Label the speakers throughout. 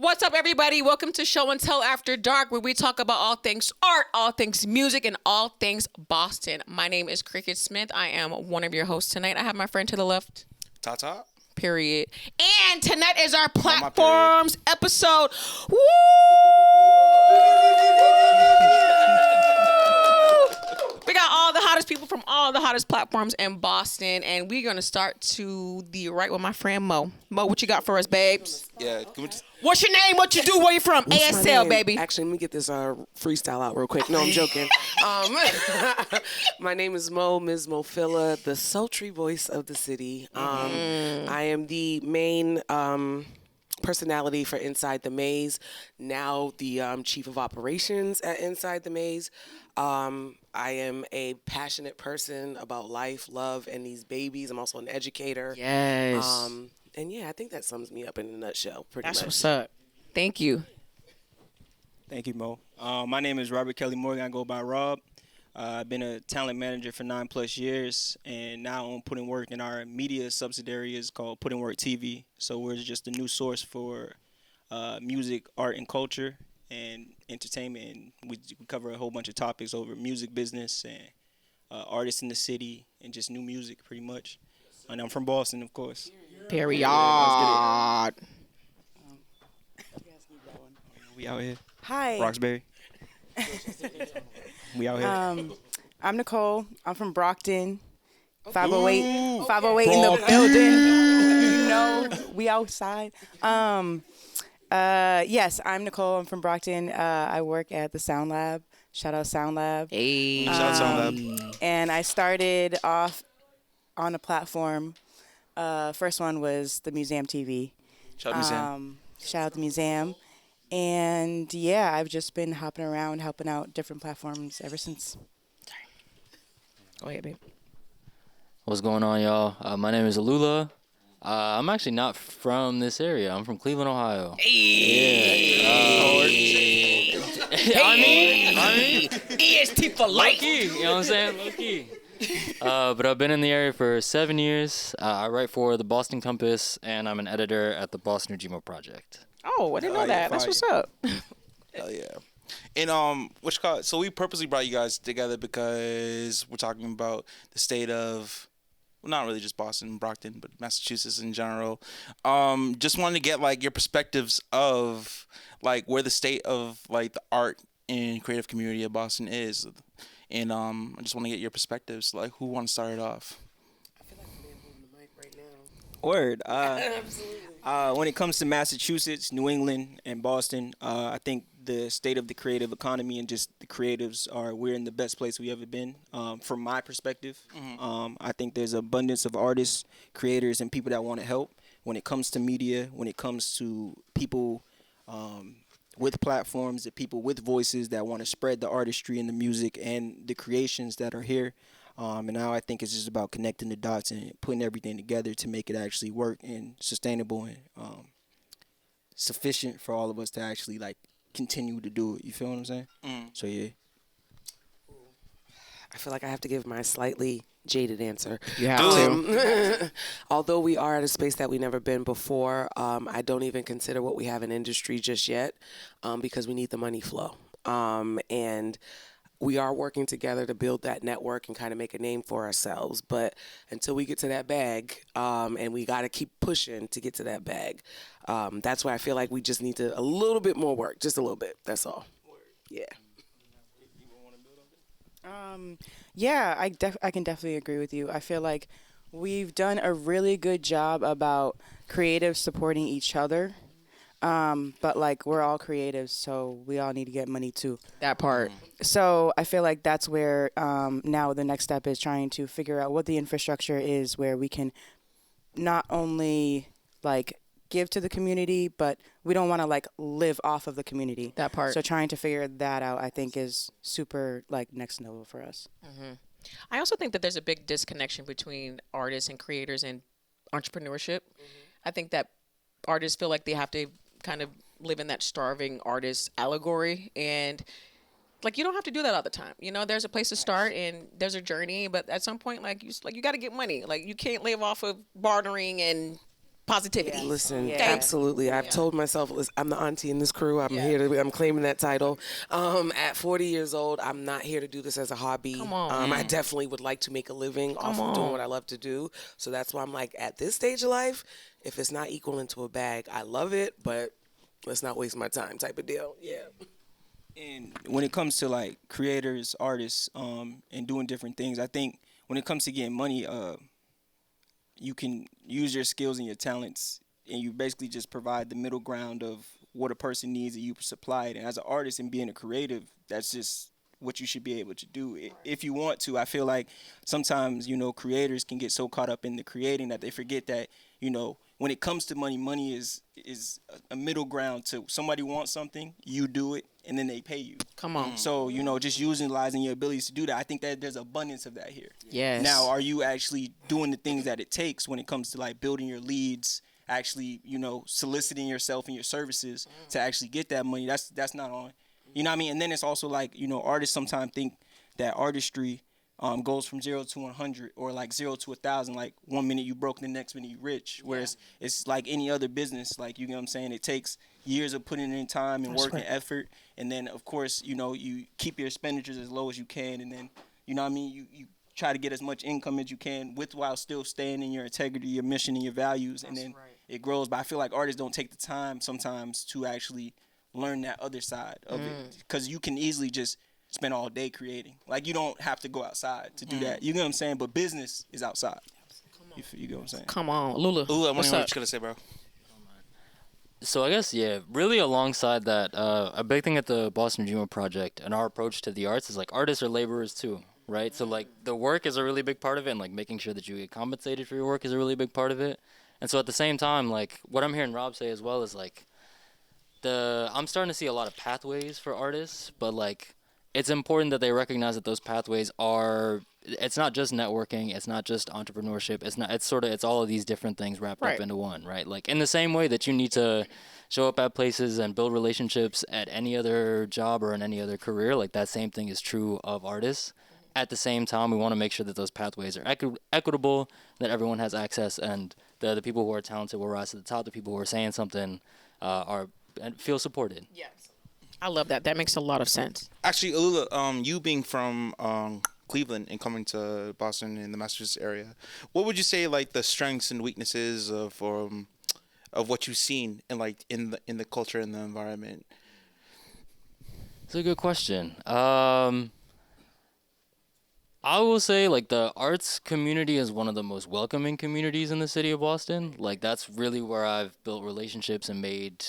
Speaker 1: What's up, everybody? Welcome to Show and Tell After Dark, where we talk about all things art, all things music, and all things Boston. My name is Cricket Smith. I am one of your hosts tonight. I have my friend to the left.
Speaker 2: Ta-ta.
Speaker 1: Period. And tonight is our platforms episode. Woo! We got all the hottest people from all the hottest platforms in Boston, and we're gonna start to the right with my friend Mo. Mo, what you got for us, babes?
Speaker 2: Yeah.
Speaker 1: What's your name? What you do? Where you from?
Speaker 3: What's my
Speaker 1: ASL,
Speaker 3: name?
Speaker 1: baby.
Speaker 3: Actually, let me get this freestyle out real quick. No, I'm joking. My name is Mo, Ms. Mofilla, the sultry voice of the city. I am the main personality for Inside the Maze, now the chief of operations at Inside the Maze. I am a passionate person about life, love, and these babies. I'm also an educator.
Speaker 1: Yes.
Speaker 3: And yeah, I think that sums me up in a nutshell, pretty much.
Speaker 1: That's what's up. Thank you.
Speaker 4: Thank you, Mo. My name is Robert Kelly Morgan. I go by Rob. I've been a talent manager for 9+ years, and now I'm putting work in our media subsidiary is called Putting Work TV. So we're just a new source for music, art, and culture, and entertainment. And we cover a whole bunch of topics over music business and artists in the city and just new music, pretty much. And I'm from Boston, of course.
Speaker 1: Period.
Speaker 4: We out here.
Speaker 5: Hi.
Speaker 4: Roxbury. We out here.
Speaker 5: I'm Nicole. I'm from Brockton. 508. 508 in the building. You know, we outside. Yes, I'm Nicole. I'm from Brockton. I work at the Sound Lab. Shout out Sound Lab.
Speaker 1: Hey.
Speaker 2: Shout out Sound Lab.
Speaker 5: And I started off on a platform. First one was the Museum TV.
Speaker 2: Shout out Museum.
Speaker 5: Shout out the museum. And yeah, I've just been hopping around, helping out different platforms ever since.
Speaker 1: Go ahead, babe.
Speaker 6: What's going on, y'all? My name is Alula. I'm actually not from this area. I'm from Cleveland, Ohio.
Speaker 1: Hey.
Speaker 6: I mean,
Speaker 1: EST for life.
Speaker 6: low-key, you know what I'm saying? Low-key. But I've been in the area for 7 years. I write for the Boston Compass, and I'm an editor at the Boston Ujima Project.
Speaker 1: Oh, I didn't know that. That's what's up.
Speaker 2: Hell yeah. And so we purposely brought you guys together because we're talking about the state of, well, not really just Boston, Brockton, but Massachusetts in general. Just wanted to get like your perspectives of like where the state of like the art and creative community of Boston is. And I just want to get your perspectives. Like, who wants to start it off?
Speaker 3: I feel like we're holding the mic right now.
Speaker 4: Word.
Speaker 3: Absolutely.
Speaker 4: When it comes to Massachusetts, New England, and Boston, I think the state of the creative economy and just the creatives we're in the best place we ever been. From my perspective, I think there's abundance of artists, creators, and people that want to help. When it comes to media, when it comes to people with platforms, the people with voices that want to spread the artistry and the music and the creations that are here. And now I think it's just about connecting the dots and putting everything together to make it actually work and sustainable and sufficient for all of us to actually like continue to do it. You feel what I'm saying? So yeah.
Speaker 3: I feel like I have to give my slightly jaded answer.
Speaker 1: You have to.
Speaker 3: Although we are at a space that we've never been before, I don't even consider what we have in industry just yet because we need the money flow. And we are working together to build that network and kind of make a name for ourselves. But until we get to that bag, and we got to keep pushing to get to that bag, that's why I feel like we just need a little bit more work, just a little bit. That's all. Yeah.
Speaker 5: Yeah, I can definitely agree with you. I feel like we've done a really good job about creatives supporting each other. But like we're all creatives, so we all need to get money too.
Speaker 1: That part.
Speaker 5: So I feel like that's where now the next step is trying to figure out what the infrastructure is where we can not only like give to the community, but we don't want to like live off of the community.
Speaker 1: That part.
Speaker 5: So trying to figure that out, I think, is super like next level for us.
Speaker 1: I also think that there's a big disconnection between artists and creators and entrepreneurship. I think that artists feel like they have to kind of live in that starving artist allegory, and like you don't have to do that all the time. You know, there's a place to start and there's a journey, but at some point, like you got to get money. Like you can't live off of bartering and positivity.
Speaker 3: Listen,
Speaker 5: Yeah.
Speaker 3: absolutely. I've told myself, listen, I'm the auntie in this crew. I'm claiming that title. At 40 years old, I'm not here to do this as a hobby.
Speaker 1: Come on.
Speaker 3: I definitely would like to make a living off of doing
Speaker 1: on.
Speaker 3: what I love to do. So that's why I'm like, at this stage of life, if it's not equal into a bag, I love it, but let's not waste my time type of deal. Yeah.
Speaker 4: And when it comes to like creators, artists, and doing different things, I think when it comes to getting money, you can use your skills and your talents, and you basically just provide the middle ground of what a person needs, and you supply it. And as an artist and being a creative, that's just what you should be able to do if you want to. I feel like sometimes, creators can get so caught up in the creating that they forget that, when it comes to money, money is a middle ground to somebody wants something, you do it, and then they pay you.
Speaker 1: Come on.
Speaker 4: So, just utilizing your abilities to do that, I think that there's abundance of that here.
Speaker 1: Yes.
Speaker 4: Now, are you actually doing the things that it takes when it comes to like building your leads, actually, soliciting yourself and your services to actually get that money? That's not on. You know what I mean? And then it's also like, artists sometimes think that artistry goes from 0 to 100 or like 0 to 1,000. Like 1 minute you broke, the next minute you rich. Whereas it's like any other business. Like, you know what I'm saying? It takes years of putting in time and work and effort. And then, of course, you keep your expenditures as low as you can. And then, you know what I mean? You try to get as much income as you can while still staying in your integrity, your mission, and your values. And then it grows. But I feel like artists don't take the time sometimes to actually learn that other side of it. Because you can easily just spend all day creating. Like, you don't have to go outside to do that. You know what I'm saying? But business is outside. You know what I'm saying?
Speaker 1: Come on, Lula.
Speaker 2: Ooh, I want
Speaker 1: what's
Speaker 2: to know
Speaker 1: up?
Speaker 2: what you're gonna say, bro.
Speaker 6: So I guess, really alongside that, a big thing at the Boston Dreamer Project and our approach to the arts is like artists are laborers too, right? So like the work is a really big part of it, and like making sure that you get compensated for your work is a really big part of it. And so at the same time, like what I'm hearing Rob say as well is like I'm starting to see a lot of pathways for artists, but like it's important that they recognize that those pathways it's not just networking, it's not just entrepreneurship, it's all of these different things wrapped up into one, right? Like in the same way that you need to show up at places and build relationships at any other job or in any other career, like that same thing is true of artists. At the same time, we want to make sure that those pathways are equitable, that everyone has access, and the people who are talented will rise to the top, the people who are saying something and feel supported.
Speaker 1: Yes. I love that. That makes a lot of sense.
Speaker 2: Actually, Alula, you being from Cleveland and coming to Boston in the Massachusetts area, what would you say like the strengths and weaknesses of what you've seen in like in the culture and the environment?
Speaker 6: It's a good question. I will say, like, the arts community is one of the most welcoming communities in the city of Boston. Like, that's really where I've built relationships and made,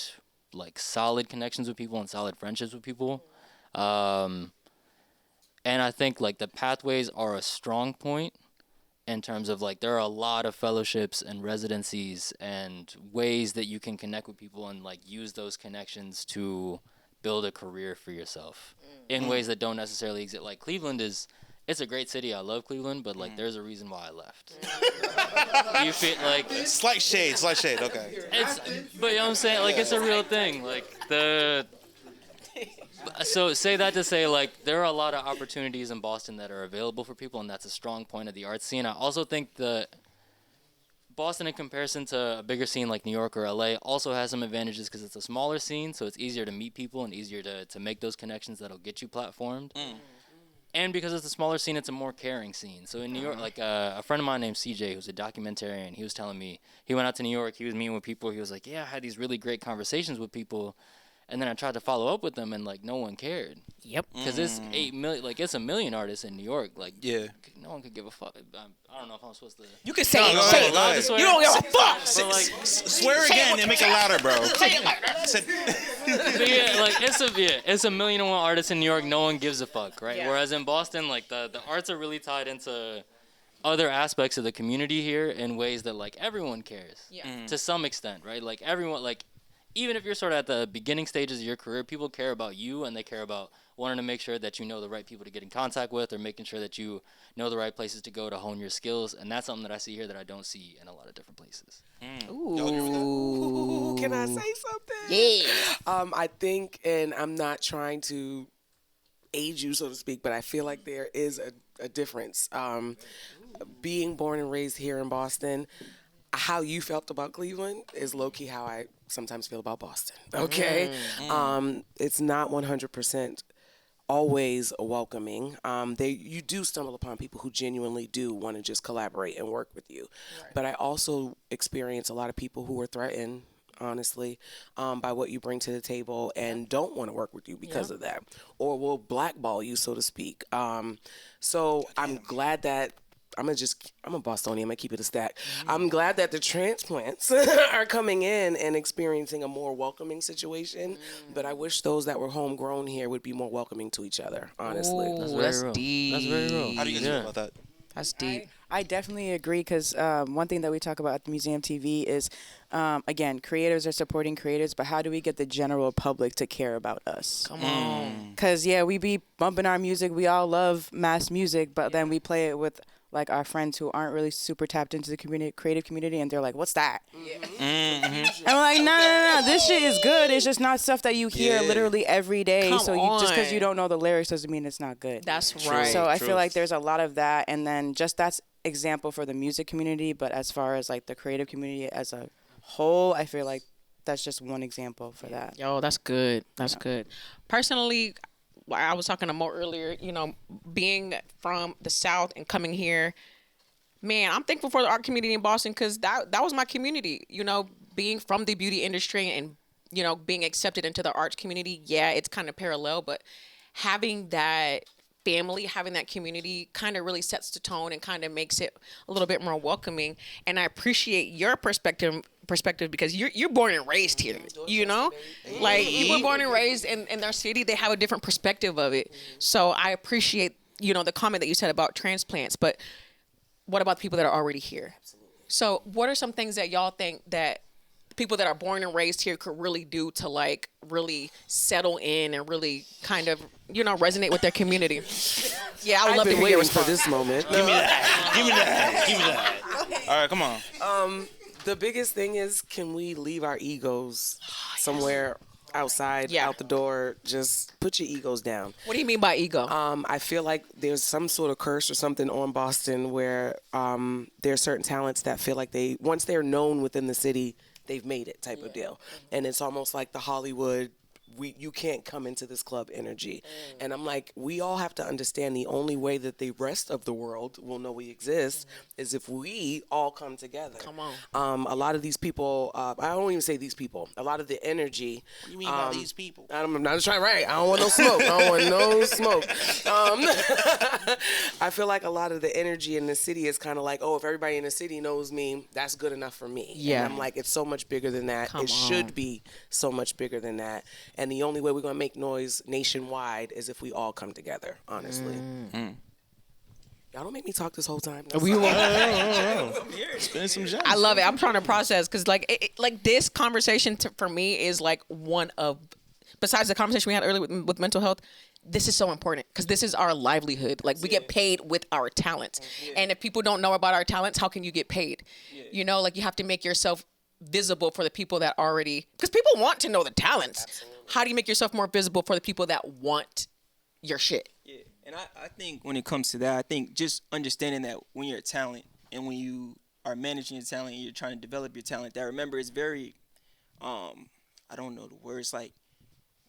Speaker 6: like, solid connections with people and solid friendships with people. And I think, like, the pathways are a strong point in terms of, like, there are a lot of fellowships and residencies and ways that you can connect with people and, like, use those connections to build a career for yourself in ways that don't necessarily exist. Like, Cleveland it's a great city. I love Cleveland, but like, there's a reason why I left. You feel like
Speaker 2: Slight shade. Okay.
Speaker 6: but you know what I'm saying? Like, it's a real thing. Like so say that to say, like, there are a lot of opportunities in Boston that are available for people, and that's a strong point of the art scene. I also think that Boston, in comparison to a bigger scene like New York or LA, also has some advantages because it's a smaller scene, so it's easier to meet people and easier to make those connections that'll get you platformed. And because it's a smaller scene, it's a more caring scene. So in New York, like a friend of mine named CJ, who's a documentarian, he was telling me, he went out to New York, he was meeting with people, he was like, yeah, I had these really great conversations with people, and then I tried to follow up with them, and like no one cared.
Speaker 1: Yep.
Speaker 6: Because it's 8 million, like it's 1 million artists in New York, like no one could give a fuck. I don't know if I'm supposed to.
Speaker 1: You can say
Speaker 2: No,
Speaker 1: it.
Speaker 2: go
Speaker 1: Say
Speaker 2: ahead,
Speaker 1: it.
Speaker 2: go ahead.
Speaker 6: I swear.
Speaker 1: You don't give a fuck.
Speaker 6: But like,
Speaker 2: Swear again and make it louder, bro.
Speaker 1: Say it louder.
Speaker 6: but yeah, like it's 1 million and one artists in New York. No one gives a fuck, right?
Speaker 1: Yeah.
Speaker 6: Whereas in Boston, like the arts are really tied into other aspects of the community here in ways that like everyone cares.
Speaker 1: Yeah.
Speaker 6: To some extent, right? Like everyone, like even if you're sort of at the beginning stages of your career, people care about you and they care about wanting to make sure that you know the right people to get in contact with or making sure that you know the right places to go to hone your skills. And that's something that I see here that I don't see in a lot of different places.
Speaker 3: Ooh, can I say something?
Speaker 1: Yeah.
Speaker 3: I think, and I'm not trying to age you, so to speak, but I feel like there is a difference. Being born and raised here in Boston, how you felt about Cleveland is low-key how I sometimes feel about Boston. Okay? It's not 100% always welcoming. You do stumble upon people who genuinely do want to just collaborate and work with you. But I also experience a lot of people who are threatened, honestly, by what you bring to the table and don't want to work with you because of that, or will blackball you, so to speak. So I'm glad that I'm a Bostonian. I'm gonna keep it a stack. I'm glad that the transplants are coming in and experiencing a more welcoming situation. But I wish those that were homegrown here would be more welcoming to each other. Honestly,
Speaker 1: Ooh,
Speaker 6: very
Speaker 1: that's
Speaker 6: real.
Speaker 1: deep.
Speaker 6: That's very real.
Speaker 2: How do you guys feel about that?
Speaker 1: That's deep.
Speaker 5: I definitely agree because one thing that we talk about at the Museum TV is, again, creators are supporting creators, but how do we get the general public to care about us?
Speaker 1: Come on.
Speaker 5: Because, we be bumping our music. We all love mass music, but then we play it with, like, our friends who aren't really super tapped into the creative community, and they're like, what's that? And we're like, no, this shit is good. It's just not stuff that you hear literally every day.
Speaker 1: Come
Speaker 5: So just because
Speaker 1: on.
Speaker 5: you don't know the lyrics doesn't mean it's not good.
Speaker 1: That's right.
Speaker 5: So I
Speaker 2: True.
Speaker 5: feel like there's a lot of that, and then just that's example for the music community, but as far as like the creative community as a whole, I feel like that's just one example for that.
Speaker 1: Yo, that's good. That's good. Personally, I was talking to Mo earlier, being from the South and coming here, man, I'm thankful for the art community in Boston because that was my community, being from the beauty industry and, being accepted into the arts community. Yeah, it's kind of parallel, but having that family, having that community kind of really sets the tone and kind of makes it a little bit more welcoming. And I appreciate your perspective because you're born and raised here, like you were born and raised in their city. They have a different perspective of it. So I appreciate, the comment that you said about transplants, but what about the people that are already here? So what are some things that y'all think that people that are born and raised here could really do to like really settle in and really kind of resonate with their community? Yeah, I would
Speaker 3: I've
Speaker 1: love to
Speaker 3: been
Speaker 1: hear your
Speaker 3: waiting for
Speaker 1: response.
Speaker 3: this moment.
Speaker 2: Give me that. All right, come on.
Speaker 3: The biggest thing is, can we leave our egos somewhere outside,
Speaker 1: Yeah.
Speaker 3: out the door? Just put your egos down.
Speaker 1: What do you mean by ego?
Speaker 3: I feel like there's some sort of curse or something on Boston where there are certain talents that feel like once they're known within the city, they've made it type of deal. And it's almost like the Hollywood, you can't come into this club energy. And I'm like, we all have to understand the only way that the rest of the world will know we exist is if we all come together.
Speaker 1: Come on.
Speaker 3: A lot of these people, I don't even say these people, a lot of the energy.
Speaker 2: What do you mean by these people?
Speaker 3: I'm not just trying, right? I don't want no smoke. I don't want no smoke. I feel like a lot of the energy in the city is kind of like, if everybody in the city knows me, that's good enough for me.
Speaker 1: Yeah.
Speaker 3: And I'm like, it's so much bigger than that.
Speaker 1: Come
Speaker 3: It should be so much bigger than that. And the only way we're going to make noise nationwide is if we all come together, honestly. Y'all don't make me talk this whole time.
Speaker 2: Spinning some gems.
Speaker 1: I love it. I'm trying to process because like this conversation for me is like one of, besides the conversation we had earlier with mental health, this is so important because this is our livelihood. Like we get paid with our talents. And if people don't know about our talents, how can you get paid? Like you have to make yourself visible for the people that already, because people want to know the talents. Absolutely. How do you make yourself more visible for the people that want your shit?
Speaker 4: Yeah, and I think when it comes to that, I think just understanding that when you're a talent and when you are managing your talent and you're trying to develop your talent, that remember it's very, I don't know the words, like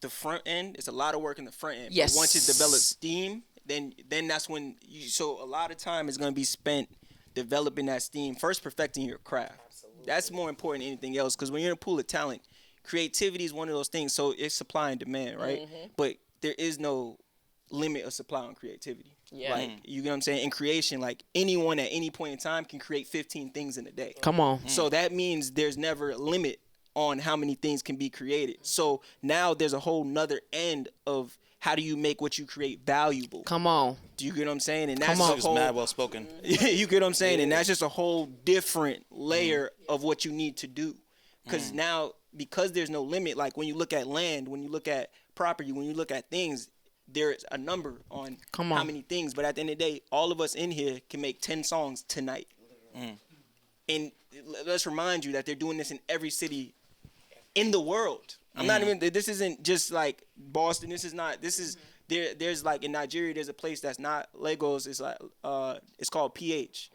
Speaker 4: the front end, it's a lot of work in the front end.
Speaker 1: Yes.
Speaker 4: But once it develops steam, then that's when so a lot of time is going to be spent developing that steam, first perfecting your craft. Absolutely. That's more important than anything else because when you're in a pool of talent, creativity is one of those things. So it's supply and demand, right? Mm-hmm. But there is no limit of supply on creativity.
Speaker 1: Yeah.
Speaker 4: Like, you get what I'm saying? In creation, like anyone at any point in time can create 15 things in a day.
Speaker 1: Come on.
Speaker 4: So that means there's never a limit on how many things can be created. So now there's a whole nother end of how do you make what you create valuable?
Speaker 1: Come on.
Speaker 4: Do you get what I'm saying? And that's
Speaker 2: It's mad well spoken.
Speaker 4: you get what I'm saying? And that's just a whole different layer of what you need to do. Because now, because there's no limit, like when you look at land, when you look at property, when you look at things, there's a number on how many things. But at the end of the day, all of us in here can make 10 songs tonight. And let's remind you that they're doing this in every city in the world. I'm not even, this isn't just like Boston. There's like in Nigeria, there's a place that's not Lagos. It's like, it's called PH.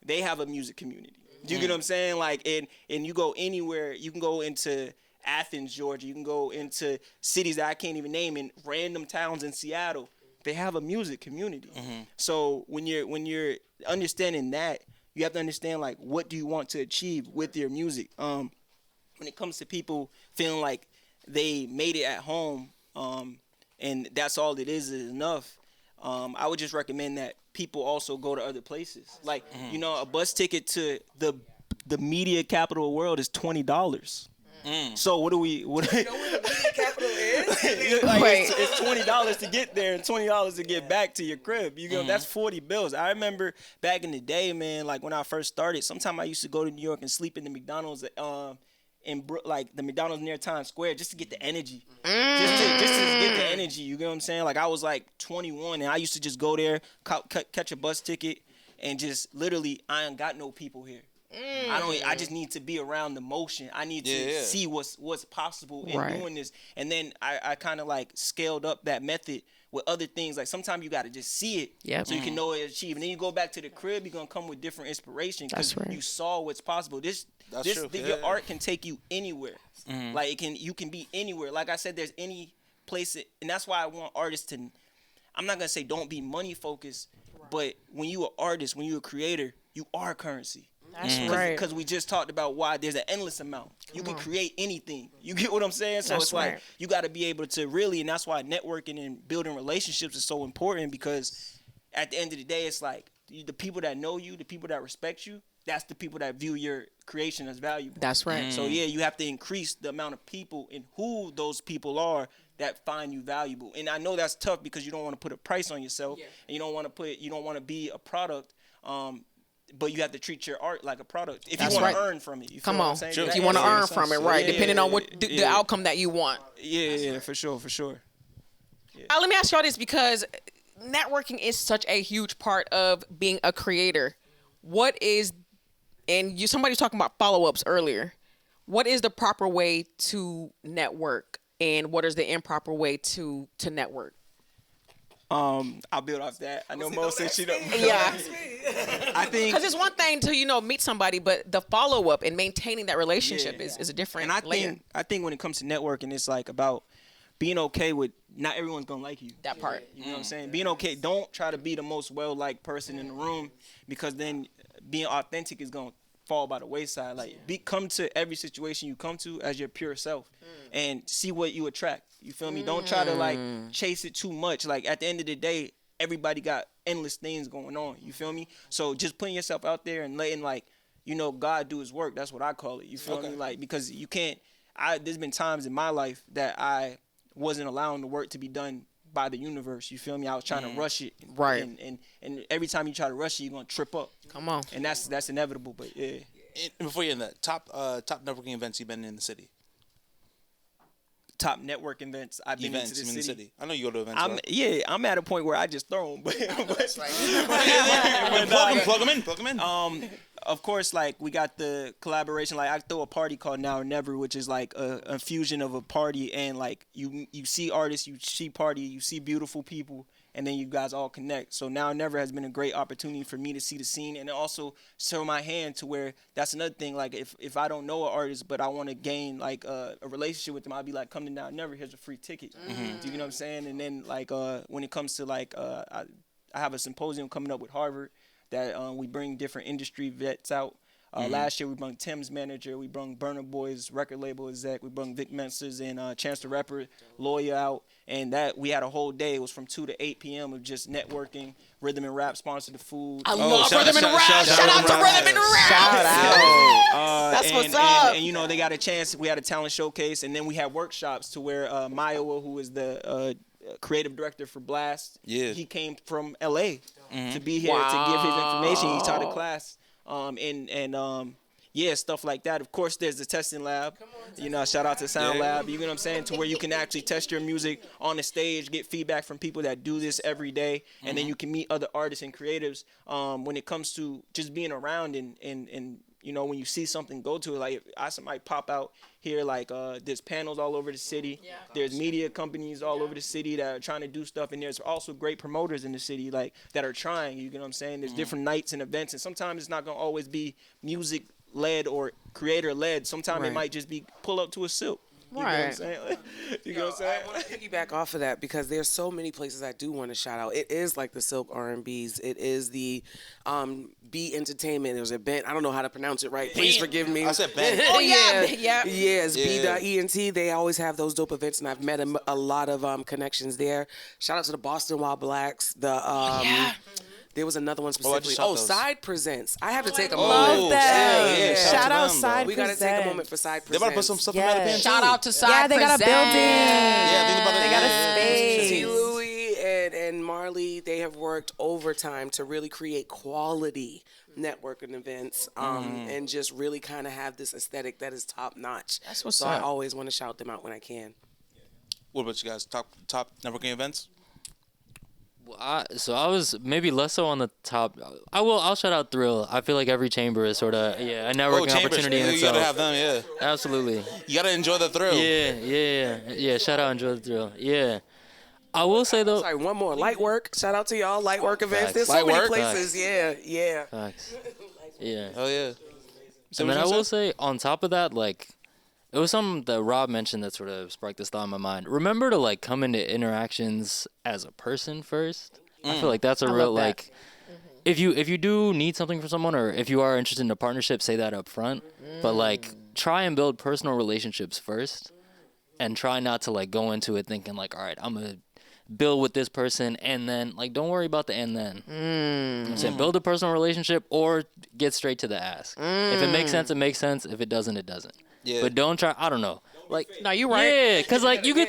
Speaker 4: They have a music community. Do you get what I'm saying? Like, and you go anywhere, you can go into Athens, Georgia, you can go into cities that I can't even name, in random towns in Seattle. They have a music community. So when you're understanding that, you have to understand, like, what do you want to achieve with your music. When it comes to people feeling like they made it at home, and that's all it is enough, I would just recommend that people also go to other places. Like, you know, a bus ticket to the media capital of the world is $20. So what do we? What? You know where the media capital is? Like, it's $20 to get there and $20 to get back to your crib. You know, that's 40 bills. I remember back in the day, man. Like when I first started, sometimes I used to go to New York and sleep in the McDonald's, like the McDonald's near Times Square, just to get the energy, just to get the energy. You get what I'm saying? Like I was like 21 and I used to just go there, catch a bus ticket, and just literally, I ain't got no people here. I just need to be around the motion. I need to see what's possible in doing this. And then I kind of like scaled up that method with other things. Like sometimes you got to just see it so you can know it achieve. And then you go back to the crib, you're going to come with different inspiration because you saw what's possible. Your art can take you anywhere. Like you can be anywhere. Like I said, there's any place. And that's why I want artists to, I'm not going to say don't be money focused, but when you an artist, when you a creator, you are currency.
Speaker 1: That's right.
Speaker 4: Because we just talked about why there's an endless amount. You can create anything. You get what I'm saying? So it's like you got to be able to really, and that's why networking and building relationships is so important, because at the end of the day, it's like the people that know you, the people that respect you, that's the people that view your creation as valuable.
Speaker 1: That's right.
Speaker 4: So yeah, you have to increase the amount of people and who those people are that find you valuable. And I know that's tough because you don't want to put a price on yourself, and you don't want to be a product. But you have to treat your art like a product if you want to earn from it. You
Speaker 1: Come on,
Speaker 4: sure.
Speaker 1: if you want to earn from it, right? Depending on what the outcome that you want.
Speaker 4: Yeah, for sure. Yeah.
Speaker 1: Let me ask y'all this, because networking is such a huge part of being a creator. Somebody was talking about follow-ups earlier. What is the proper way to network, and what is the improper way to network?
Speaker 4: I'll build off that. I know Mo said she don't.
Speaker 1: Yeah.
Speaker 4: I think
Speaker 1: because it's one thing to meet somebody, but the follow up and maintaining that relationship is a different.
Speaker 4: And I think when it comes to networking, it's like about being okay with not everyone's gonna like you.
Speaker 1: That part.
Speaker 4: You know what I'm saying? Being okay. Don't try to be the most well-liked person in the room, because then being authentic is gonna fall by the wayside. Like come to every situation you come to as your pure self, and see what you attract. You feel me? Don't try to like chase it too much. Like at the end of the day, everybody got endless things going on. You feel me? So just putting yourself out there and letting God do his work. That's what I call it. You feel me? Like, because you can't, there's been times in my life that I wasn't allowing the work to be done by the universe. You feel me? I was trying to rush it.
Speaker 1: Right.
Speaker 4: And every time you try to rush it, you're going to trip up.
Speaker 1: Come on.
Speaker 4: And that's inevitable, but yeah.
Speaker 2: And before you end that, top networking events you've been in the city.
Speaker 4: Top network events I've been into the city.
Speaker 2: I know you go to events.
Speaker 4: I'm at a point where I just throw them. But
Speaker 2: plug them in.
Speaker 4: Of course, like we got the collaboration. Like I throw a party called Now or Never, which is like a fusion of a party and like you see artists, you see party, you see beautiful people, and then you guys all connect. So Now or Never has been a great opportunity for me to see the scene and also show my hand to where that's another thing. Like if I don't know an artist but I want to gain like a relationship with them, I'll be like, come to Now or Never, here's a free ticket. Do you know what I'm saying? And then like when it comes to like I have a symposium coming up with Harvard that we bring different industry vets out. Last year we brought Tim's manager, we brought Burna Boy's record label exec, we brought Vic Mensa's and Chance the Rapper lawyer out, and that we had a whole day. It was from 2 to 8 p.m. of just networking. Rhythm and Rap sponsored the food.
Speaker 1: I love Rhythm and Rap. Shout out to Rhythm and Rap.
Speaker 3: Shout out.
Speaker 1: That's what's up.
Speaker 4: And they got a chance. We had a talent showcase, and then we had workshops to where Mayowa, who is the creative director for Blast, he came from L.A. to be here to give his information. He taught a class. Stuff like that. Of course, there's the testing lab. Shout out to Sound Lab. You know what I'm saying? To where you can actually test your music on the stage, get feedback from people that do this every day, and then you can meet other artists and creatives. When it comes to just being around and when you see something, go to it. Like somebody pop out here, like there's panels all over the city. Yeah. There's media companies all over the city that are trying to do stuff, and there's also great promoters in the city like that are trying. You know what I'm saying? There's different nights and events, and sometimes it's not gonna always be music led or creator led. Sometimes
Speaker 3: Right.
Speaker 4: it might just be pull up to a silk. You know what I'm
Speaker 1: Right.
Speaker 4: saying? You know what I'm saying?
Speaker 3: I want to piggyback off of that because there's so many places I do want to shout out. It is like the Silk R&Bs. It is the B Entertainment. There's a band. I don't know how to pronounce it right. Please forgive me.
Speaker 2: I said Ben.
Speaker 1: Oh, yeah.
Speaker 3: Yeah, it's
Speaker 2: Yeah.
Speaker 3: B.ENT. They always have those dope events, and I've met a lot of connections there. Shout out to the Boston Wild Blacks. There was another one specifically.
Speaker 2: shout those.
Speaker 3: Side Presents. I have to take a
Speaker 5: Love
Speaker 3: moment.
Speaker 5: that.
Speaker 2: yeah, shout
Speaker 5: Shout
Speaker 2: to
Speaker 5: out
Speaker 2: them,
Speaker 5: Side
Speaker 2: though.
Speaker 3: We got to take a
Speaker 5: Presents.
Speaker 3: moment for Side
Speaker 2: They
Speaker 3: Presents.
Speaker 2: about to put some stuff in
Speaker 5: Yes.
Speaker 2: that band
Speaker 1: Shout
Speaker 2: too.
Speaker 1: out to Side
Speaker 5: Yeah, they got a
Speaker 1: Presents.
Speaker 5: building.
Speaker 2: Yeah, I think about
Speaker 5: They got a space.
Speaker 3: T. Louie and Marley, they have worked overtime to really create quality networking events and just really kind of have this aesthetic that is top notch.
Speaker 1: That's what's
Speaker 3: so I
Speaker 1: up.
Speaker 3: always want to shout them out when I can.
Speaker 2: What about you guys? Top networking events?
Speaker 6: Well, I was maybe less so on the top. I'll shout out Thrill. I feel like every chamber is sort of a networking
Speaker 2: Chambers.
Speaker 6: opportunity in
Speaker 2: You
Speaker 6: itself.
Speaker 2: gotta have them. Yeah,
Speaker 6: Absolutely.
Speaker 2: you gotta enjoy the thrill.
Speaker 6: Yeah. Shout out, enjoy the thrill. Yeah. I will say though.
Speaker 3: Sorry, one more. Light Work. Shout out to y'all. Light Work events.
Speaker 6: Facts.
Speaker 3: There's
Speaker 2: Light
Speaker 3: so many
Speaker 2: Work?
Speaker 3: places. Yeah.
Speaker 6: Facts. Yeah.
Speaker 2: Oh yeah.
Speaker 6: And then I will say, on top of that, like, it was something that Rob mentioned that sort of sparked this thought in my mind. Remember to like come into interactions as a person first. I feel like that's a real
Speaker 5: love that.
Speaker 6: like. If you do need something from someone, or if you are interested in a partnership, say that up front. But like, try and build personal relationships first, and try not to like go into it thinking like, all right, I'm gonna build with this person, and then like, don't worry about the and then. You know what I'm saying? Build a personal relationship, or get straight to the ask. If it makes sense, it makes sense. If it doesn't, it doesn't.
Speaker 2: Yeah.
Speaker 6: But don't try. I don't know. Like,
Speaker 1: No, you right.
Speaker 6: yeah, because like you can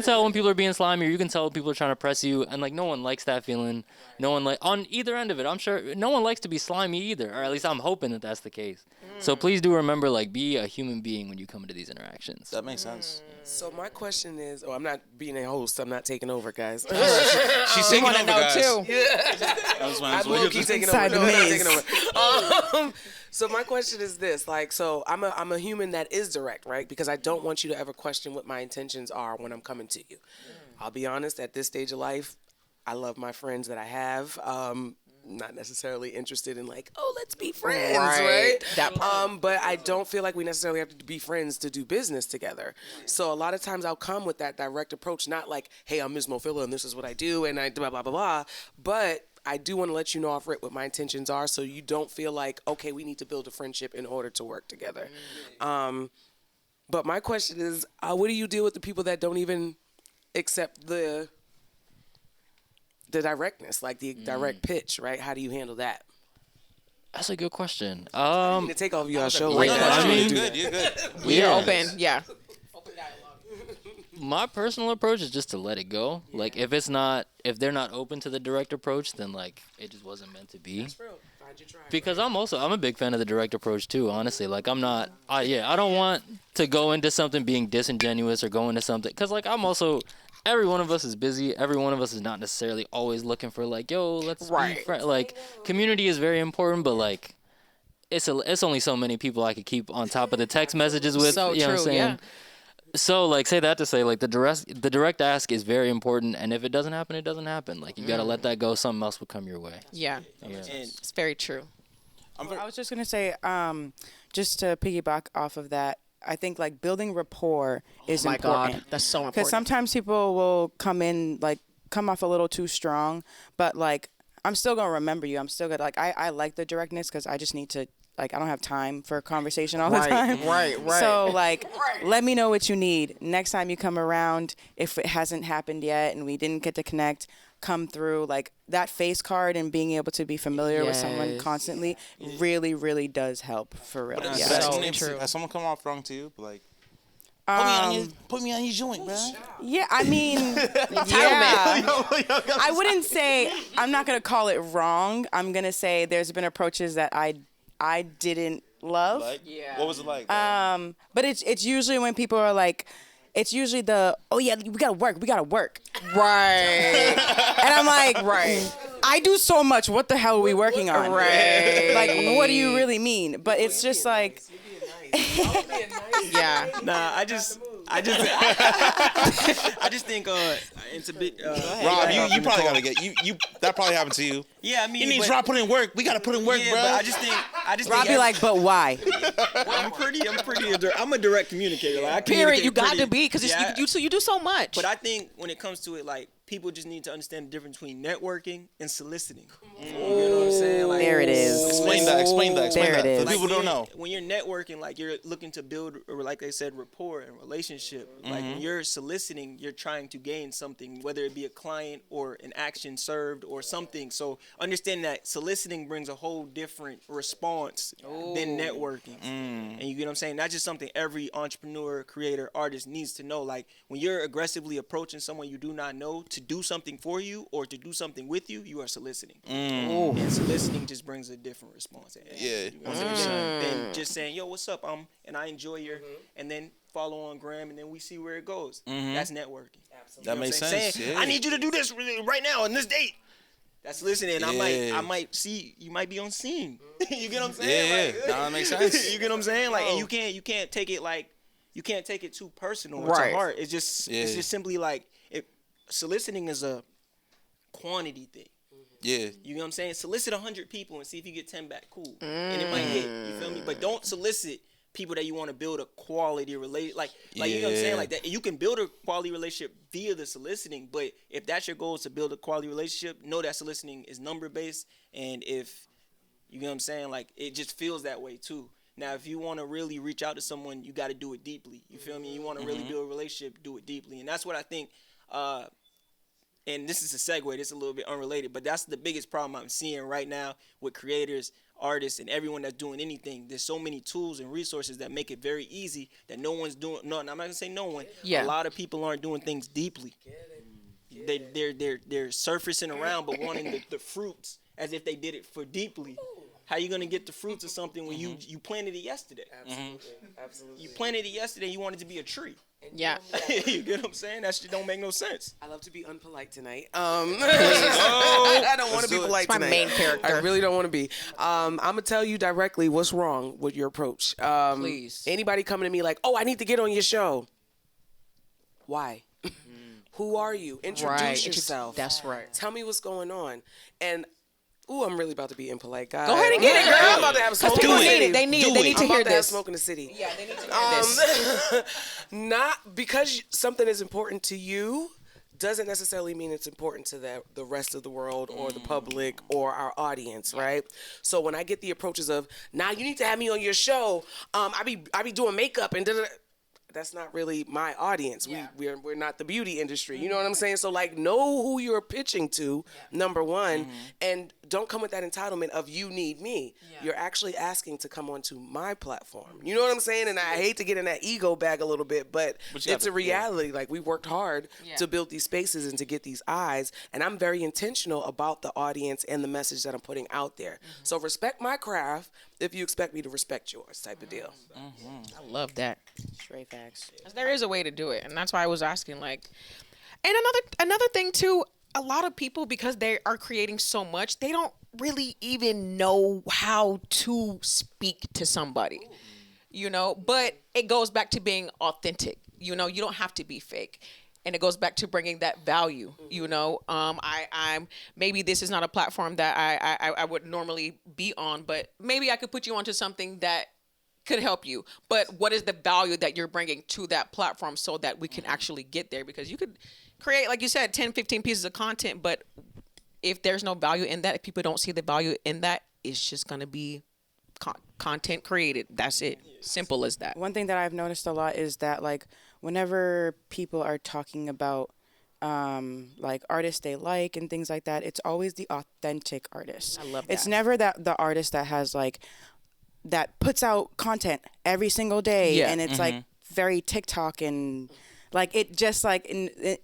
Speaker 6: tell when people are being slimy, or you can tell when people are trying to press you, and like no one likes that feeling. No one like on either end of it. I'm sure no one likes to be slimy either, or at least I'm hoping that that's the case. So please do remember, like, be a human being when you come into these interactions.
Speaker 2: That makes sense.
Speaker 3: So my question is, I'm not being a host. I'm not taking over, guys.
Speaker 2: She's taking
Speaker 1: Want
Speaker 2: over,
Speaker 1: to know
Speaker 2: guys.
Speaker 1: too?
Speaker 3: I'm low-key taking over.
Speaker 5: Inside the
Speaker 3: No, I'm not
Speaker 5: maze.
Speaker 3: taking over. So my question is this: like, so I'm a human that is direct, right? Because I don't want you to ever question what my intentions are when I'm coming to you. I'll be honest. At this stage of life, I love my friends that I have. Not necessarily interested in like, oh, let's be friends, right?
Speaker 1: That part.
Speaker 3: But I don't feel like we necessarily have to be friends to do business together. So a lot of times I'll come with that direct approach, not like, hey, I'm Ms. Mofilla and this is what I do and I blah, blah, blah, blah. But I do want to let you know off rip what my intentions are so you don't feel like, okay, we need to build a friendship in order to work together. But my question is, what do you deal with the people that don't even accept the directness, like the direct pitch, right? How do you handle that?
Speaker 6: That's a good question.
Speaker 3: I'm gonna take off your show.
Speaker 1: great
Speaker 3: right
Speaker 1: question.
Speaker 3: now.
Speaker 6: I mean-
Speaker 2: You're good. You're good.
Speaker 1: We are
Speaker 6: Yeah.
Speaker 1: open. Yeah.
Speaker 6: My personal approach is just to let it go. Like, if they're not open to the direct approach, then like it just wasn't meant to be. Because I'm a big fan of the direct approach too, honestly. Like, I don't want to go into something being disingenuous or go into something, because like every one of us is busy. Every one of us is not necessarily always looking for like, yo, let's be friends. Like, community is very important, but like it's only so many people I could keep on top of the text messages with.
Speaker 1: So
Speaker 6: you know what I'm
Speaker 1: true,
Speaker 6: saying?
Speaker 1: yeah.
Speaker 6: So like, say that to say like the direct ask is very important, and if it doesn't happen, it doesn't happen. Like, you gotta let that go. Something else will come your way.
Speaker 1: Yeah.
Speaker 4: And
Speaker 1: It's very true.
Speaker 5: I was just gonna say, just to piggyback off of that, I think like building rapport is
Speaker 1: My
Speaker 5: important.
Speaker 1: God, that's so
Speaker 5: Because
Speaker 1: important.
Speaker 5: sometimes people will come off a little too strong, but like I'm still gonna remember you. I'm still gonna I like the directness because I just need to I don't have time for a conversation all the time.
Speaker 1: Right.
Speaker 5: So like, let me know what you need next time you come around. If it hasn't happened yet and we didn't get to connect, come through. Like, that face card and being able to be familiar with someone
Speaker 1: Yes.
Speaker 5: constantly really, really does help for real.
Speaker 2: But
Speaker 5: Yeah.
Speaker 1: So true.
Speaker 2: Has someone come off wrong to you? Like,
Speaker 5: Um,
Speaker 2: put me on your joint, man.
Speaker 5: Yeah, I mean, yeah. I wouldn't say, I'm not going to call it wrong. I'm going to say there's been approaches that I didn't love.
Speaker 2: Like, what was it like?
Speaker 5: But it's usually when people are like, it's usually oh yeah, we gotta work.
Speaker 1: Right.
Speaker 5: And I'm like,
Speaker 1: Right.
Speaker 5: I do so much. What the hell are we working on?
Speaker 1: Right.
Speaker 5: Like, what do you really mean? But it's just like,
Speaker 1: Yeah.
Speaker 4: Nah, I just I just think it's a bit.
Speaker 2: Rob, you probably gotta get you. That probably happened to you.
Speaker 4: Yeah, I mean,
Speaker 2: You need Rob put in work. We gotta put in work,
Speaker 4: yeah,
Speaker 2: bro.
Speaker 4: but I just think
Speaker 5: Rob be like, but why?
Speaker 4: I'm a direct communicator. Like, I
Speaker 1: Period. You
Speaker 4: communicate
Speaker 1: got
Speaker 4: pretty-
Speaker 1: to be because
Speaker 4: yeah,
Speaker 1: you do so much.
Speaker 4: But I think when it comes to it, like, people just need to understand the difference between networking and soliciting. You know what I'm saying? Like,
Speaker 5: There it is.
Speaker 2: Explain that.
Speaker 5: There it is.
Speaker 2: For people who don't know.
Speaker 4: When you're networking, like, you're looking to build, or like they said, rapport and relationship. Like, when you're soliciting, you're trying to gain something, whether it be a client or an action served or something. So understand that soliciting brings a whole different response than networking. And you get what I'm saying? That's just something every entrepreneur, creator, artist needs to know. Like, when you're aggressively approaching someone you do not know to do something for you or to do something with you, you are soliciting. And soliciting just brings a different response.
Speaker 2: Yeah.
Speaker 4: You know what I'm saying? Than just saying, yo, what's up? And I enjoy your, and then follow on Gram, and then we see where it goes. That's networking.
Speaker 2: That
Speaker 4: You know what
Speaker 2: makes
Speaker 4: I'm saying?
Speaker 2: sense.
Speaker 4: Saying,
Speaker 2: Yeah.
Speaker 4: I need you to do this right now on this date. That's listening. I might see you might be on scene. You get what I'm saying?
Speaker 2: Yeah, that makes sense.
Speaker 4: You get what I'm saying? Like, and you can't take it like, you can't take it too personal or
Speaker 1: Right.
Speaker 4: to heart. It's just simply like, soliciting is a quantity thing.
Speaker 2: Yeah.
Speaker 4: You know what I'm saying? Solicit 100 people and see if you get 10 back. Cool. And it might hit. You feel me? But don't solicit people that you want to build a quality relationship. Like you know what I'm saying? Like, that you can build a quality relationship via the soliciting, but if that's your goal, is to build a quality relationship, know that soliciting is number based, and if you know what I'm saying, like, it just feels that way too. Now, if you want to really reach out to someone, you got to do it deeply. You feel me? You want to really build a relationship, do it deeply, and that's what I think. And this is a segue, this is a little bit unrelated, but that's the biggest problem I'm seeing right now with creators, artists, and everyone that's doing anything. There's so many tools and resources that make it very easy that no one's doing. No, I'm not gonna say no one.
Speaker 1: Yeah.
Speaker 4: A lot of people aren't doing things deeply. They're surfacing around, but wanting the fruits as if they did it for deeply. How you gonna get the fruits of something when you planted it yesterday?
Speaker 3: Absolutely.
Speaker 4: You planted it yesterday. You want it to be a tree.
Speaker 1: yeah.
Speaker 4: You get what I'm saying? That shit don't make no sense.
Speaker 3: I love to be unpolite tonight. I don't want to be polite
Speaker 1: It's my
Speaker 3: tonight.
Speaker 1: main character.
Speaker 3: I really don't want to be. I'm gonna tell you directly what's wrong with your approach.
Speaker 1: Please.
Speaker 3: Anybody coming to me like, "Oh, I need to get on your show." Why? Who are you? Introduce yourself.
Speaker 1: That's right.
Speaker 3: Tell me what's going on. And I'm really about to be impolite, guys.
Speaker 1: Go ahead and get it, girl.
Speaker 3: I'm about to have smoke in
Speaker 1: People
Speaker 3: the
Speaker 1: need
Speaker 3: city.
Speaker 1: it. They need
Speaker 2: Do
Speaker 1: They
Speaker 2: it.
Speaker 1: need to
Speaker 3: I'm
Speaker 1: hear
Speaker 3: about to have
Speaker 1: this.
Speaker 3: smoke in the city.
Speaker 1: Yeah, they need to hear this.
Speaker 3: Not because something is important to you doesn't necessarily mean it's important to the rest of the world or the public or our audience, right? So when I get the approaches of, "Now you need to have me on your show," I be doing makeup and da-da-da. That's not really my audience. We're not the beauty industry. You know what I'm saying? So, like, know who you're pitching to, number one, and don't come with that entitlement of you need me. You're actually asking to come onto my platform. You know what I'm saying? And I hate to get in that ego bag a little bit, but it's a reality. Like, we worked hard to build these spaces and to get these eyes, and I'm very intentional about the audience and the message that I'm putting out there. So respect my craft if you expect me to respect yours, type of deal.
Speaker 1: I love that.
Speaker 5: Straight facts.
Speaker 1: There is a way to do it, and that's why I was asking. Like, and another thing too. A lot of people, because they are creating so much, they don't really even know how to speak to somebody. You know, but it goes back to being authentic. You know, you don't have to be fake. And it goes back to bringing that value, you know. I'm maybe this is not a platform that I would normally be on, but maybe I could put you onto something that could help you. But what is the value that you're bringing to that platform so that we can actually get there? Because you could create, like you said, 10, 15 pieces of content, but if there's no value in that, if people don't see the value in that, it's just going to be content created. That's it. Simple as that.
Speaker 5: One thing that I've noticed a lot is that, like, whenever people are talking about like artists they like and things like that, it's always the authentic artist.
Speaker 1: I love
Speaker 5: It's
Speaker 1: that.
Speaker 5: never the artist that has like that puts out content every single day,
Speaker 1: Yeah.
Speaker 5: and it's like very TikTok and like it just like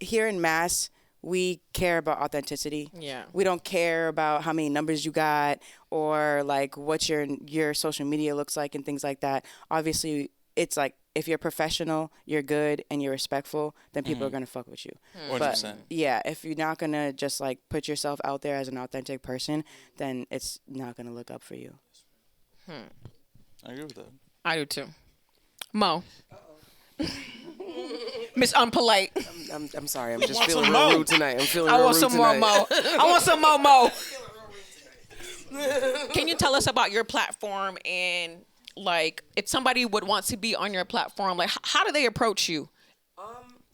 Speaker 5: here in Mass. We care about authenticity.
Speaker 1: Yeah.
Speaker 5: We don't care about how many numbers you got or like what your social media looks like and things like that. Obviously, it's like if you're professional, you're good, and you're respectful, then people are gonna fuck with you.
Speaker 2: 100%.
Speaker 5: But yeah, if you're not gonna just like put yourself out there as an authentic person, then it's not gonna look up for you.
Speaker 2: I agree with that.
Speaker 1: I do too. Mo. Miss Unpolite.
Speaker 3: I'm sorry. I'm just
Speaker 2: want
Speaker 3: feeling
Speaker 2: some
Speaker 3: real
Speaker 2: more.
Speaker 3: rude tonight. I'm feeling
Speaker 1: I
Speaker 3: real
Speaker 1: want
Speaker 3: rude
Speaker 1: some more
Speaker 3: tonight.
Speaker 1: mo. I want some more mo. Can you tell us about your platform and like if somebody would want to be on your platform, like how do they approach you?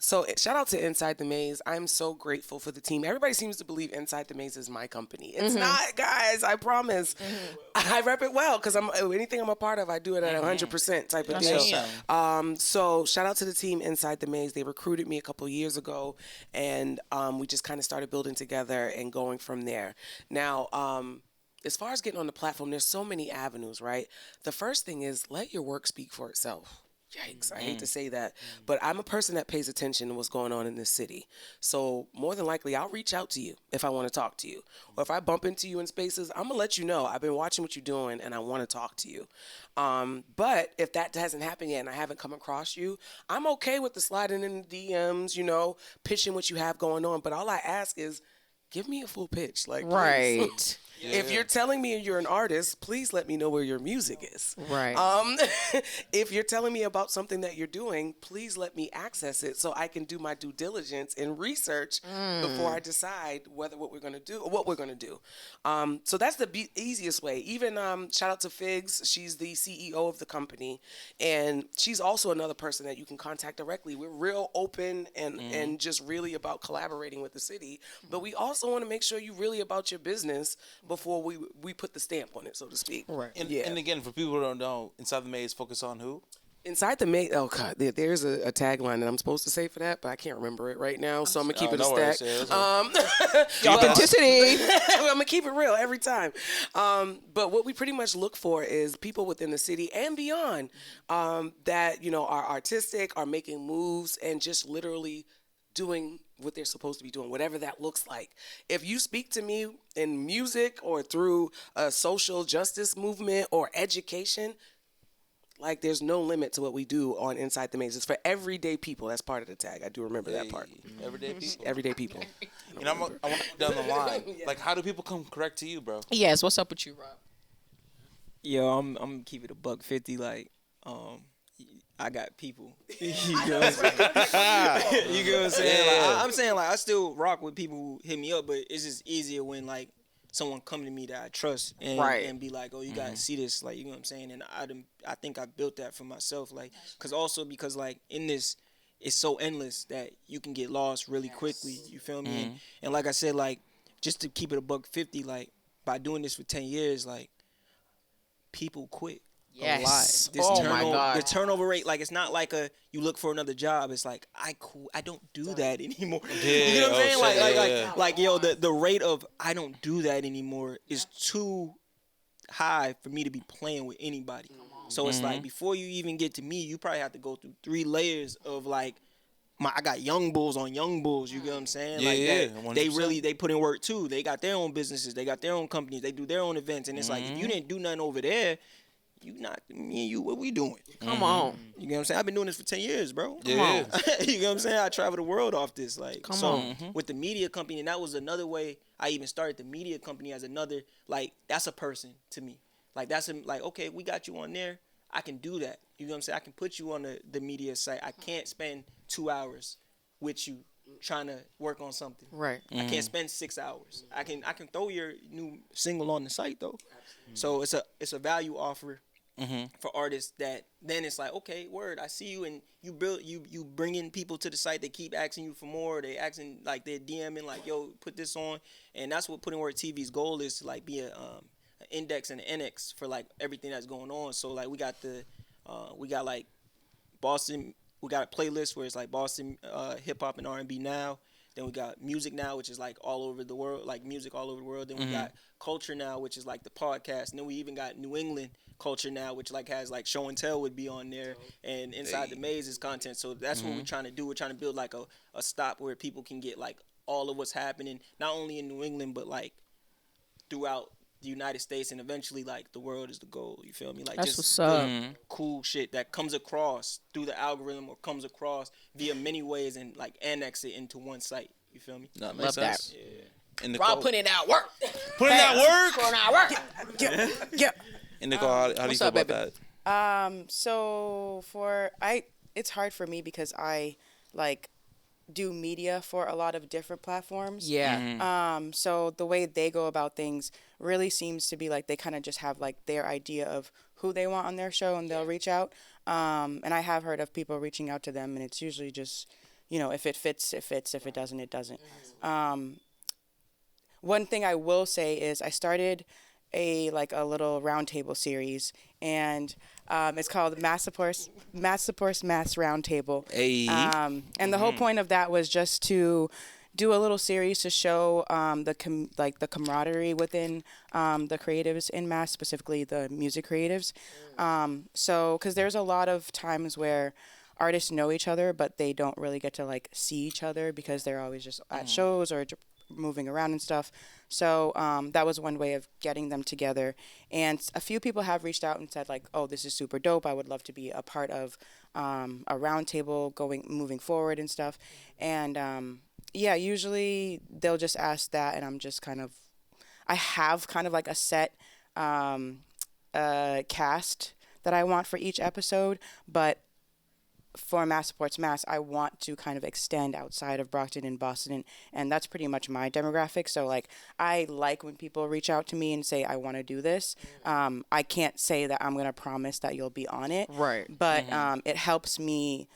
Speaker 3: So shout out to Inside the Maze. I'm so grateful for the team. Everybody seems to believe Inside the Maze is my company. It's not, guys. I promise. I rep it well because anything I'm a part of, I do it at 100% type of deal. So shout out to the team Inside the Maze. They recruited me a couple years ago, and we just kind of started building together and going from there. Now, as far as getting on the platform, there's so many avenues, right? The first thing is let your work speak for itself. Yikes, I hate to say that, but I'm a person that pays attention to what's going on in this city. So more than likely, I'll reach out to you if I want to talk to you. Or if I bump into you in spaces, I'm going to let you know. I've been watching what you're doing, and I want to talk to you. But if that hasn't happened yet and I haven't come across you, I'm okay with the sliding in the DMs, pitching what you have going on. But all I ask is, give me a full pitch. Like, please.
Speaker 1: Right.
Speaker 3: If you're telling me you're an artist, please let me know where your music is.
Speaker 1: Right.
Speaker 3: If you're telling me about something that you're doing, please let me access it so I can do my due diligence and research before I decide what we're going to do. So that's the easiest way. Even shout out to Figs. She's the CEO of the company, and she's also another person that you can contact directly. We're real open and just really about collaborating with the city, but we also want to make sure you're really about your business before we put the stamp on it, so to speak.
Speaker 1: Right.
Speaker 2: And again, for people who don't know, Inside the Maze focus on who?
Speaker 3: Inside the Maze, oh God, there's a tagline that I'm supposed to say for that, but I can't remember it right now, so I'm gonna keep it a stack.
Speaker 1: Authenticity.
Speaker 3: I'm gonna keep it real every time. But what we pretty much look for is people within the city and beyond that are artistic, are making moves, and just literally doing what they're supposed to be doing, whatever that looks like. If you speak to me in music or through a social justice movement or education, like there's no limit to what we do on Inside the Maze. It's for everyday people. That's part of the tag. I do remember that part.
Speaker 2: Everyday people.
Speaker 3: Everyday people.
Speaker 2: I want to go down the line. Like, how do people come correct to you, bro?
Speaker 1: Yes. What's up with you, Rob?
Speaker 4: Yo, I'm gonna keep it $150. Like, I got people. You know what I'm saying? You get what I'm saying?
Speaker 2: Yeah.
Speaker 4: Like, I'm saying, like, I still rock with people who hit me up, but it's just easier when, like, someone come to me that I trust and be like, oh, you gotta see this, like, you know what I'm saying? And I think I built that for myself, like, because like in this, it's so endless that you can get lost really quickly. You feel me? And like I said, like, just to keep it $150, like, by doing this for 10 years, like, people quit.
Speaker 1: Yes.
Speaker 4: A lot.
Speaker 1: Oh my God.
Speaker 4: The turnover rate, like, it's not like you look for another job. It's like I don't do that anymore.
Speaker 2: Yeah,
Speaker 4: you know what I'm saying?
Speaker 2: shit,
Speaker 4: Like yo, the rate of I don't do that anymore is too high for me to be playing with anybody. So it's like before you even get to me, you probably have to go through 3 layers of like I got young bulls on young bulls. You get what I'm saying?
Speaker 2: Yeah,
Speaker 4: like
Speaker 2: yeah,
Speaker 4: that, they put in work too. They got their own businesses. They got their own companies. They do their own events. And it's like if you didn't do nothing over there. Me and you, what we doing?
Speaker 1: Come on.
Speaker 4: You know what I'm saying? I've been doing this for 10 years, bro.
Speaker 2: Yeah.
Speaker 4: You know what I'm saying? I travel the world off this. Like,
Speaker 1: Come on.
Speaker 4: with the media company, and that was another way I even started the media company as another, like, that's a person to me. Like, like, okay, we got you on there. I can do that. You know what I'm saying? I can put you on the media site. I can't spend 2 hours with you trying to work on something.
Speaker 1: Right.
Speaker 4: I can't spend 6 hours. I can throw your new single on the site, though. So it's a value offer. For artists that then it's like, okay, word, I see you, and you bring in people to the site. They keep asking you for more. They asking, like, they're DMing like, yo, put this on, and that's what Putting Word TV's goal is, to like be an index and an index for like everything that's going on. So like we got like Boston, we got a playlist where it's like Boston hip hop and R&B now. Then we got music now, which is like all over the world, like music all over the world. Then we got culture now, which is like the podcast. And then we even got New England culture now, which like has like show and tell would be on there, and Inside the Maze is content. So that's what we're trying to do. We're trying to build like a stop where people can get like all of what's happening, not only in New England, but like throughout the United States, and eventually like the world is the goal. You feel me? Like
Speaker 1: That's
Speaker 4: just
Speaker 1: what's up.
Speaker 4: cool shit that comes across through the algorithm or comes across via many ways and like annex it into one site. You feel me?
Speaker 2: That makes
Speaker 1: Love that.
Speaker 2: sense. Yeah. And
Speaker 1: Rob putting out work.
Speaker 2: Putting out work.
Speaker 1: Putting out work.
Speaker 3: Yeah.
Speaker 2: And Nicole, how do you
Speaker 1: what's
Speaker 2: feel
Speaker 1: up,
Speaker 2: about
Speaker 1: baby?
Speaker 2: that?
Speaker 5: So it's hard for me because I like do media for a lot of different platforms.
Speaker 1: Yeah.
Speaker 5: So the way they go about things really seems to be like they kind of just have like their idea of who they want on their show, and they'll reach out. And I have heard of people reaching out to them, and it's usually just, if it fits, it fits. If it doesn't, it doesn't. One thing I will say is I started a little roundtable series, and it's called Mass Supports Mass Roundtable.
Speaker 2: Hey.
Speaker 5: And the whole point of that was just to do a little series to show the camaraderie within the creatives in Mass, specifically the music creatives. So, because there's a lot of times where artists know each other, but they don't really get to like see each other because they're always just at shows or moving around and stuff. So that was one way of getting them together. And a few people have reached out and said like, oh, this is super dope. I would love to be a part of a roundtable moving forward and stuff. And yeah, usually they'll just ask that, and I'm just I have kind of like a set cast that I want for each episode, but for Mass Supports Mass, I want to kind of extend outside of Brockton and Boston, and that's pretty much my demographic. So, like, I like when people reach out to me and say, I want to do this. I can't say that I'm going to promise that you'll be on it.
Speaker 1: Right.
Speaker 5: But it helps me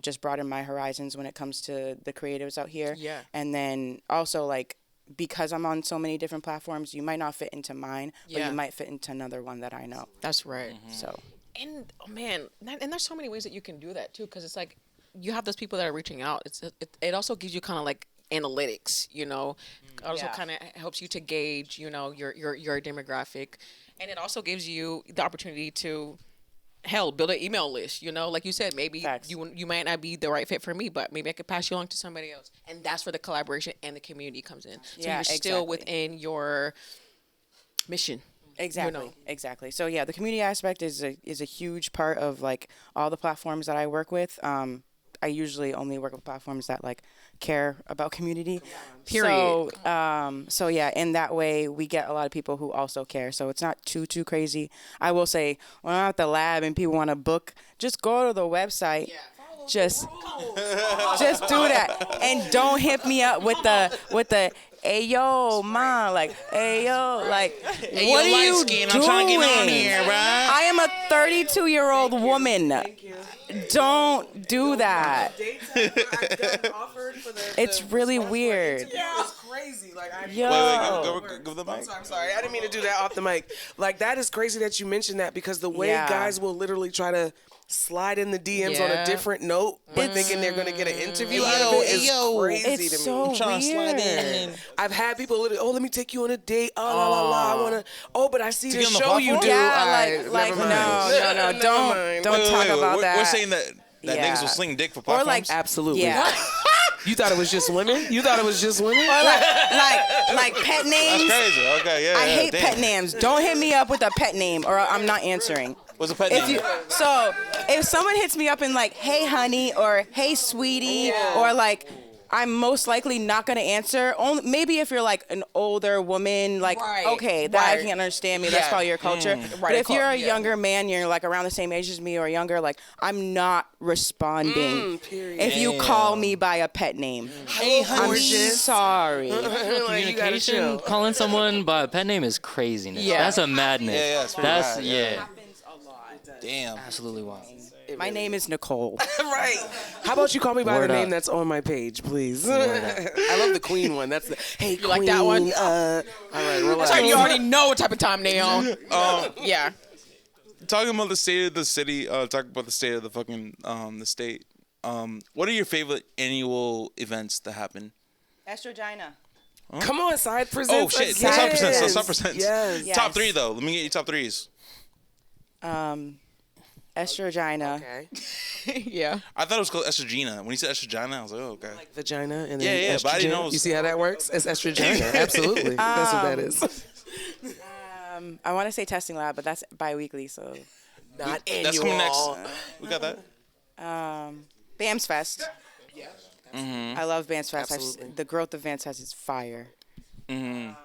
Speaker 5: just broaden my horizons when it comes to the creatives out here.
Speaker 1: Yeah.
Speaker 5: And then also, like, because I'm on so many different platforms, you might not fit into mine, but
Speaker 1: Yeah.
Speaker 5: you might fit into another one that I know.
Speaker 1: That's right.
Speaker 5: So...
Speaker 1: And oh man, and there's so many ways that you can do that too, because it's like you have those people that are reaching out. It also gives you kind of like analytics, Also
Speaker 5: Yeah.
Speaker 1: kind of helps you to gauge, your demographic, and it also gives you the opportunity to build an email list. Like you said, maybe
Speaker 5: Facts.
Speaker 1: you might not be the right fit for me, but maybe I could pass you along to somebody else, and that's where the collaboration and the community comes in. So
Speaker 5: Yeah,
Speaker 1: you're still
Speaker 5: exactly.
Speaker 1: within your mission.
Speaker 5: Exactly. So yeah, the community aspect is a huge part of like all the platforms that I work with. I usually only work with platforms that like care about community.
Speaker 1: Period.
Speaker 5: So yeah, in that way we get a lot of people who also care. So it's not too crazy. I will say when I'm at the lab and people want to book, just go to the website. Just do that, and don't hit me up with the hey yo ma, like hey yo, like
Speaker 2: Hey,
Speaker 5: what
Speaker 2: yo,
Speaker 5: are you
Speaker 2: light-skin,
Speaker 5: doing?
Speaker 2: I'm trying to get on here, bruh.
Speaker 5: I am a 32-year-old woman. Don't do that. It's really weird.
Speaker 3: It's crazy. Like
Speaker 5: Yo.
Speaker 2: Wait, give the mic.
Speaker 3: I'm sorry. I didn't mean to do that off the mic. Like, that is crazy that you mentioned that, because the way
Speaker 5: Yeah.
Speaker 3: guys will literally try to slide in the DMs on
Speaker 1: Yeah.
Speaker 3: a different note, but thinking they're going to get an interview
Speaker 2: Hey,
Speaker 3: out
Speaker 2: yo,
Speaker 3: of it
Speaker 2: hey,
Speaker 3: is
Speaker 2: yo.
Speaker 3: crazy
Speaker 5: It's
Speaker 3: to
Speaker 5: so
Speaker 3: me.
Speaker 2: Trying to slide in.
Speaker 5: weird.
Speaker 3: I've had people literally, let me take you on a date. Oh, la, la, la. I want to, but I see the
Speaker 2: get on the
Speaker 3: show you
Speaker 2: platform?
Speaker 3: do.
Speaker 5: Yeah,
Speaker 3: All
Speaker 5: like
Speaker 3: right,
Speaker 5: like
Speaker 3: never
Speaker 5: no,
Speaker 3: mind.
Speaker 5: don't
Speaker 3: mind.
Speaker 5: talk about that.
Speaker 2: We're saying that
Speaker 5: Yeah.
Speaker 2: niggas will sling dick for
Speaker 5: or
Speaker 2: platforms.
Speaker 5: like
Speaker 3: Absolutely.
Speaker 5: yeah.
Speaker 3: You thought it was just women? You thought it was just women?
Speaker 5: Or like pet
Speaker 2: That's
Speaker 5: names.
Speaker 2: crazy. Okay, yeah.
Speaker 5: I
Speaker 2: yeah,
Speaker 5: hate
Speaker 2: damn.
Speaker 5: pet names. Don't hit me up with a pet name, or I'm not answering.
Speaker 2: What's a pet
Speaker 5: If
Speaker 2: name?
Speaker 5: if someone hits me up and like, hey honey, or hey sweetie, or like, I'm most likely not gonna answer. Only maybe if you're like an older woman, like
Speaker 1: Right,
Speaker 5: okay, that
Speaker 1: right.
Speaker 5: I can understand me. That's
Speaker 1: Yeah.
Speaker 5: probably your culture. But
Speaker 1: Right,
Speaker 5: if you're a
Speaker 1: yeah.
Speaker 5: younger man, you're like around the same age as me or younger, like I'm not responding
Speaker 3: period.
Speaker 5: if you call me by a pet name.
Speaker 2: Hey,
Speaker 5: I'm
Speaker 3: Gorgeous.
Speaker 5: sorry.
Speaker 3: Like, you gotta
Speaker 6: Communication,
Speaker 3: chill.
Speaker 6: calling someone by a pet name is craziness.
Speaker 1: Yeah.
Speaker 6: That's a madness.
Speaker 2: Yeah, it's pretty
Speaker 6: That's
Speaker 2: bad,
Speaker 6: yeah.
Speaker 2: Damn.
Speaker 6: Absolutely wild.
Speaker 5: My name is Nicole.
Speaker 3: Right. How about you call me by
Speaker 6: Word
Speaker 3: the name
Speaker 6: up.
Speaker 3: that's on my page, please? I love the queen one. That's the, hey, queen.
Speaker 1: like that one?
Speaker 3: All right, relax.
Speaker 1: So you already know what type of time they on. Yeah.
Speaker 2: Talking about the state of the city, talking about the state of the fucking the state. What are your favorite annual events that happen?
Speaker 5: Estrogina.
Speaker 3: Come on, side presents.
Speaker 2: Oh shit!
Speaker 3: us.
Speaker 2: Side percent. So
Speaker 3: Yes.
Speaker 2: side percent.
Speaker 3: Yes.
Speaker 5: Yes.
Speaker 2: Top three though. Let me get you top threes.
Speaker 5: Estrogina.
Speaker 3: Okay.
Speaker 1: Yeah.
Speaker 2: I thought it was called Estrogina. When you said Estrogina, I was like, oh, okay.
Speaker 3: Vagina and then
Speaker 2: Yeah, yeah, but I didn't know it
Speaker 3: estrogen.
Speaker 2: was-
Speaker 3: You see how that works? It's estrogena. Absolutely. That's what that is.
Speaker 5: I want to say testing lab, but that's bi-weekly, so.
Speaker 3: Not annual.
Speaker 2: That's coming next. We got that.
Speaker 5: BAMS Fest. I love BAMS Fest.
Speaker 3: Absolutely.
Speaker 5: The growth of BAMS Fest is fire. And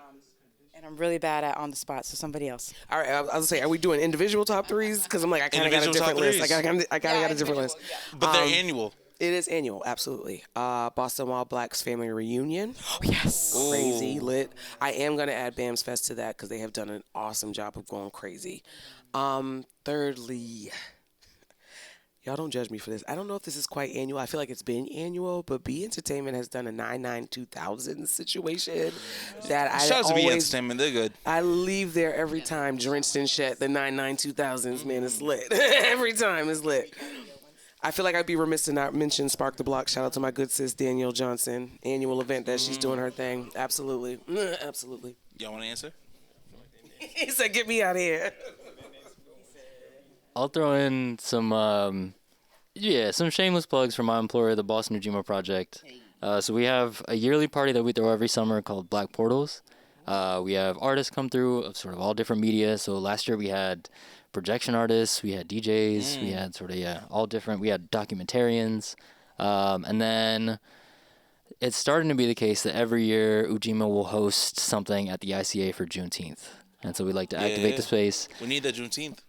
Speaker 5: I'm really bad at on the spot, so somebody else.
Speaker 3: All right, I was gonna say, are we doing individual top threes? Because I'm like, I kind of got a
Speaker 2: Individual
Speaker 3: different
Speaker 2: top
Speaker 3: list.
Speaker 2: threes.
Speaker 3: I got a different list.
Speaker 2: But they're annual.
Speaker 3: It is annual, absolutely. Boston Wild Blacks Family Reunion.
Speaker 5: Oh, yes.
Speaker 3: Crazy lit. I am going to add BAM's Fest to that because they have done an awesome job of going crazy. Thirdly, y'all don't judge me for this. I don't know if this is quite annual. I feel like it's been annual, but B Entertainment has done a 9/9/2000 situation that I
Speaker 2: Shout out to B
Speaker 3: always,
Speaker 2: Entertainment. They're good.
Speaker 3: I leave there every time drenched in shit. The 9/9/2000s, man, it's lit. Every time it's lit. I feel like I'd be remiss to not mention Spark the Block. Shout out to my good sis Danielle Johnson. Annual event that she's doing her thing. Absolutely. Absolutely.
Speaker 2: Y'all want to answer?
Speaker 3: He said, get me out of here.
Speaker 6: I'll throw in some shameless plugs for my employer, the Boston Ujima Project. So we have a yearly party that we throw every summer called Black Portals. We have artists come through of sort of all different media. So last year we had projection artists, we had DJs, we had all different. We had documentarians, and then it's starting to be the case that every year Ujima will host something at the ICA for Juneteenth, and so we like to activate the space.
Speaker 2: We need that Juneteenth.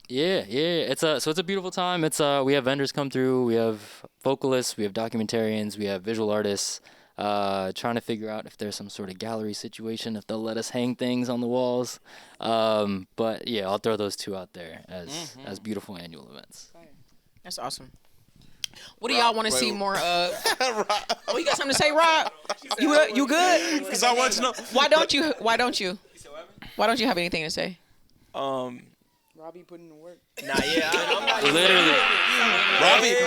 Speaker 6: Yeah. It's a beautiful time. It's we have vendors come through, we have vocalists, we have documentarians, we have visual artists. Trying to figure out if there's some sort of gallery situation, if they'll let us hang things on the walls. But yeah, I'll throw those two out there as beautiful annual events.
Speaker 1: That's awesome. What do y'all want to see more of? Oh, you got something to say, Rob? You good?
Speaker 2: Because I want to know.
Speaker 1: Why don't you have anything to say?
Speaker 5: Robbie putting in the work.
Speaker 4: Nah, yeah, I'm not
Speaker 6: Literally.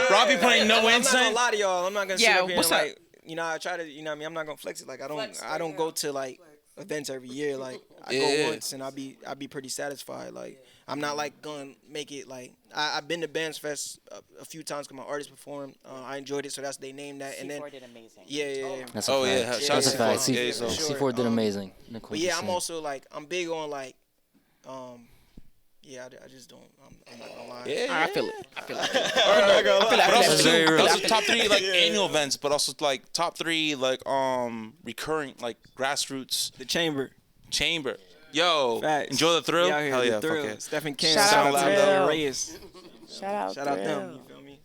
Speaker 2: Robbie putting no
Speaker 4: I'm not
Speaker 2: insight.
Speaker 4: gonna lie to y'all. I'm not gonna sit
Speaker 1: Yeah,
Speaker 4: up here
Speaker 1: what's
Speaker 4: and
Speaker 1: up?
Speaker 4: like, I try to, what I mean, I'm not gonna flex it. Like, I don't go to like events every year. Like, I go once and I'll be pretty satisfied. Like, I'm not like gonna make it like I've been to Bands Fest a few times because my artists performed. I enjoyed it, so that's they named that. And then
Speaker 5: did amazing.
Speaker 4: yeah.
Speaker 6: That's a fact.
Speaker 2: Shout out
Speaker 6: That's a
Speaker 2: to
Speaker 6: fact.
Speaker 2: C4. Yeah, so-
Speaker 6: C4 did amazing.
Speaker 4: But yeah, I'm also like I'm big on like yeah, I just don't. I'm not gonna lie.
Speaker 2: Yeah.
Speaker 1: I feel it.
Speaker 2: But also
Speaker 6: That's very
Speaker 2: too,
Speaker 6: real.
Speaker 2: also top three like annual events, but also like top three like recurring like grassroots
Speaker 4: The Chamber.
Speaker 2: chamber. Yo,
Speaker 4: Facts.
Speaker 2: enjoy the thrill.
Speaker 4: We out here,
Speaker 2: Hell
Speaker 4: the
Speaker 2: yeah,
Speaker 4: thrill.
Speaker 2: fuck it.
Speaker 4: Stephen King.
Speaker 5: Shout
Speaker 2: out
Speaker 4: out
Speaker 2: Thrill.
Speaker 4: to Reyes.
Speaker 5: Shout
Speaker 4: Shout out them. You feel me?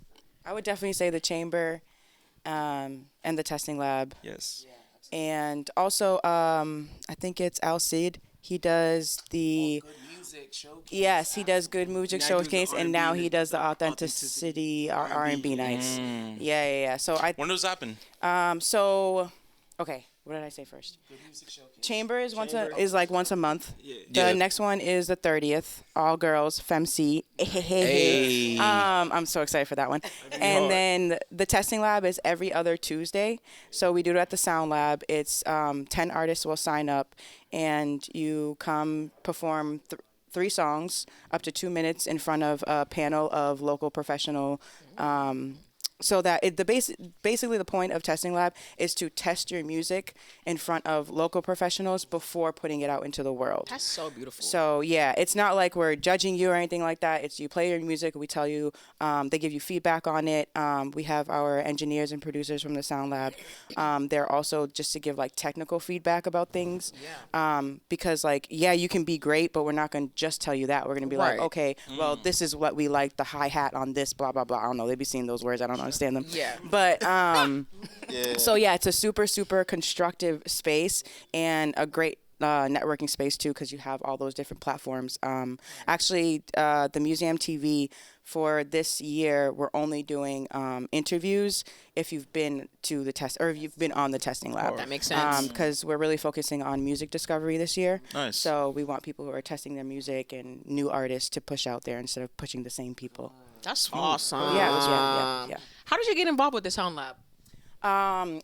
Speaker 5: I would definitely say the chamber, and the testing lab,
Speaker 4: Yes.
Speaker 5: and also I think it's Al Cid. He does the
Speaker 3: Music showcase.
Speaker 5: yes, he does good music
Speaker 3: Now he does the
Speaker 5: showcase, and now
Speaker 3: R&B,
Speaker 5: he does the
Speaker 3: authenticity
Speaker 5: authenticity R&B nights. Yeah. So
Speaker 2: When does that happen?
Speaker 5: so okay, what did I say first? Chamber is once a month. The
Speaker 2: Yeah.
Speaker 5: next one is the 30th, all girls, FemC.
Speaker 2: Hey.
Speaker 5: I'm so excited for that one. And then the testing lab is every other Tuesday. So we do it at the Sound Lab. It's 10 artists will sign up, and you come perform 3 songs up to 2 minutes in front of a panel of local professional. So that basically the point of testing lab is to test your music in front of local professionals before putting it out into the world.
Speaker 1: That's so beautiful.
Speaker 5: So yeah, it's not like we're judging you or anything like that. It's you play your music, we tell you, they give you feedback on it. We have our engineers and producers from the Sound Lab. They're also just to give like technical feedback about things. Because like, yeah, you can be great, but we're not going to just tell you that. We're going to be like,
Speaker 1: Right.
Speaker 5: okay, well, this is what we like, the hi-hat on this, blah, blah, blah. I don't know. They be seeing those words. I don't understand them.
Speaker 1: Yeah.
Speaker 5: But so yeah, it's a super, super constructive space and a great networking space too, because you have all those different platforms. Actually, the Museum TV for this year, we're only doing interviews if you've been to the test or if you've been on the testing lab.
Speaker 1: That makes sense.
Speaker 5: Because we're really focusing on music discovery this year.
Speaker 2: Nice.
Speaker 5: So we want people who are testing their music and new artists to push out there instead of pushing the same people.
Speaker 1: That's awesome.
Speaker 5: Yeah.
Speaker 1: How did you get involved with the Sound Lab?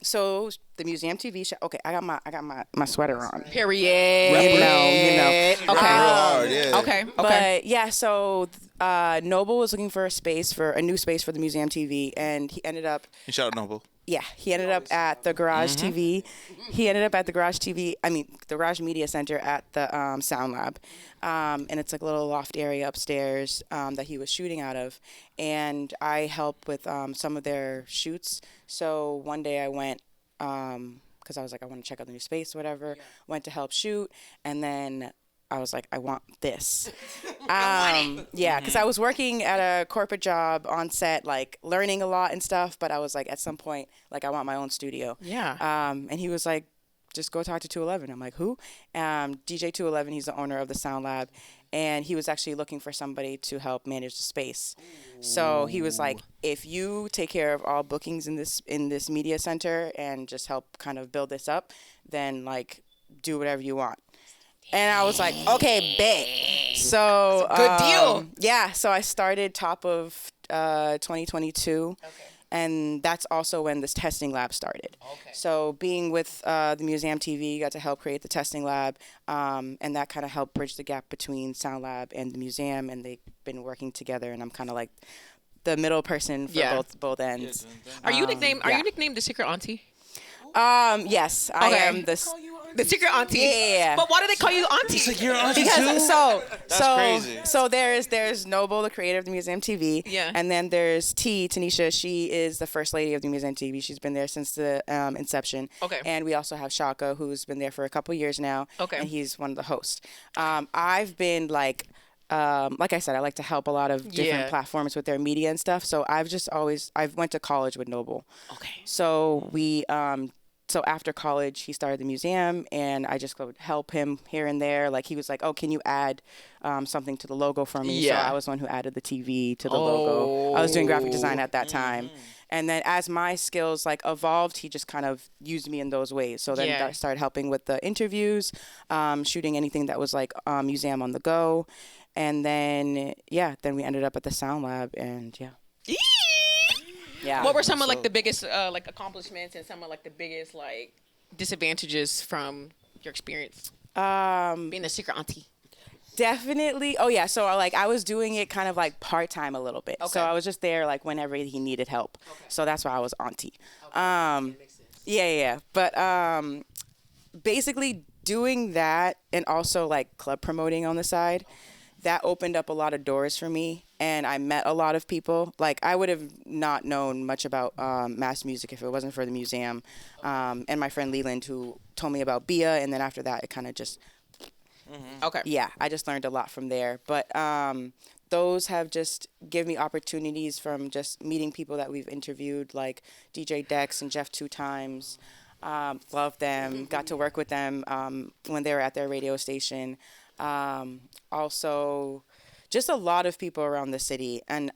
Speaker 5: So the Museum TV show. Okay, I got my sweater on.
Speaker 1: Period.
Speaker 5: You know.
Speaker 1: Okay.
Speaker 2: hard, yeah.
Speaker 1: Okay.
Speaker 5: But yeah, so Noble was looking for a new space for the Museum TV, and he ended up.
Speaker 2: Shout out Noble.
Speaker 5: Yeah, he ended up at the Garage TV. He ended up at the Garage TV. The Garage Media Center at the Sound Lab, and it's like a little loft area upstairs that he was shooting out of. And I helped with some of their shoots. So one day I went because I was like, I want to check out the new space, or whatever. Went to help shoot, and then I was like, I want this. Yeah, because I was working at a corporate job on set, like learning a lot and stuff. But I was like, at some point, like I want my own studio.
Speaker 1: Yeah.
Speaker 5: And he was like, just go talk to 211. I'm like, who? DJ 211, he's the owner of the Sound Lab. And he was actually looking for somebody to help manage the space. So he was like, if you take care of all bookings in this media center and just help kind of build this up, then like do whatever you want. And I was like, okay, bet. So
Speaker 1: good deal.
Speaker 5: Yeah. So I started top of 2022. Okay. And that's also when this testing lab started. Okay. So being with the Museum TV, got to help create the testing lab, and that kind of helped bridge the gap between Sound Lab and the museum, and they've been working together, and I'm kind of like the middle person for both ends.
Speaker 1: Are you nicknamed the Secret Auntie?
Speaker 5: Yes, I am
Speaker 1: the Secret Auntie.
Speaker 5: Yeah.
Speaker 1: But why do they call you Auntie?
Speaker 2: It's like you're auntie too?
Speaker 5: That's
Speaker 2: crazy.
Speaker 5: So there's Noble, the creator of the Museum TV.
Speaker 1: Yeah.
Speaker 5: And then there's Tanisha. She is the first lady of the Museum TV. She's been there since the inception.
Speaker 1: Okay.
Speaker 5: And we also have Shaka, who's been there for a couple years now. Okay. And he's one of the hosts. I've been like I said, I like to help a lot of different platforms with their media and stuff. So I've went to college with Noble. Okay. So so after college, he started the museum, and I just would help him here and there. Like, he was like, oh, can you add something to the logo for me?
Speaker 1: Yeah.
Speaker 5: So I was the one who added the TV to the logo. I was doing graphic design at that time. And then as my skills, like, evolved, he just kind of used me in those ways. So then I started helping with the interviews, shooting anything that was, like, museum on the go. And then, then we ended up at the Sound Lab, and yeah.
Speaker 1: What were some of like the biggest like accomplishments and some of like the biggest like disadvantages from your experience being a secret auntie?
Speaker 5: Definitely. Oh yeah. So like I was doing it kind of like part-time a little bit. Okay. So I was just there like whenever he needed help. Okay. So that's why I was auntie. Okay. Yeah. But basically doing that and also like club promoting on the side, that opened up a lot of doors for me, and I met a lot of people. Like, I would have not known much about mass music if it wasn't for the museum, and my friend Leland, who told me about Bia, and then after that, it kind of just, I just learned a lot from there. But those have just given me opportunities from just meeting people that we've interviewed, like DJ Dex and Jeff 2 Times. Love them. Got to work with them when they were at their radio station. Also, just a lot of people around the city, and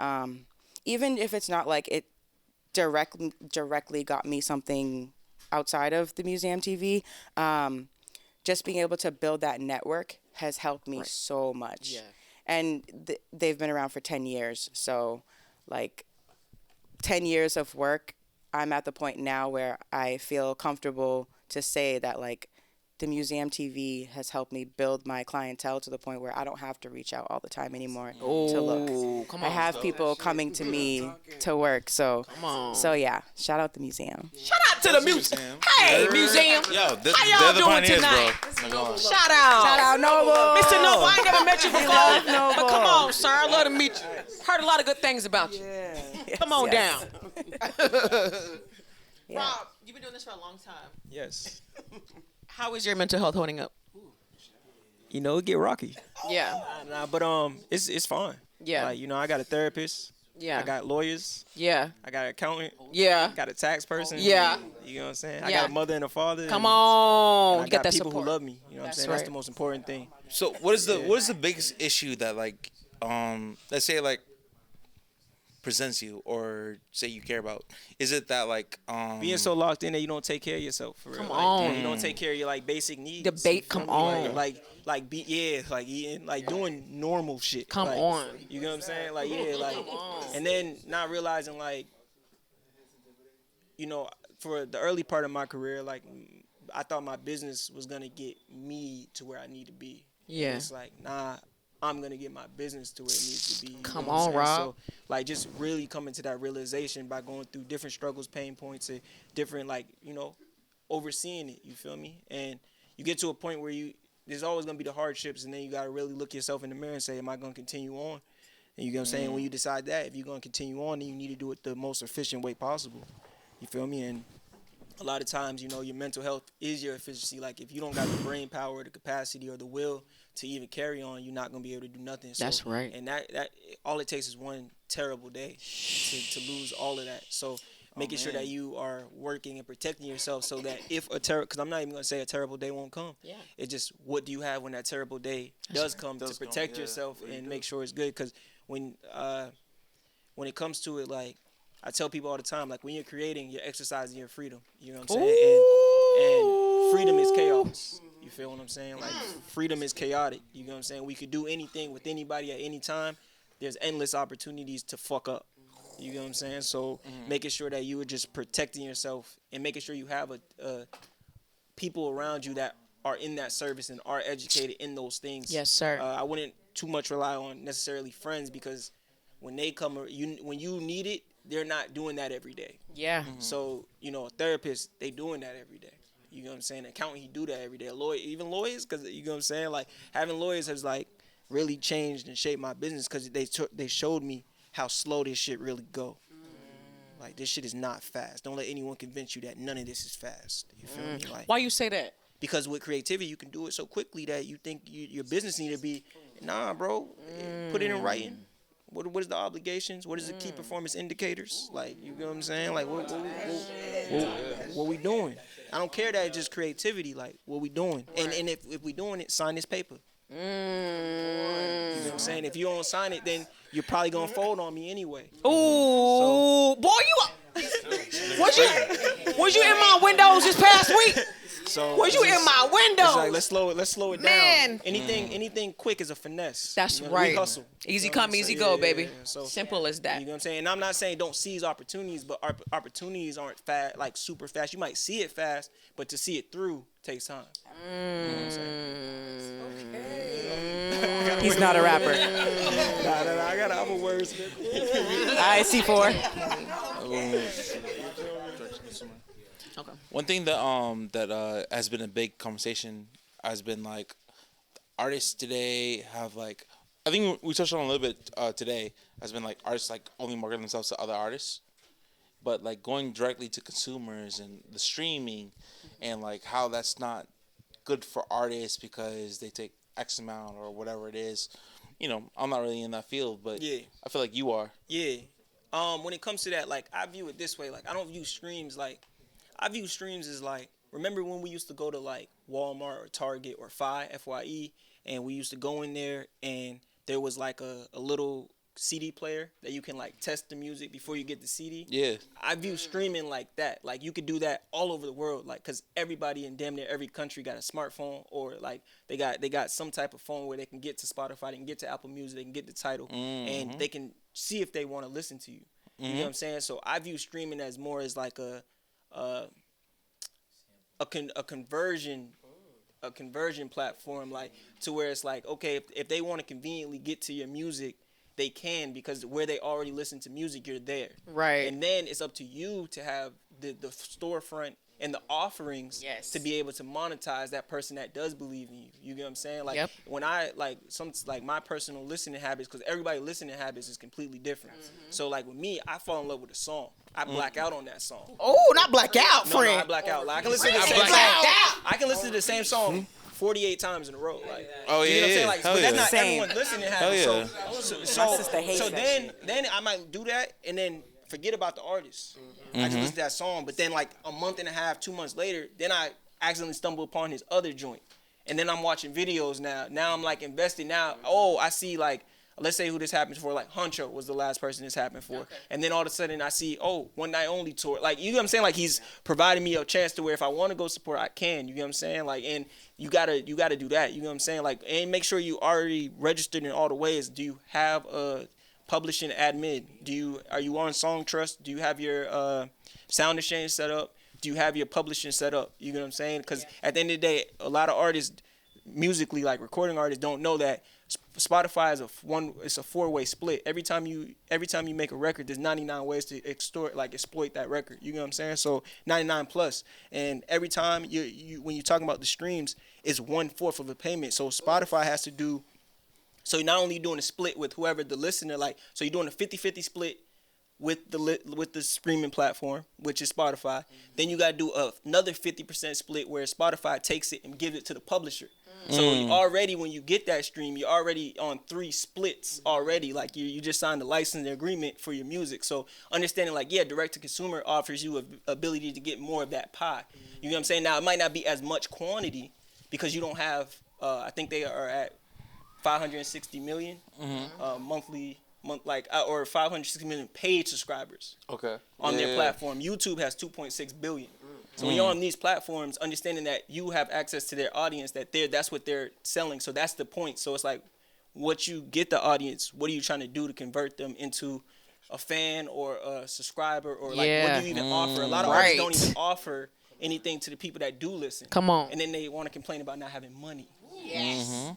Speaker 5: even if it's not like it directly got me something outside of the Museum TV, just being able to build that network has helped me so much. Yeah. And they've been around for 10 years, so like 10 years of work, I'm at the point now where I feel comfortable to say that like the Museum TV has helped me build my clientele to the point where I don't have to reach out all the time anymore to look. I have people coming to me to work. So, yeah, shout out the museum.
Speaker 1: Shout out to the museum. Hey, museum.
Speaker 2: Yo,
Speaker 1: how y'all doing tonight? Shout out
Speaker 5: Noble.
Speaker 1: Mr. Noble, I ain't never met you before. But come on, sir. I love to meet you. Heard a lot of good things about you. Yeah. Come on down. Rob, you've been doing this for a long time.
Speaker 4: Yes.
Speaker 1: How is your mental health holding up?
Speaker 4: You know, it get rocky.
Speaker 1: Yeah.
Speaker 4: But it's fine.
Speaker 1: Yeah.
Speaker 4: Like, I got a therapist.
Speaker 1: Yeah.
Speaker 4: I got lawyers.
Speaker 1: Yeah.
Speaker 4: I got an accountant.
Speaker 1: Yeah.
Speaker 4: I got a tax person.
Speaker 1: Yeah.
Speaker 4: You know what I'm saying?
Speaker 1: Yeah.
Speaker 4: I got a mother and a father.
Speaker 1: Come on.
Speaker 4: I
Speaker 1: Get
Speaker 4: got
Speaker 1: that
Speaker 4: people
Speaker 1: support.
Speaker 4: who love me. You know what I'm saying?
Speaker 1: Right.
Speaker 4: That's the most important thing.
Speaker 2: So what is the biggest issue that like let's say like presents you or say you care about? Is it that like
Speaker 4: being so locked in that you don't take care of yourself for real?
Speaker 1: Come
Speaker 4: like,
Speaker 1: on.
Speaker 4: You don't take care of your like basic needs.
Speaker 1: Debate, come on.
Speaker 4: Like eating, like doing normal shit.
Speaker 1: Come
Speaker 4: like,
Speaker 1: on.
Speaker 4: You know what I'm saying? Like and then not realizing like, for the early part of my career, like I thought my business was gonna get me to where I need to be.
Speaker 1: Yeah.
Speaker 4: And it's like, nah, I'm gonna get my business to where it needs to be.
Speaker 1: Come on, Rob.
Speaker 4: So, like, just really coming to that realization by going through different struggles, pain points, and different, like, overseeing it. You feel me? And you get to a point where there's always gonna be the hardships, and then you gotta really look yourself in the mirror and say, am I gonna continue on? And you know what I'm saying? When you decide that, if you're gonna continue on, then you need to do it the most efficient way possible. You feel me? And a lot of times, you know, your mental health is your efficiency. Like if you don't got the brain power, the capacity, or the will to even carry on, you're not gonna be able to do nothing. So,
Speaker 1: That's right.
Speaker 4: And that all it takes is one terrible day to lose all of that. So making sure that you are working and protecting yourself so that if because I'm not even gonna say a terrible day won't come.
Speaker 1: Yeah.
Speaker 4: It's just what do you have when that terrible day does come to protect yourself and make sure it's good. Because when it comes to it, like I tell people all the time, like when you're creating, you're exercising your freedom. You know what I'm saying? And freedom is chaos. You feel what I'm saying? Like freedom is chaotic. You know what I'm saying? We could do anything with anybody at any time. There's endless opportunities to fuck up. You know what I'm saying? So making sure that you are just protecting yourself and making sure you have people around you that are in that service and are educated in those things.
Speaker 1: Yes, sir.
Speaker 4: I wouldn't too much rely on necessarily friends because when they come, when you need it, they're not doing that every day.
Speaker 1: Yeah.
Speaker 4: So, you know, a therapist, they doing that every day. You know what I'm saying? An accountant, he do that every day. A lawyer, even lawyers, because you know what I'm saying? Like having lawyers has like really changed and shaped my business because they showed me how slow this shit really go. Like this shit is not fast. Don't let anyone convince you that none of this is fast. You feel me? Like
Speaker 1: Why you say that?
Speaker 4: because with creativity you can do it so quickly that you think your business need to be bro. Put it in writing. What is the obligations? What is the key performance indicators? Like you know what I'm saying? Like what we doing? I don't care that it's just creativity. Like what we doing? And if we doing it, sign this paper. You know what I'm saying? If you don't sign it, then you're probably gonna fold on me anyway.
Speaker 1: Ooh, boy, was you in my windows this past week?
Speaker 4: So
Speaker 1: Was you in my windows?
Speaker 4: It's like let's slow it
Speaker 1: Man.
Speaker 4: down. Anything quick is a finesse.
Speaker 1: That's
Speaker 4: You know,
Speaker 1: right.
Speaker 4: We hustle.
Speaker 1: Easy
Speaker 4: You know what
Speaker 1: come,
Speaker 4: I'm
Speaker 1: easy
Speaker 4: saying?
Speaker 1: go,
Speaker 4: Yeah,
Speaker 1: baby.
Speaker 4: yeah, yeah. So,
Speaker 1: Simple as that.
Speaker 4: you know what I'm saying? And I'm not saying don't seize opportunities, but opportunities aren't fast, like super fast. You might see it fast, but to see it through takes time. You know what I'm saying?
Speaker 5: He's not a rapper.
Speaker 4: Nah, I got other words.
Speaker 5: I C4.
Speaker 1: Okay.
Speaker 2: One thing that has been a big conversation has been like artists today have like I think we touched on a little bit today has been like artists like only marketing themselves to other artists, but like going directly to consumers and the streaming and like how that's not good for artists because they take X amount or whatever it is. You know, I'm not really in that field, but
Speaker 4: Yeah.
Speaker 2: I feel like you are.
Speaker 4: Yeah. When it comes to that, like I view it this way. Like I don't view streams like I view streams as like remember when we used to go to like Walmart or Target or FYE, and we used to go in there and there was like a little CD player that you can like test the music before you get the CD.
Speaker 2: Yeah.
Speaker 4: I view streaming like that. Like you could do that all over the world. Like because everybody in damn near every country got a smartphone or like they got some type of phone where they can get to Spotify, they can get to Apple Music, they can get the title, and they can see if they want to listen to you. You know what I'm saying? So I view streaming as more as like a conversion platform, like to where it's like okay, if they want to conveniently get to your music, they can because where they already listen to music, you're there.
Speaker 1: Right.
Speaker 4: And then it's up to you to have the storefront and the offerings to be able to monetize that person that does believe in you. You get what I'm saying? Like when I like my personal listening habits, because everybody listening habits is completely different. So like with me, I fall in love with a song. I black out on that song.
Speaker 1: Oh, not black out,
Speaker 4: No,
Speaker 1: friend.
Speaker 4: I black out. Like, I can listen to the same song. I can listen to the same song 48 times in a row. Like,
Speaker 2: Oh
Speaker 4: you know what I'm
Speaker 2: yeah.
Speaker 4: saying? Like,
Speaker 2: Hell
Speaker 4: but
Speaker 2: yeah.
Speaker 4: that's not
Speaker 5: Same.
Speaker 4: everyone's listening
Speaker 2: Hell
Speaker 4: habits.
Speaker 2: yeah.
Speaker 4: So then I might do that and then forget about the artist. I just listen to that song, but then like a month and a half, 2 months later, then I accidentally stumble upon his other joint. And then I'm watching videos now. Now I'm like invested now. Oh, I see like, let's say who this happens for, like Huncho was the last person this happened for. Okay. And then all of a sudden I see, oh, One Night Only tour. Like, you know what I'm saying? Like he's providing me a chance to where if I want to go support, I can. You know what I'm saying? Like, and you gotta do that. You know what I'm saying? Like, and make sure you already registered in all the ways. Do you have a publishing admin? Are you on Song Trust? Do you have your sound exchange set up? Do you have your publishing set up? You know what I'm saying? Because at the end of the day, a lot of artists, musically, like recording artists, don't know that Spotify is it's a 4-way split. Every time you make a record, there's 99 ways to exploit that record. You know what I'm saying? So 99 plus. And every time you when you're talking about the streams, it's 1/4 of the payment. So Spotify has to do. So you're not only doing a split with whoever the listener, like, so you're doing a 50-50 split with the streaming platform, which is Spotify. Then you got to do another 50% split where Spotify takes it and gives it to the publisher. So already when you get that stream, you're already on 3 splits already. Like you just signed a licensing agreement for your music. So understanding like, yeah, direct to consumer offers you a ability to get more of that pie. You know what I'm saying? Now it might not be as much quantity because you don't have, I think they are at 560 million monthly, or 560 million paid subscribers.
Speaker 2: Okay.
Speaker 4: On their platform. YouTube has 2.6 billion. So when you're on these platforms, understanding that you have access to their audience, that's what they're selling. So that's the point. So it's like, what you get the audience, what are you trying to do to convert them into a fan or a subscriber, or like what do you even offer? A lot of artists don't even offer anything to the people that do listen.
Speaker 1: Come on.
Speaker 4: And then they want to complain about not having money.
Speaker 1: Yes.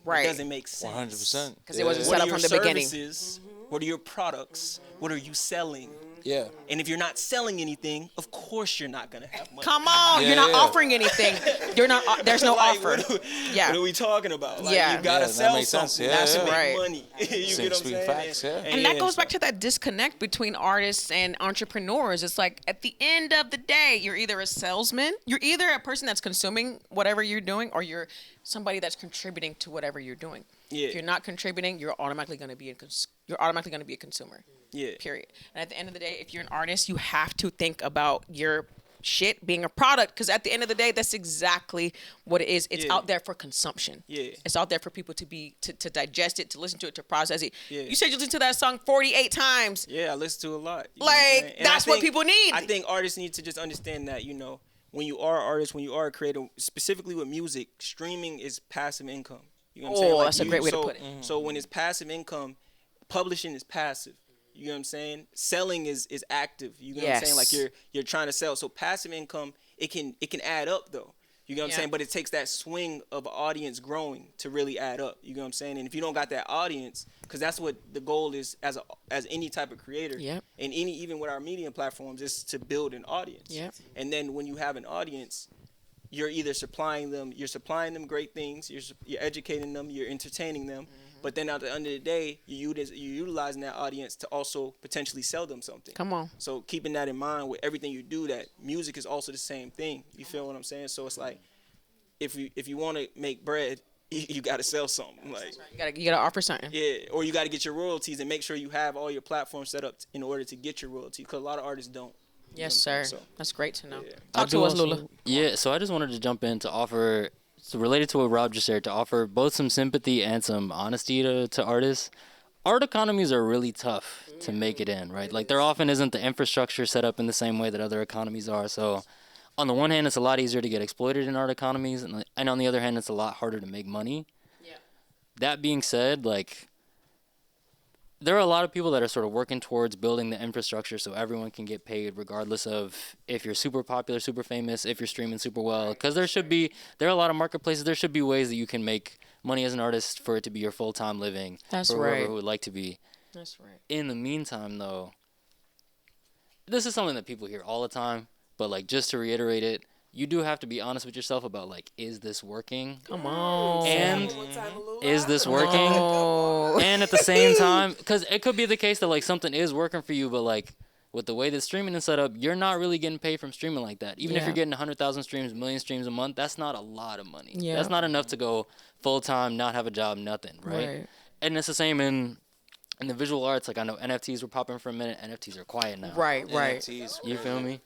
Speaker 4: It doesn't make sense.
Speaker 2: 100%.
Speaker 1: Because it wasn't set up from the beginning.
Speaker 4: What are your products? What are you selling?
Speaker 2: Yeah.
Speaker 4: And if you're not selling anything, of course you're not gonna have money.
Speaker 1: Come on, you're not offering anything. You're not. There's no
Speaker 4: Like,
Speaker 1: offer.
Speaker 4: What are we talking about? Like,
Speaker 1: Yeah.
Speaker 4: you gotta
Speaker 2: that
Speaker 4: sell
Speaker 2: makes sense.
Speaker 4: something.
Speaker 2: Yeah,
Speaker 4: That's
Speaker 2: yeah.
Speaker 4: to make
Speaker 1: Right.
Speaker 4: money. You get what I'm
Speaker 2: Speak
Speaker 4: saying?
Speaker 2: facts, yeah.
Speaker 1: And that goes back to that disconnect between artists and entrepreneurs. It's like at the end of the day, you're either a salesman, you're either a person that's consuming whatever you're doing, or you're somebody that's contributing to whatever you're doing.
Speaker 4: Yeah.
Speaker 1: If you're not contributing, you're automatically going to be a consumer.
Speaker 4: Yeah.
Speaker 1: Period. And at the end of the day, if you're an artist, you have to think about your shit being a product, because at the end of the day, that's exactly what it is. It's out there for consumption.
Speaker 4: Yeah.
Speaker 1: It's out there for people to digest it, to listen to it, to process it.
Speaker 4: Yeah.
Speaker 1: You said you listened to that song 48 times.
Speaker 4: Yeah, I listen to a lot. You know what I'm
Speaker 1: Like,
Speaker 4: saying? And
Speaker 1: that's what people need.
Speaker 4: I think artists need to just understand that, when you are an artist, when you are a creator, specifically with music, streaming is passive income. You know what I'm saying?
Speaker 1: Oh,
Speaker 4: Like,
Speaker 1: that's a great way to put it.
Speaker 4: So when it's passive income, publishing is passive. You know what I'm saying? Selling is active. You know what I'm saying?
Speaker 1: Yes.
Speaker 4: Like you're trying to sell. So passive income, it can add up though. You know what I'm saying? But it takes that swing of an audience growing to really add up. You know what I'm saying? And if you don't got that audience, because that's what the goal is as any type of creator.
Speaker 1: Yep.
Speaker 4: And even with our media platforms, is to build an audience.
Speaker 1: Yep.
Speaker 4: And then when you have an audience, you're either supplying them great things, you're educating them, you're entertaining them. But then at the end of the day, you're utilizing that audience to also potentially sell them something.
Speaker 1: Come on.
Speaker 4: So keeping that in mind with everything you do, that music is also the same thing. You feel what I'm saying? So it's like, if you want to make bread, you got to sell something. Like,
Speaker 1: You gotta offer something.
Speaker 4: yeah, or you got to get your royalties and make sure you have all your platforms set up in order to get your royalties, because a lot of artists don't.
Speaker 1: Yes,
Speaker 4: You know what I'm
Speaker 1: sir.
Speaker 4: saying? So,
Speaker 1: That's great to know.
Speaker 4: Yeah.
Speaker 1: Talk to us, Lula.
Speaker 6: Yeah, so I just wanted to jump in to offer, so related to what Rob just said, to offer both some sympathy and some honesty to artists. Art economies are really tough to make it in, right? Like, there often isn't the infrastructure set up in the same way that other economies are. So on the one hand, it's a lot easier to get exploited in art economies, and on the other hand, it's a lot harder to make money.
Speaker 1: Yeah.
Speaker 6: That being said, like, there are a lot of people that are sort of working towards building the infrastructure so everyone can get paid regardless of if you're super popular, super famous, if you're streaming super well. Because there are a lot of marketplaces. There should be ways that you can make money as an artist for it to be your full-time living.
Speaker 1: That's
Speaker 6: for whoever
Speaker 1: right.
Speaker 6: who would like to be.
Speaker 1: That's right.
Speaker 6: In the meantime, though, this is something that people hear all the time. But, like, just to reiterate it, you do have to be honest with yourself about, like, is this working?
Speaker 1: Come on.
Speaker 6: And is this working?
Speaker 1: Oh.
Speaker 6: And at the same time, because it could be the case that, like, something is working for you, but, like, with the way that streaming is set up, you're not really getting paid from streaming like that. Even if
Speaker 1: Yeah.
Speaker 6: you're getting 100,000 streams, 1,000,000 streams a month, that's not a lot of money.
Speaker 1: Yeah.
Speaker 6: That's not enough to go full-time, not have a job, nothing, right? And it's the same in the visual arts. Like, I know NFTs were popping for a minute. NFTs are quiet now.
Speaker 1: Right.
Speaker 2: NFTs,
Speaker 6: You feel me?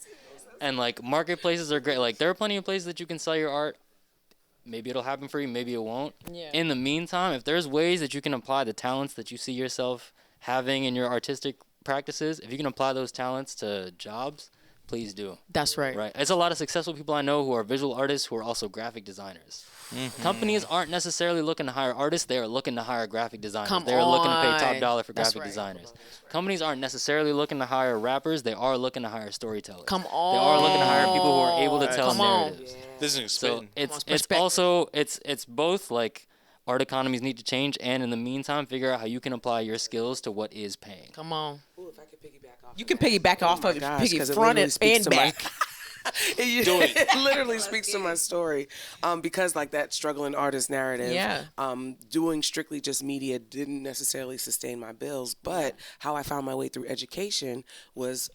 Speaker 6: And, like, marketplaces are great. Like, there are plenty of places that you can sell your art. Maybe it'll happen for you. Maybe it won't.
Speaker 1: Yeah.
Speaker 6: In the meantime, if there's ways that you can apply the talents that you see yourself having in your artistic practices, if you can apply those talents to jobs, please do.
Speaker 1: That's right.
Speaker 6: Right? There's a lot of successful people I know who are visual artists who are also graphic designers. Companies aren't necessarily looking to hire artists. They are looking to hire graphic designers.
Speaker 1: Come
Speaker 6: They're looking to pay top
Speaker 1: on.
Speaker 6: dollar for
Speaker 1: That's
Speaker 6: graphic
Speaker 1: right.
Speaker 6: designers. Companies aren't necessarily looking to hire rappers. They are looking to hire storytellers.
Speaker 1: Come
Speaker 6: They are looking to hire people who are able to tell
Speaker 1: Come on.
Speaker 6: narratives.
Speaker 2: This is
Speaker 6: So
Speaker 2: spitting.
Speaker 6: it's
Speaker 1: Perspective.
Speaker 6: also it's both, like, art economies need to change, and in the meantime, figure out how you can apply your skills to what is paying.
Speaker 1: Come on.
Speaker 3: Ooh, if I could piggyback off
Speaker 1: You
Speaker 3: of
Speaker 1: can
Speaker 3: that.
Speaker 1: piggyback off
Speaker 3: my
Speaker 1: of
Speaker 3: gosh,
Speaker 1: piggy
Speaker 3: 'cause it
Speaker 1: front
Speaker 3: literally
Speaker 1: and
Speaker 3: speaks to my-
Speaker 1: back.
Speaker 2: Do it.
Speaker 3: It literally speaks to my story, because like that struggling artist narrative.
Speaker 1: Yeah.
Speaker 3: Doing strictly just media didn't necessarily sustain my bills, but how I found my way through education was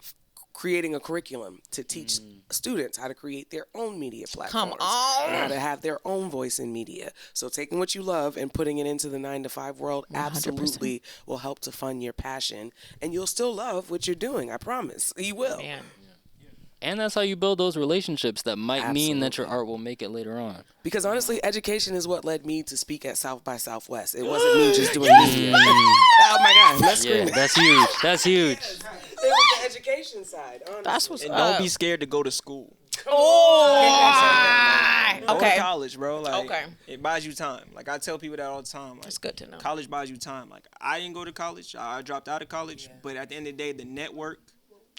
Speaker 3: creating a curriculum to teach students how to create their own media platforms and how to have their own voice in media. So taking what you love and putting it into the 9-to-5 world
Speaker 1: 100%.
Speaker 3: absolutely will help to fund your passion, and you'll still love what you're doing. I promise you will.
Speaker 1: Man.
Speaker 6: And that's how you build those relationships that might mean that your
Speaker 3: Absolutely.
Speaker 6: art will make it later on.
Speaker 3: Because honestly, education is what led me to speak at South by Southwest. It wasn't me just doing media. Oh my God, let's
Speaker 6: Yeah,
Speaker 3: scream.
Speaker 6: that's huge. That's huge.
Speaker 3: It was the education side. Honestly.
Speaker 1: That's what's
Speaker 4: And
Speaker 1: up.
Speaker 4: don't be scared to go to school. Go
Speaker 1: Okay.
Speaker 4: to college, bro. Like,
Speaker 1: Okay.
Speaker 4: it buys you time. Like, I tell people that all the time. Like,
Speaker 1: That's good to know.
Speaker 4: college buys you time. Like, I didn't go to college. I dropped out of college. But at the end of the day, the network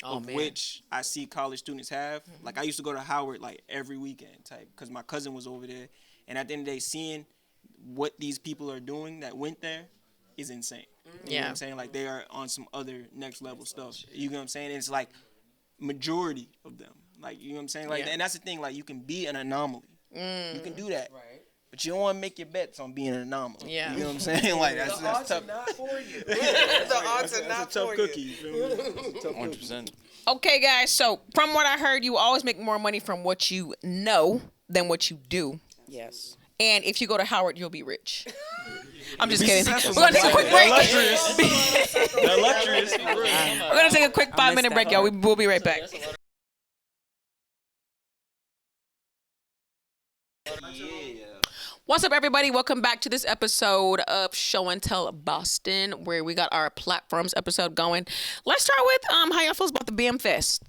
Speaker 4: of
Speaker 1: man.
Speaker 4: which I see college students have. Like, I used to go to Howard like every weekend type because my cousin was over there. And at the end of the day, seeing what these people are doing that went there is insane. You know what
Speaker 1: Yeah.
Speaker 4: I'm saying? Like, they are on some other next level stuff. You know what I'm saying? And it's like majority of them. Like, you know what I'm saying? Like,
Speaker 1: Yeah.
Speaker 4: and that's the thing. Like, you can be an anomaly. You can do that. Right. But you don't want to make your bets on being an anomaly.
Speaker 1: Yeah.
Speaker 4: You know what I'm saying? Like, that's
Speaker 3: odds
Speaker 4: tough.
Speaker 3: are not for you. The odds are
Speaker 4: That's
Speaker 3: not
Speaker 4: a tough
Speaker 3: for
Speaker 4: cookie.
Speaker 3: you.
Speaker 4: You feel me? It's a tough cookie.
Speaker 2: 100%.
Speaker 1: Okay, guys. So from what I heard, you always make more money from what you know than what you do.
Speaker 3: Yes.
Speaker 1: And if you go to Howard, you'll be rich. I'm just
Speaker 4: Be
Speaker 1: kidding.
Speaker 4: successful
Speaker 1: We're gonna take a quick break.
Speaker 4: They're luxurious.
Speaker 1: We're gonna take a quick 5-minute break, y'all. We'll be right back. What's up, everybody? Welcome back to this episode of Show and Tell Boston, where we got our platforms episode going. Let's start with how y'all feel about the BM Fest.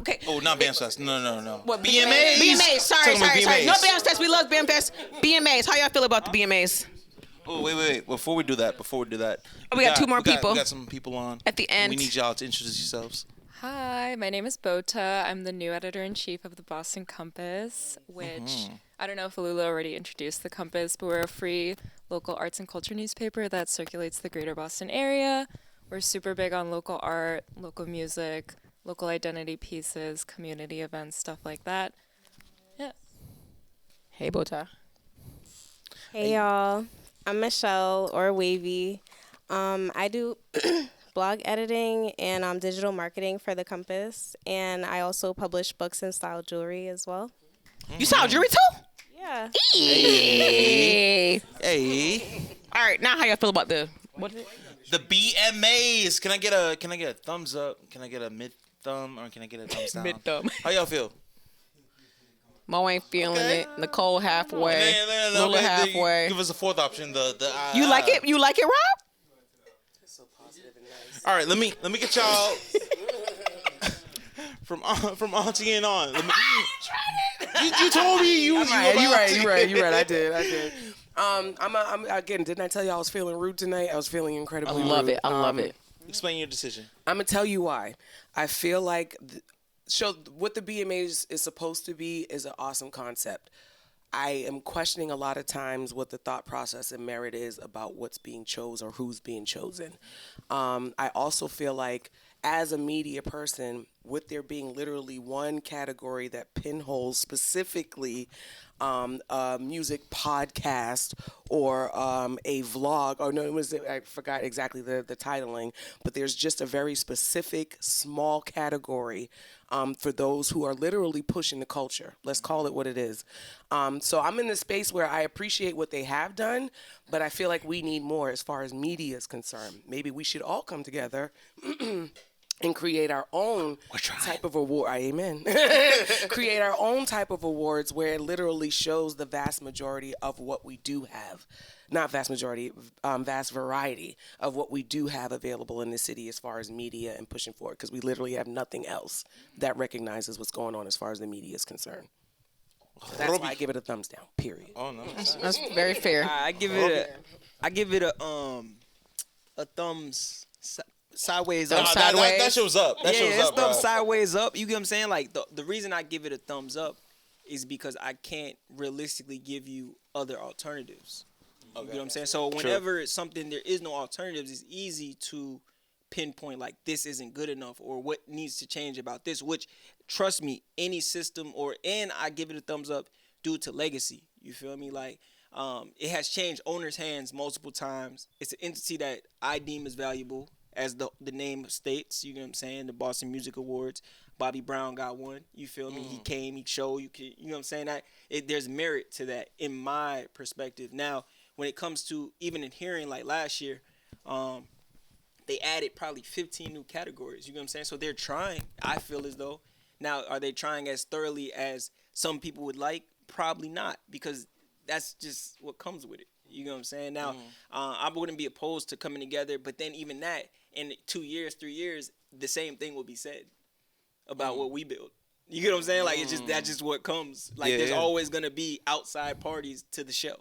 Speaker 1: Okay.
Speaker 2: Oh, not BM Fest. No.
Speaker 1: What,
Speaker 2: BMAs?
Speaker 1: BMAs. Sorry.
Speaker 2: Talking about
Speaker 1: No
Speaker 2: BMAs.
Speaker 1: BM Fest. We love BM Fest. BMAs. How y'all feel about the BMAs?
Speaker 2: Oh, wait. Before we do that,
Speaker 1: We got two more people.
Speaker 2: We got some people on.
Speaker 1: At the end.
Speaker 2: We need y'all to introduce yourselves.
Speaker 7: Hi, my name is Bota. I'm the new editor-in-chief of the Boston Compass, which I don't know if Alula already introduced the Compass, but we're a free local arts and culture newspaper that circulates the greater Boston area. We're super big on local art, local music, local identity pieces, community events, stuff like that. Yeah.
Speaker 1: Hey, Bota.
Speaker 8: Hey y'all, I'm Michelle or Wavy. I do blog editing and digital marketing for the Compass, and I also publish books and style jewelry as well.
Speaker 1: You saw jewelry too?
Speaker 8: Yeah.
Speaker 1: Hey.
Speaker 2: Hey,
Speaker 1: All right. Now, how y'all feel about the what is it?
Speaker 2: the BMAs. Can I get a thumbs up? Can I get a mid thumb or can I get a thumbs down?
Speaker 1: Mid thumb.
Speaker 2: How y'all feel?
Speaker 1: Mo ain't feeling it. Nicole halfway.
Speaker 2: No,
Speaker 1: Lula halfway.
Speaker 2: Give us a fourth option.
Speaker 1: You like it? You like it, Rob?
Speaker 2: All right, let me get y'all from Auntie and on. You told me you
Speaker 3: You're
Speaker 2: about
Speaker 3: right. I did. I'm again. Didn't I tell you I was feeling rude tonight? I was feeling incredibly rude.
Speaker 1: I love it.
Speaker 2: Explain your decision.
Speaker 3: I'm gonna tell you why. I feel like what the BMAs is supposed to be is an awesome concept. I am questioning a lot of times what the thought process and merit is about what's being chosen or who's being chosen. I also feel like as a media person, with there being literally one category that pinholes specifically a music podcast or a vlog, or no, I forgot exactly the titling, but there's just a very specific small category for those who are literally pushing the culture. Let's call it what it is. So I'm in this space where I appreciate what they have done, but I feel like we need more as far as media is concerned. Maybe we should all come together and create our own type of award. Amen. Create our own type of awards where it literally shows the vast majority of what we do have. Not vast majority, vast variety of what we do have available in the city as far as media and pushing forward, because we literally have nothing else that recognizes what's going on as far as the media is concerned. That's why I give it a thumbs down, period.
Speaker 2: Oh no.
Speaker 1: That's very fair.
Speaker 4: I give it a thumbs sideways up.
Speaker 2: That shows up. That shows
Speaker 4: it's
Speaker 2: up, bro.
Speaker 4: thumbs sideways up. You get what I'm saying? Like the reason I give it a thumbs up is because I can't realistically give you other alternatives. You get what I'm saying? So whenever it's something there is no alternatives, it's easy to pinpoint like this isn't good enough or what needs to change about this, which trust me, any system and I give it a thumbs up due to legacy. You feel me? Like it has changed owners' hands multiple times. It's an entity that I deem as valuable, as the name states. You know what I'm saying? The Boston Music Awards. Bobby Brown got one. You feel me? He came, he showed. You know what I'm saying? There's merit to that in my perspective. Now, when it comes to even in hearing, like last year, they added probably 15 new categories. You know what I'm saying? So they're trying. I feel as though. Now, are they trying as thoroughly as some people would like? Probably not, because that's just what comes with it. You know what I'm saying? Now, I wouldn't be opposed to coming together, but then even that, in 2 years, 3 years, the same thing will be said about what we build. You get what I'm saying? Like, that's just what comes. Like, there's always going to be outside parties to the show.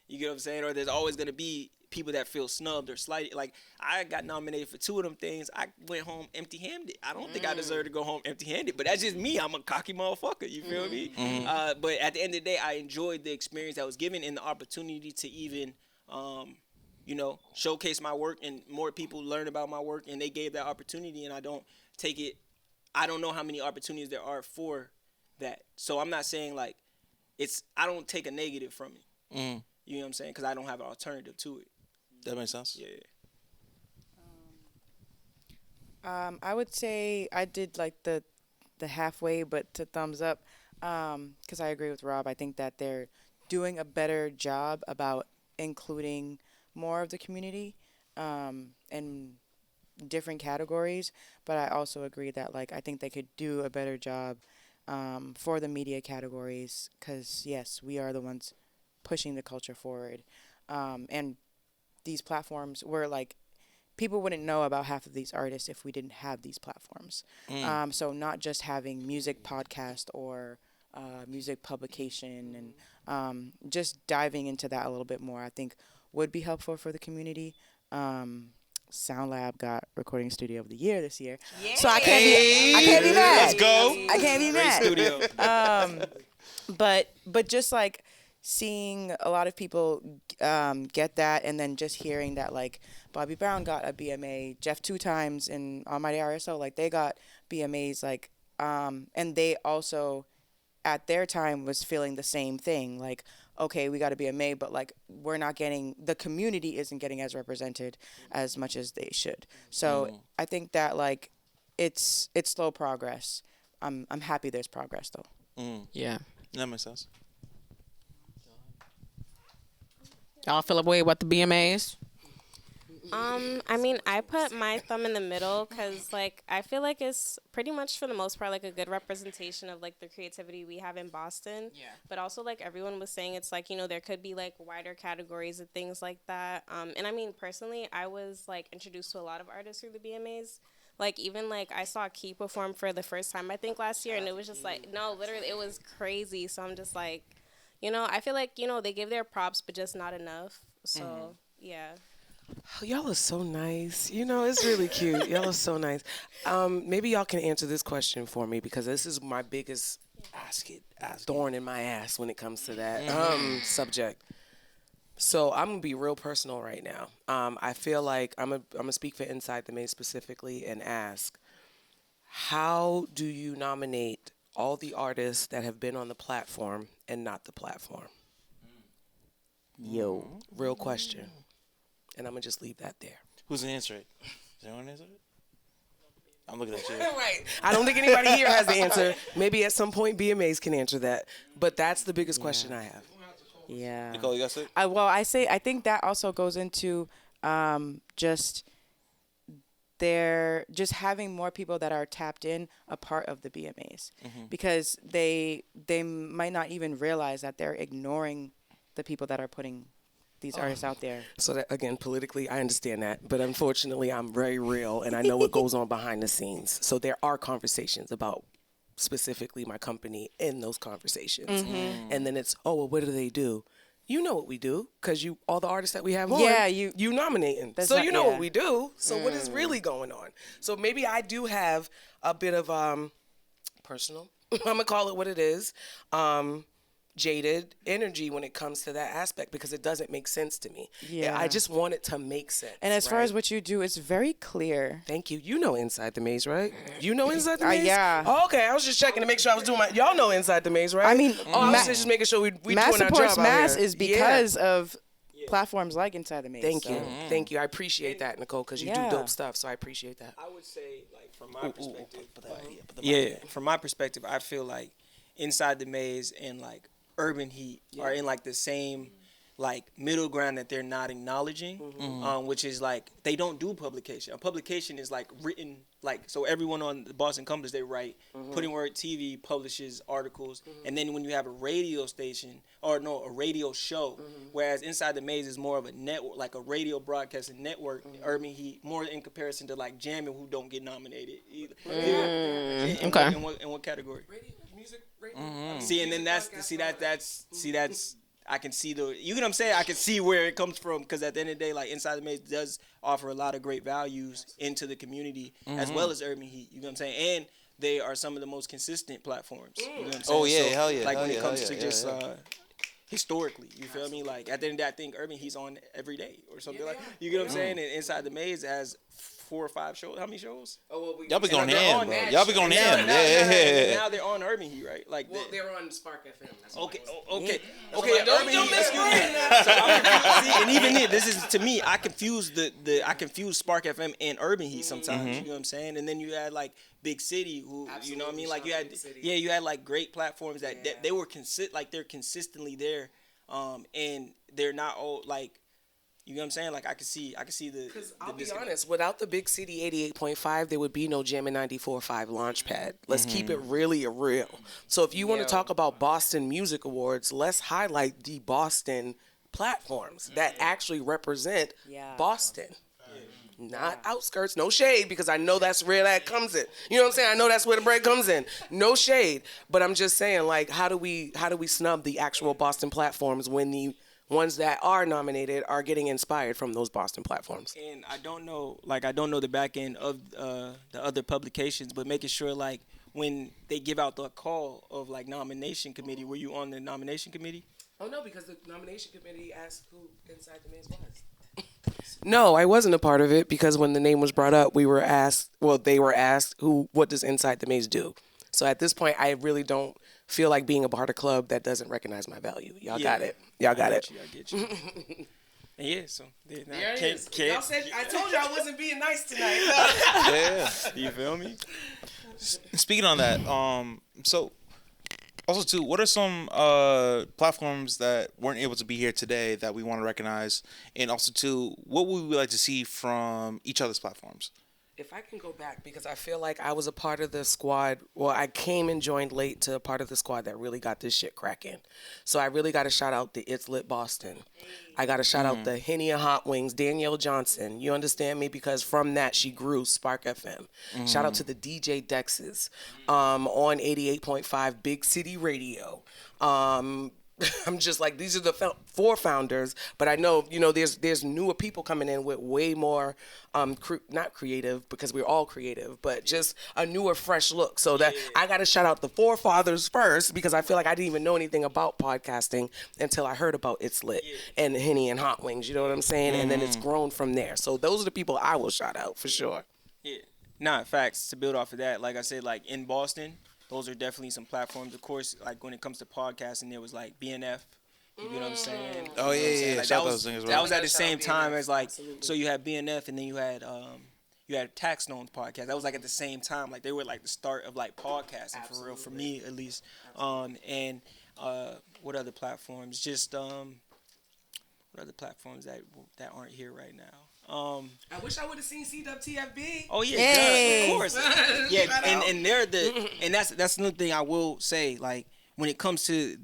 Speaker 4: You get what I'm saying? Or there's always going to be people that feel snubbed or slighted. Like, I got nominated for 2 of them things. I went home empty-handed. I don't think I deserve to go home empty-handed, but that's just me. I'm a cocky motherfucker. You feel me? But at the end of the day, I enjoyed the experience that was given and the opportunity to even, showcase my work, and more people learn about my work, and they gave that opportunity, and I don't know how many opportunities there are for that. So I'm not saying, like, I don't take a negative from it. You know what I'm saying? Because I don't have an alternative to it.
Speaker 2: That makes sense.
Speaker 4: Yeah.
Speaker 5: I would say I did like the halfway, but to thumbs up, because I agree with Rob. I think that they're doing a better job about including more of the community in different categories. But I also agree that, like, I think they could do a better job for the media categories, because yes, we are the ones pushing the culture forward, and these platforms were like, people wouldn't know about half of these artists if we didn't have these platforms. So not just having music podcast or music publication, and just diving into that a little bit more, I think would be helpful for the community. Sound Lab got Recording Studio of the Year this year, so I can't be mad.
Speaker 2: Let's go.
Speaker 5: I can't be mad.
Speaker 4: Studio.
Speaker 5: But just like seeing a lot of people get that, and then just hearing that, like, Bobby Brown got a BMA, Jeff 2 times in Almighty RSO, like, they got BMAs, like, and they also at their time was feeling the same thing, like, okay, we got a BMA, but like, we're not getting, the community isn't getting as represented as much as they should. So I think that, like, it's slow progress. I'm happy there's progress though.
Speaker 1: Yeah.
Speaker 2: That makes sense.
Speaker 1: Y'all feel a way about the BMAs?
Speaker 8: I mean, I put my thumb in the middle because, like, I feel like it's pretty much for the most part like a good representation of like the creativity we have in Boston. Yeah. But also, like everyone was saying, it's like, you know, there could be like wider categories and things like that. And I mean, personally, I was like introduced to a lot of artists through the BMAs. Like, even like I saw Key perform for the first time, I think last year, and it was just like, no, literally, it was crazy. So I'm just like, you know, I feel like, you know, they give their props, but just not enough. So yeah.
Speaker 3: Oh, y'all are so nice. You know, it's really cute. Y'all are so nice. Maybe y'all can answer this question for me, because this is my biggest thorn in my ass when it comes to that subject. So I'm gonna be real personal right now. I feel like I'm gonna speak for Inside the Maze specifically and ask, how do you nominate all the artists that have been on the platform and not the platform? Yo, real question. And I'm going to just leave that there.
Speaker 2: Who's going to answer it? Is anyone answer it? I'm looking at you.
Speaker 3: Right. I don't think anybody here has the answer. Maybe at some point BMAs can answer that. But that's the biggest question I have.
Speaker 5: Yeah.
Speaker 2: Nicole, you got it?
Speaker 5: I think that also goes into just having more people that are tapped in a part of the BMAs, because they might not even realize that they're ignoring the people that are putting these artists out there.
Speaker 3: So that, again, politically, I understand that, but unfortunately, I'm very real, and I know what goes on behind the scenes. So there are conversations about specifically my company in those conversations, and then it's, oh, well, what do they do? You know what we do, because all the artists that we have on, you nominating. So you know what we do. So what is really going on? So maybe I do have a bit of personal, I'm gonna call it what it is, jaded energy when it comes to that aspect because it doesn't make sense to me.
Speaker 5: Yeah.
Speaker 3: I just want it to make sense.
Speaker 5: And as far
Speaker 3: right?
Speaker 5: as what you do, it's very clear.
Speaker 3: Thank you. You know Inside the Maze, right? You know Inside the Maze?
Speaker 5: Yeah.
Speaker 3: Oh, okay, I was just checking to make sure I was doing my. Y'all know Inside the Maze, right?
Speaker 5: I mean,
Speaker 3: I was just making sure we
Speaker 5: Mass
Speaker 3: doing our
Speaker 5: supports
Speaker 3: job out
Speaker 5: Mass
Speaker 3: here.
Speaker 5: is because of platforms like Inside the Maze.
Speaker 3: Thank
Speaker 5: so.
Speaker 3: you, thank you. I appreciate that, Nicole, because you do
Speaker 5: Yeah.
Speaker 3: dope stuff. So I appreciate that.
Speaker 4: I would say, like, from my perspective, from my perspective, I feel like Inside the Maze and like Urban Heat are in like the same like middle ground that they're not acknowledging, which is like they don't do publication. A publication is like written, like, so everyone on the Boston Compass, they write. Putting Word TV publishes articles, and then when you have a radio station a radio show, whereas Inside the Maze is more of a network, like a radio broadcasting network. Urban Heat more in comparison to like Jammin', who don't get nominated either.
Speaker 1: Okay.
Speaker 4: In what category? Radio, music, radio. See, and then that's I can see you know what I'm saying? I can see where it comes from, because at the end of the day, like, Inside the Maze does offer a lot of great values into the community, as well as Urban Heat, you know what I'm saying? And they are some of the most consistent platforms, you know what I'm saying?
Speaker 2: Oh, yeah, hell yeah,
Speaker 4: Like,
Speaker 2: hell
Speaker 4: when
Speaker 2: yeah,
Speaker 4: it comes
Speaker 2: hell
Speaker 4: to
Speaker 2: yeah,
Speaker 4: just
Speaker 2: yeah.
Speaker 4: historically, you feel me? Like, at the end of the day, I think Urban Heat's on every day or something like, you get what I'm saying? And Inside the Maze has 4 or 5 shows. How many shows?
Speaker 2: Y'all be going
Speaker 4: they're
Speaker 2: ham,
Speaker 4: on
Speaker 2: bro.
Speaker 4: that
Speaker 2: Y'all be going ham.
Speaker 4: Now they're on Urban Heat, right? Like,
Speaker 3: They're on Spark FM. That's
Speaker 4: okay.
Speaker 3: Don't
Speaker 4: Urban Heat.
Speaker 3: miss
Speaker 4: Excuse me. So I'm confused. See, and even then, this is, to me, I confuse Spark FM and Urban Heat sometimes. You know what I'm saying? And then you had like Big City, who you know what I mean? Like, you had you had like great platforms that they were they're consistently there, and they're not all like. You know what I'm saying? Like, I can see the.
Speaker 3: Because I'll be honest, without the Big City 88.5, there would be no Jammin' 94.5 Launchpad. Let's keep it really real. So if you want to talk about Boston Music Awards, let's highlight the Boston platforms that actually represent Boston. Not outskirts, no shade, because I know that's where that comes in. You know what I'm saying? I know that's where the bread comes in. No shade, but I'm just saying, like, how do we snub the actual Boston platforms when the ones that are nominated are getting inspired from those Boston platforms?
Speaker 4: And I don't know the back end of the other publications, but making sure, like, when they give out the call of like nomination committee, were you on the nomination committee?
Speaker 3: Oh no, because the nomination committee asked who Inside the Maze was. No, I wasn't a part of it, because when the name was brought up, they were asked what does Inside the Maze do? So at this point, I really don't feel like being a part of a club that doesn't recognize my value. Y'all got it. Y'all got it.
Speaker 4: I get you. And yeah, so
Speaker 3: There it is. Y'all said, I told you I wasn't being nice tonight.
Speaker 2: Yeah.
Speaker 4: You feel me?
Speaker 2: Speaking on that, so also too, what are some platforms that weren't able to be here today that we want to recognize, and also too, what would we like to see from each other's platforms?
Speaker 3: If I can go back, because I feel like I was a part of the squad. Well, I came and joined late to a part of the squad that really got this shit cracking. So I really got to shout out the It's Lit Boston. I got to shout out the Henny and Hot Wings, Danielle Johnson. You understand me? Because from that, she grew Spark FM. Shout out to the DJ Dexes on 88.5 Big City Radio. I'm just like, these are the 4 founders, but I know, there's newer people coming in with way more, not creative, because we're all creative, but just a newer, fresh look. So that I got to shout out the 4 fathers first, because I feel like I didn't even know anything about podcasting until I heard about It's Lit and Henny and Hot Wings, you know what I'm saying? And then it's grown from there. So those are the people I will shout out for sure.
Speaker 4: Yeah. Not facts. To build off of that, like I said, like in Boston, those are definitely some platforms. Of course, like when it comes to podcasting, there was like BNF. You know what I'm saying?
Speaker 2: Oh, yeah.
Speaker 4: Like,
Speaker 2: Shout out those things as well.
Speaker 4: that was at the same time as like, so you had BNF, and then you had Tax Stone's podcast. That was like at the same time. Like they were like the start of like podcasting for real, for me at least. And what other platforms? Just what other platforms that aren't here right now?
Speaker 3: I wish I would have seen CWTFB.
Speaker 4: Oh yeah, of course. Yeah, and they're and that's another thing I will say. Like when it comes to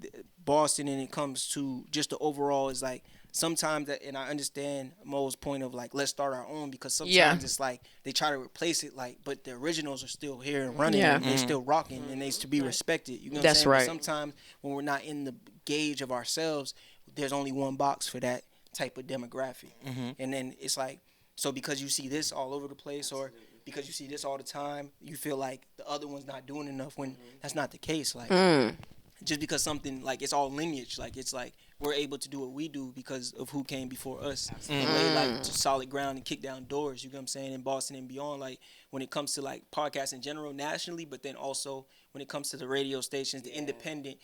Speaker 4: Boston and it comes to just the overall, is like sometimes and I understand Mo's point of like, let's start our own, because sometimes it's like they try to replace it, like, but the originals are still here and running, and they're still rocking, and they to be respected. You know what I'm saying?
Speaker 1: right.
Speaker 4: But sometimes when we're not in the gauge of ourselves, there's only one box for that type of demographic, and then it's like, so because you see this all over the place, or because you see this all the time, you feel like the other one's not doing enough, when that's not the case. Like just because something like it's all lineage, like it's like we're able to do what we do because of who came before us and lay like solid ground and kick down doors. You know what I'm saying? In Boston and beyond, like when it comes to like podcasts in general nationally, but then also when it comes to the radio stations, the independent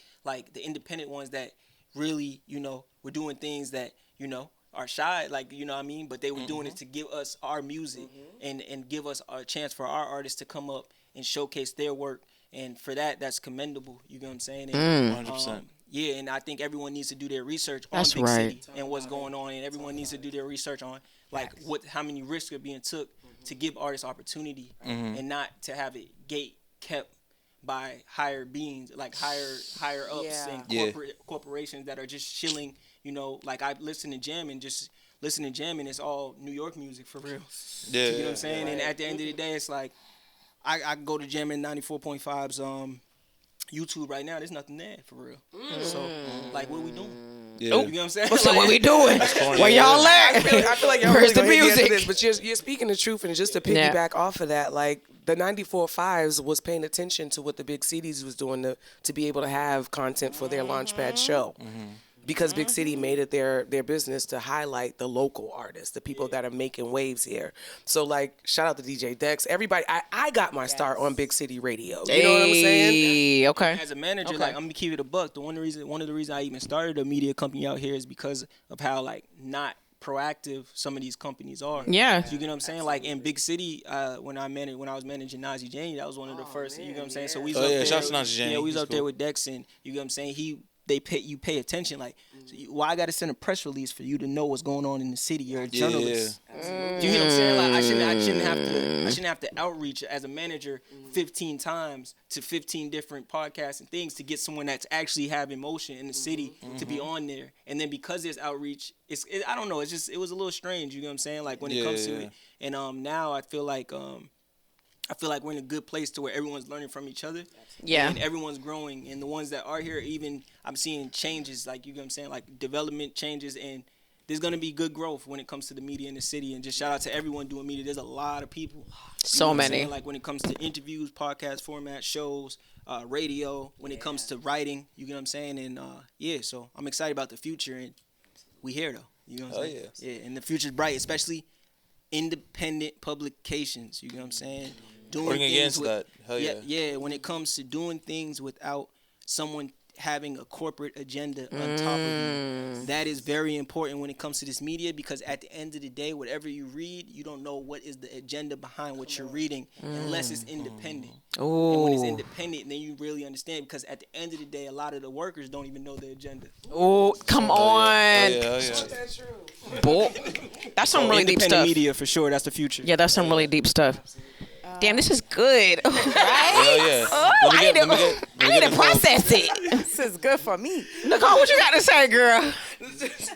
Speaker 4: ones that really, you know, were doing things that, you know, are shy, like, you know what I mean? But they were doing it to give us our music and give us a chance for our artists to come up and showcase their work. And for that, that's commendable. You know what I'm saying? And,
Speaker 2: 100%.
Speaker 4: Yeah, and I think everyone needs to do their research on
Speaker 1: That's
Speaker 4: Big
Speaker 1: right.
Speaker 4: City and what's going on, and everyone needs to do their research on like how many risks are being took to give artists opportunity and not to have it gate kept by higher beings, like higher ups and corporations that are just chilling. You know, like I listen to Jam and just listen to Jam and it's all New York music for real.
Speaker 2: Yeah.
Speaker 4: You know what I'm saying? And at the end of the day, it's like I go to Jam in 94.5's YouTube right now. There's nothing there for real. So like, what are we doing?
Speaker 2: Yeah.
Speaker 4: You know what I'm saying?
Speaker 1: So what we doing? Where y'all at?
Speaker 3: I feel like y'all
Speaker 1: Where's
Speaker 3: really
Speaker 1: the
Speaker 3: gonna hit me after
Speaker 1: music?
Speaker 3: this, but you're speaking the truth, and just to piggyback off of that, like the 94.5s was paying attention to what the big cities was doing to be able to have content for their Launchpad show. Because Big City made it their business to highlight the local artists, the people that are making waves here. So like, shout out to DJ Dex, everybody. I got my start on Big City Radio. You know what I'm saying?
Speaker 1: Hey, okay.
Speaker 4: As a manager, like I'm gonna keep it a buck. One of the reasons I even started a media company out here is because of how like not proactive some of these companies are.
Speaker 1: Yeah.
Speaker 4: You get what I'm saying? Like in Big City, when I was managing Nazi Jane, that was one of the first. You get what I'm saying? So we was up there.
Speaker 2: Shout out to Nazi Jane.
Speaker 4: Yeah, we was
Speaker 2: He's
Speaker 4: up there
Speaker 2: cool.
Speaker 4: with Dex, and you get what I'm saying? You pay attention. Like, so why I got to send a press release for you to know what's going on in the city? You're a journalist. Do you hear what I'm saying? Like, I shouldn't have to outreach as a manager 15 times to 15 different podcasts and things to get someone that's actually having motion in the city to be on there. And then because there's outreach, I don't know. It was a little strange. You know what I'm saying? Like when it comes to it. And now I feel like we're in a good place to where everyone's learning from each other.
Speaker 1: Yeah.
Speaker 4: And everyone's growing. And the ones that are here, even I'm seeing changes, like, you know what I'm saying, like development changes. And there's going to be good growth when it comes to the media in the city. And just shout out to everyone doing media. There's a lot of people.
Speaker 1: So
Speaker 4: know what I'm
Speaker 1: many.
Speaker 4: saying? Like when it comes to interviews, podcast format, shows, radio, when it comes to writing, you know what I'm saying? And so I'm excited about the future. And we here, though. You know what I'm saying? Yeah, and the future's bright, especially independent publications. You know what I'm saying?
Speaker 2: Working against that. Hell yeah.
Speaker 4: Yeah, when it comes to doing things without someone having a corporate agenda on top of you. That is very important when it comes to this media, because at the end of the day, whatever you read, you don't know what is the agenda behind what you're reading unless it's independent. And when it's independent, then you really understand, because at the end of the day, a lot of the workers don't even know the agenda.
Speaker 1: Oh, come on. Boy, that's some really deep
Speaker 4: Independent
Speaker 1: stuff.
Speaker 4: media for sure. That's the future.
Speaker 1: Yeah, that's some really deep stuff. Damn, this is good. Right?
Speaker 2: Hell yeah.
Speaker 1: Oh, I need to process it.
Speaker 5: This is good for me.
Speaker 1: Nicole, what you got to say, girl?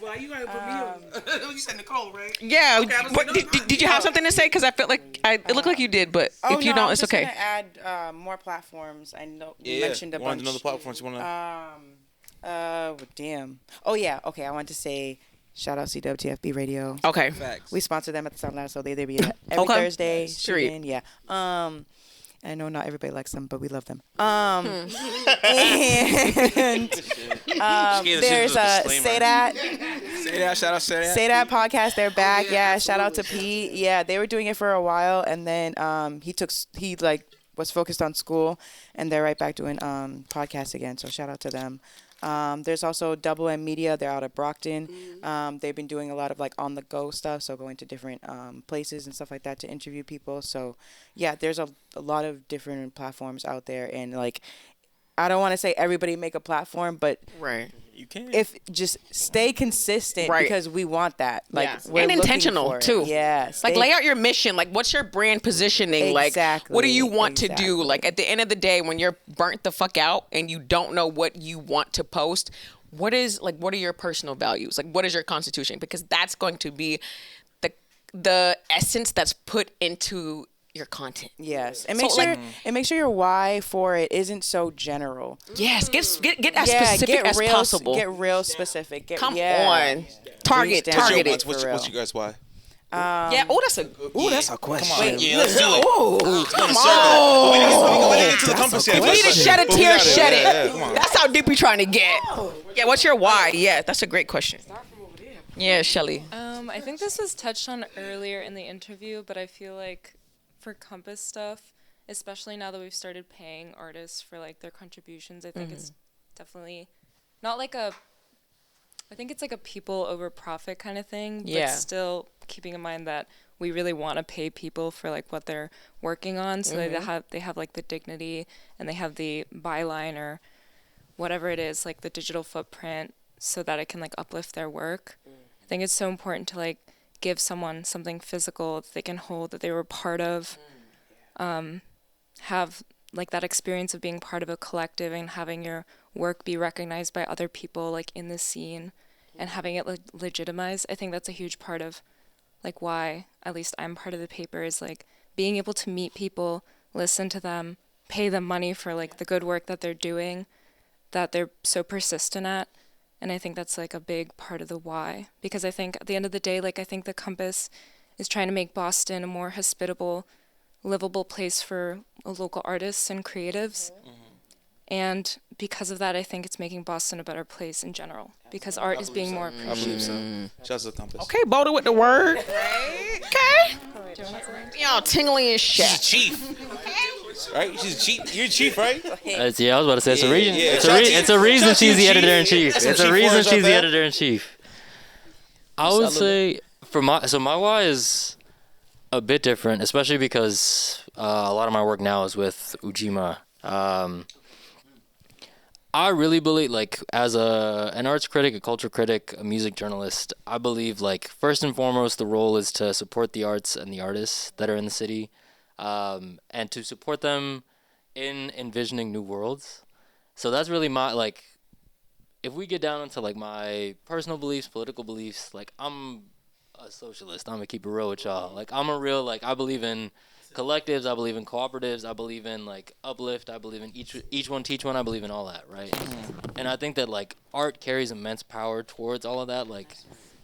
Speaker 3: Why you gotta put me on? You said Nicole, right?
Speaker 1: Yeah.
Speaker 3: Okay, I was
Speaker 1: What,
Speaker 3: like, no,
Speaker 1: did you have something to say? Because I felt like it looked like you did, but
Speaker 5: Oh,
Speaker 1: if you
Speaker 5: no,
Speaker 1: don't,
Speaker 5: I'm
Speaker 1: it's
Speaker 5: just
Speaker 1: okay.
Speaker 5: gonna add more platforms. I know you
Speaker 2: Yeah.
Speaker 5: mentioned a
Speaker 2: Wanted
Speaker 5: bunch.
Speaker 2: to know the platforms you want to.
Speaker 5: Damn. Oh yeah. Okay, I want to say shout out CWTFB Radio.
Speaker 1: Okay.
Speaker 4: Facts.
Speaker 5: We sponsor them at the Sound Lab, so they be every
Speaker 1: Okay.
Speaker 5: Thursday.
Speaker 1: Street.
Speaker 5: Tune in, yeah. I know not everybody likes them, but we love them. And there's Say That.
Speaker 4: Say that. Shout out. Say that.
Speaker 5: Say That podcast. They're back. Yeah. Shout out to Pete. Yeah, they were doing it for a while, and then he was focused on school, and they're right back doing podcasts again. So shout out to them. There's also Double M Media. They're out of Brockton. They've been doing a lot of like on the go stuff, so going to different places and stuff like that to interview people. So yeah, there's a lot of different platforms out there, and like I don't want to say everybody make a platform, but
Speaker 1: Right.
Speaker 4: You can.
Speaker 5: if just stay consistent,
Speaker 1: Right.
Speaker 5: because we want that. Like
Speaker 1: Yeah.
Speaker 5: we're
Speaker 1: And
Speaker 5: looking
Speaker 1: intentional,
Speaker 5: for it.
Speaker 1: too.
Speaker 5: Yeah.
Speaker 1: Like
Speaker 5: stay-
Speaker 1: lay out your mission. Like what's your brand positioning? Like what do you want to do?
Speaker 5: Exactly.
Speaker 1: Like at the end of the day, when you're burnt the fuck out and you don't know what you want to post, what are your personal values? Like what is your constitution? Because that's going to be the essence that's put into your content.
Speaker 5: Yes, and
Speaker 1: So,
Speaker 5: make sure your why for it isn't so general.
Speaker 1: Yes, get as specific as possible.
Speaker 5: Get real specific.
Speaker 1: Come on. Target
Speaker 5: Reach down.
Speaker 1: it.
Speaker 2: What's you guys' why?
Speaker 1: Yeah. Oh, that's a.
Speaker 3: Ooh, that's a question.
Speaker 2: Come on. Yeah, let's do it.
Speaker 3: Ooh,
Speaker 2: Come on. We didn't get to the
Speaker 3: That's
Speaker 2: compass
Speaker 3: a
Speaker 2: yet.
Speaker 1: We need to shed a
Speaker 2: But we
Speaker 1: tear,
Speaker 2: got it.
Speaker 1: shed
Speaker 2: Yeah,
Speaker 1: it.
Speaker 2: come on.
Speaker 1: That's how deep we trying to get. Yeah. What's your why? Yeah, that's a great question. Yeah, Shelly.
Speaker 7: I think this was touched on earlier in the interview, but I feel like for Compass stuff, especially now that we've started paying artists for like their contributions, I think it's definitely not like I think it's like a people over profit kind of thing,
Speaker 1: Yeah.
Speaker 7: but still keeping in mind that we really want to pay people for like what they're working on, so they have like the dignity and they have the byline or whatever it is, like the digital footprint, so that it can like uplift their work. I think it's so important to like give someone something physical that they can hold, that they were part of, have like that experience of being part of a collective and having your work be recognized by other people like in the scene and having it legitimized. I think that's a huge part of like why at least I'm part of the paper, is like being able to meet people, listen to them, pay them money for like the good work that they're doing, that they're so persistent at. And I think that's like a big part of the why, because I think at the end of the day, like I think the Compass is trying to make Boston a more hospitable, livable place for local artists and creatives. And because of that, I think it's making Boston a better place in general, because art is being more
Speaker 2: I believe
Speaker 7: appreciated.
Speaker 2: so. Shouts to the compass.
Speaker 1: Okay, Boulder with the word. Okay. Y'all tingling and
Speaker 2: She's a
Speaker 1: shit.
Speaker 2: chief. Right? She's a chief. You're a chief, right?
Speaker 6: Yeah, I was about to say it's a reason.
Speaker 2: yeah.
Speaker 6: It's a reason
Speaker 2: Shout
Speaker 6: she's
Speaker 2: to
Speaker 6: the
Speaker 2: you,
Speaker 6: editor in
Speaker 2: Chief.
Speaker 6: chief.
Speaker 2: That's some
Speaker 6: It's a
Speaker 2: chief
Speaker 6: reason
Speaker 2: words
Speaker 6: she's
Speaker 2: right
Speaker 6: the
Speaker 2: there.
Speaker 6: editor in chief. I would say for my why is a bit different, especially because a lot of my work now is with Ujima. I really believe, like, as an arts critic, a culture critic, a music journalist, I believe, like, first and foremost, the role is to support the arts and the artists that are in the city, and to support them in envisioning new worlds. So that's really my, like, if we get down into, like, my personal beliefs, political beliefs, like, I'm a socialist. I'm gonna keep it real with y'all. Like, I'm a real, like, I believe in collectives, I believe in cooperatives, I believe in like uplift, I believe in each one teach one, I believe in all that, right? And I think that like art carries immense power towards all of that. Like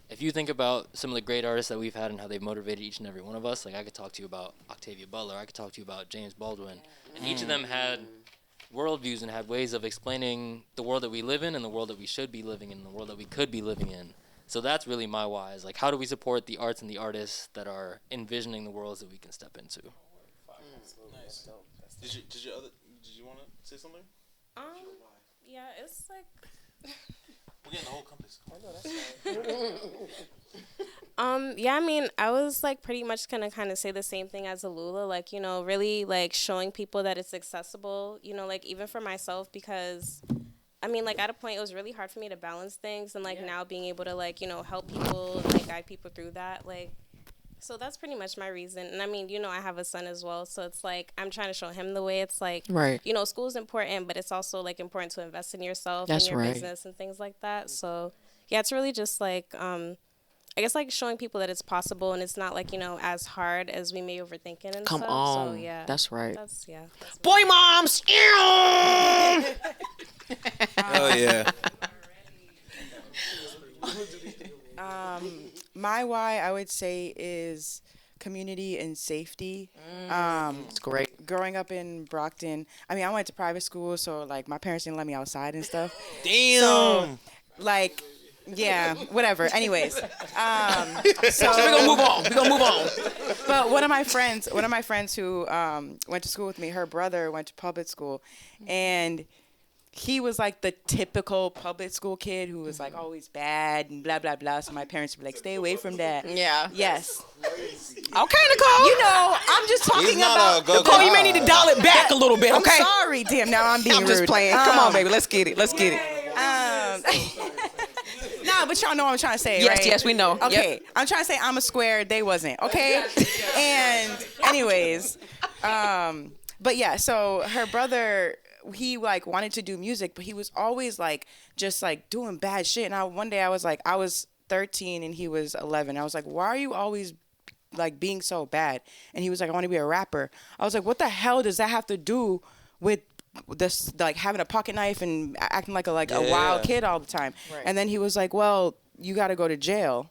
Speaker 6: if you think about some of the great artists that we've had and how they've motivated each and every one of us, like I could talk to you about Octavia Butler, I could talk to you about James Baldwin, and each of them had worldviews and had ways of explaining the world that we live in and the world that we should be living in, the world that we could be living in. So that's really my why, is like how do we support the arts and the artists that are envisioning the worlds that we can step into.
Speaker 2: Nice. Did you want to say something?
Speaker 8: Yeah, it's like
Speaker 2: We're getting the whole compass.
Speaker 8: yeah, I mean, I was like pretty much gonna kind of say the same thing as Alula, like, you know, really like showing people that it's accessible, you know, like even for myself, because I mean, like at a point it was really hard for me to balance things, and like now being able to like, you know, help people and like guide people through that, like, so that's pretty much my reason. And I mean, you know, I have a son as well, so it's like I'm trying to show him the way. It's like,
Speaker 1: Right.
Speaker 8: you know, school's important, but it's also like important to invest in yourself
Speaker 1: That's
Speaker 8: and your
Speaker 1: right.
Speaker 8: business and things like that. So yeah, it's really just like I guess like showing people that it's possible and it's not like, you know, as hard as we may overthink it and
Speaker 1: Come
Speaker 8: stuff.
Speaker 1: on.
Speaker 8: So yeah.
Speaker 1: That's right.
Speaker 8: That's yeah. That's
Speaker 1: Boy moms.
Speaker 2: Oh yeah.
Speaker 5: My why, I would say, is community and safety.
Speaker 1: It's great.
Speaker 5: Growing up in Brockton, I mean, I went to private school, so like my parents didn't let me outside and stuff.
Speaker 2: Damn.
Speaker 5: So, like, yeah, whatever. Anyways, so
Speaker 1: We're gonna move on. We're gonna move on.
Speaker 5: But one of my friends who went to school with me, her brother went to public school, and he was like the typical public school kid who was like always bad and blah blah blah. So my parents would be like, "Stay away from that."
Speaker 1: Yeah.
Speaker 5: Yes.
Speaker 1: Okay, Nicole.
Speaker 5: You know, I'm just talking
Speaker 2: He's not
Speaker 5: about.
Speaker 2: a good
Speaker 1: Nicole, you
Speaker 2: guy.
Speaker 1: may need to dial it back a little bit, okay?
Speaker 5: I'm sorry, damn. Now I'm being
Speaker 1: I'm just
Speaker 5: rude.
Speaker 1: playing. Come on, baby. Let's get it. Let's get it.
Speaker 5: No, but y'all know what I'm trying to say,
Speaker 1: Yes,
Speaker 5: right?
Speaker 1: yes, we know.
Speaker 5: Okay,
Speaker 1: Yep.
Speaker 5: I'm trying to say I'm a square. They wasn't. Okay. And anyways, but yeah. So her brother, he like wanted to do music, but he was always like just like doing bad shit. And one day I was like, I was 13 and he was 11. I was like, why are you always like being so bad? And he was like, I want to be a rapper. I was like, what the hell does that have to do with this, like having a pocket knife and acting like a wild kid all the time?
Speaker 1: Right.
Speaker 5: And then he was like, well, you got to go to jail.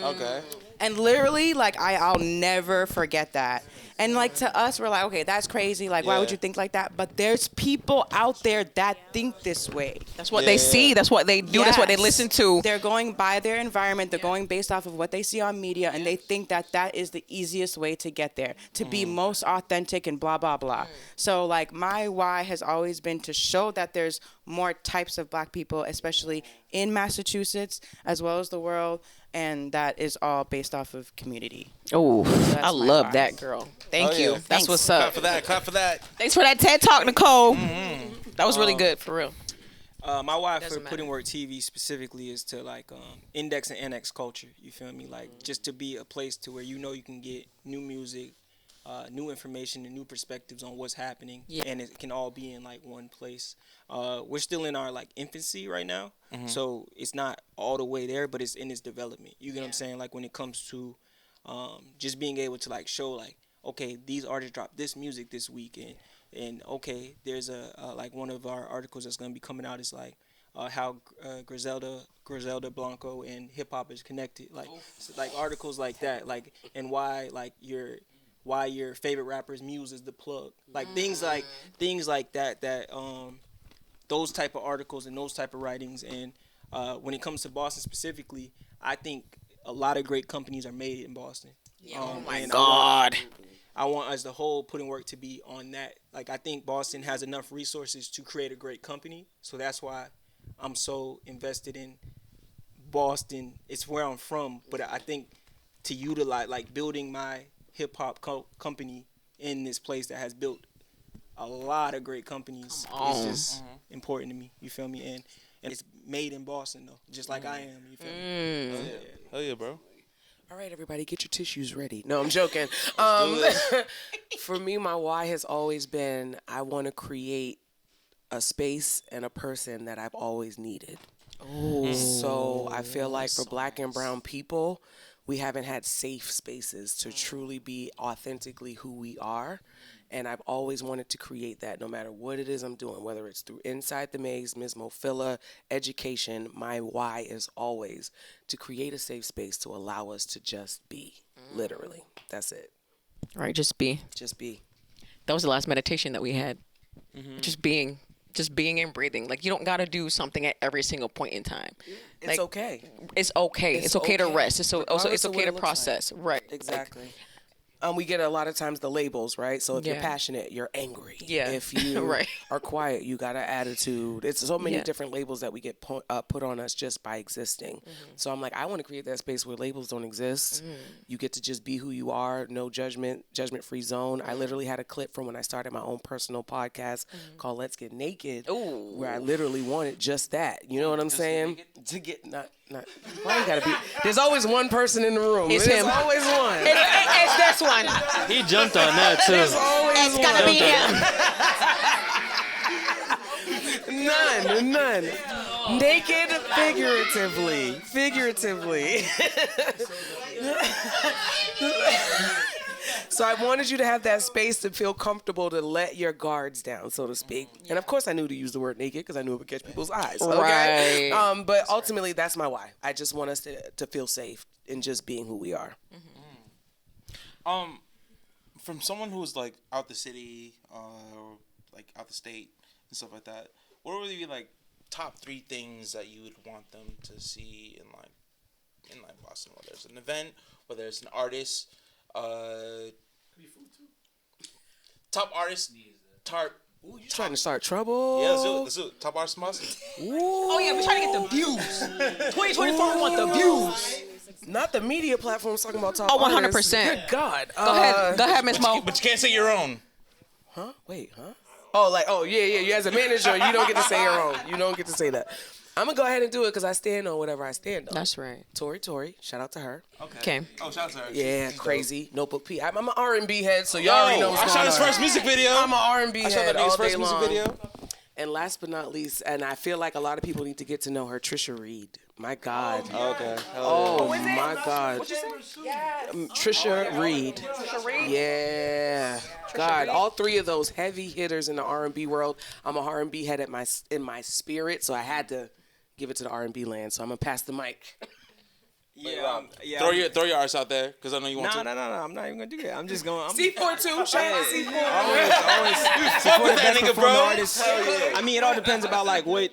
Speaker 2: Okay.
Speaker 5: And literally, like, I'll never forget that. And like to us, we're like, okay, that's crazy. Like, why would
Speaker 2: Yeah.
Speaker 5: you think like that? But there's people out there that think this way.
Speaker 1: That's what they see. That's what they do. That's what they
Speaker 5: Yes.
Speaker 1: listen to.
Speaker 5: They're going by their environment. They're going based off of what they see on media, and they think that that is the easiest way to get there, to be most authentic and blah, blah, blah. So, like, my why has always been to show that there's more types of black people, especially in Massachusetts, as well as the world, and that is all based off of community.
Speaker 1: Oh,
Speaker 5: that's
Speaker 1: I
Speaker 5: my
Speaker 1: love
Speaker 5: vibe.
Speaker 1: that, girl. Thank
Speaker 2: Oh,
Speaker 1: you.
Speaker 2: yeah.
Speaker 1: That's what's
Speaker 2: Clap
Speaker 1: up.
Speaker 2: for that. Clap for that.
Speaker 1: Thanks for that TED Talk, Nicole. That was really good, for real.
Speaker 4: My why for
Speaker 1: Doesn't matter.
Speaker 4: Putting Work TV specifically is to like index and annex culture. You feel me? Like just to be a place to where you can get new music, new information, and new perspectives on what's happening, and it can all be in like one place. We're still in our like infancy right now, so it's not all the way there, but it's in its development. You get what I'm saying? Like when it comes to just being able to like show like, okay, these artists dropped this music this week, and okay, there's a like one of our articles that's gonna be coming out is like how Griselda Blanco and hip hop is connected, like like articles like that, like and why like your favorite rapper's muse is the plug, like things like that those type of articles and those type of writings. And when it comes to Boston specifically, I think a lot of great companies are made in Boston.
Speaker 1: Oh my
Speaker 4: and
Speaker 1: God.
Speaker 4: I want us the whole Putting Work to be on that. Like I think Boston has enough resources to create a great company, so that's why I'm so invested in Boston. It's where I'm from, but I think to utilize like building my hip hop company in this place that has built a lot of great companies is just important to me. You feel me? And it's made in Boston though, just like I am. You feel me?
Speaker 2: Hell yeah, bro.
Speaker 3: All right, everybody, get your tissues ready. No, I'm joking. For me, my why has always been I want to create a space and a person that I've always needed. So I feel like for black and brown people, we haven't had safe spaces to truly be authentically who we are. And I've always wanted to create that no matter what it is I'm doing, whether it's through Inside the Maze, Ms. Mofilla, education. My why is always to create a safe space to allow us to just be, literally. That's it.
Speaker 1: All right, just be.
Speaker 3: Just be.
Speaker 1: That was the last meditation that we had. Just being and breathing. Like you don't got to do something at every single point in time.
Speaker 3: It's
Speaker 1: Like,
Speaker 3: okay.
Speaker 1: It's okay. It's okay to
Speaker 3: okay,
Speaker 1: rest. It's also
Speaker 3: regardless
Speaker 1: it's
Speaker 3: of
Speaker 1: okay
Speaker 3: what
Speaker 1: to
Speaker 3: it looks
Speaker 1: process. Right.
Speaker 3: Exactly. We get a lot of times the labels, right? So if you're
Speaker 1: Yeah.
Speaker 3: passionate, you're angry.
Speaker 1: Yeah.
Speaker 3: If you
Speaker 1: Right.
Speaker 3: are quiet, you got an attitude. It's so many
Speaker 1: Yeah.
Speaker 3: different labels that we get put on us just by existing. So I'm like, I want to create that space where labels don't exist. You get to just be who you are, no judgment-free zone. I literally had a clip from when I started my own personal podcast called Let's Get Naked, where I literally wanted just that. You know what I'm saying? To get not. Why you gotta be? There's always one person in the room.
Speaker 1: It's
Speaker 3: There's
Speaker 1: him.
Speaker 3: always one.
Speaker 1: It's this one.
Speaker 6: He jumped on that too.
Speaker 3: There's always
Speaker 1: It's gotta be him.
Speaker 3: none. Naked, figuratively. So I wanted you to have that space to feel comfortable to let your guards down, so to speak. And of course I knew to use the word naked because I knew it would catch people's eyes. Okay?
Speaker 1: Right.
Speaker 3: But ultimately that's my why. I just want us to feel safe in just being who we are.
Speaker 2: From someone who's like out the city, or like out the state and stuff like that, what would be like top 3 things that you would want them to see in Boston? Whether it's an event, whether it's an artist, top artist,
Speaker 3: Ooh, you trying to start trouble?
Speaker 2: Yeah, let's do it. Top artist in Boston.
Speaker 1: Oh yeah, we're trying to get the views. 2024, we want the views.
Speaker 3: Not the media platforms talking about top
Speaker 1: Oh, 100%.
Speaker 3: artists. Good God.
Speaker 1: Go ahead, Miss Mo.
Speaker 2: But you can't say your own.
Speaker 3: Huh? Wait, huh? Oh, yeah. You as a manager, you don't get to say your own. You don't get to say that. I'm going to go ahead and do it because I stand on whatever I stand on.
Speaker 1: That's right.
Speaker 3: Tori, shout out to her.
Speaker 1: Okay.
Speaker 2: Oh, shout out to her.
Speaker 3: Yeah,
Speaker 2: She's
Speaker 3: crazy. Notebook P. I'm an R&B head, so y'all already know what's
Speaker 2: I
Speaker 3: going
Speaker 2: shot
Speaker 3: on.
Speaker 2: his first music video.
Speaker 3: I'm an R&B
Speaker 2: I shot
Speaker 3: head
Speaker 2: that
Speaker 3: all
Speaker 2: nigga's
Speaker 3: day
Speaker 2: first music
Speaker 3: long.
Speaker 2: video.
Speaker 3: And last but not least, and I feel like a lot of people need to get to know her, Trisha Reed. My God.
Speaker 2: Okay.
Speaker 3: Oh, my God. Trisha Reed. Yeah. God, all 3 of those heavy hitters in the R&B world. I'm a R&B head in my spirit, so I had to give it to the R&B land. So I'm gonna pass the mic.
Speaker 2: Throw your arts out there because I know you want
Speaker 4: No,
Speaker 2: to.
Speaker 4: I'm not even gonna do that. I'm just going.
Speaker 3: C4 too. Shout out to C4.
Speaker 4: Always
Speaker 2: Fuck with
Speaker 4: the
Speaker 2: that
Speaker 4: best
Speaker 2: nigga,
Speaker 4: performing
Speaker 2: bro.
Speaker 4: artists. I mean, it all depends about like what.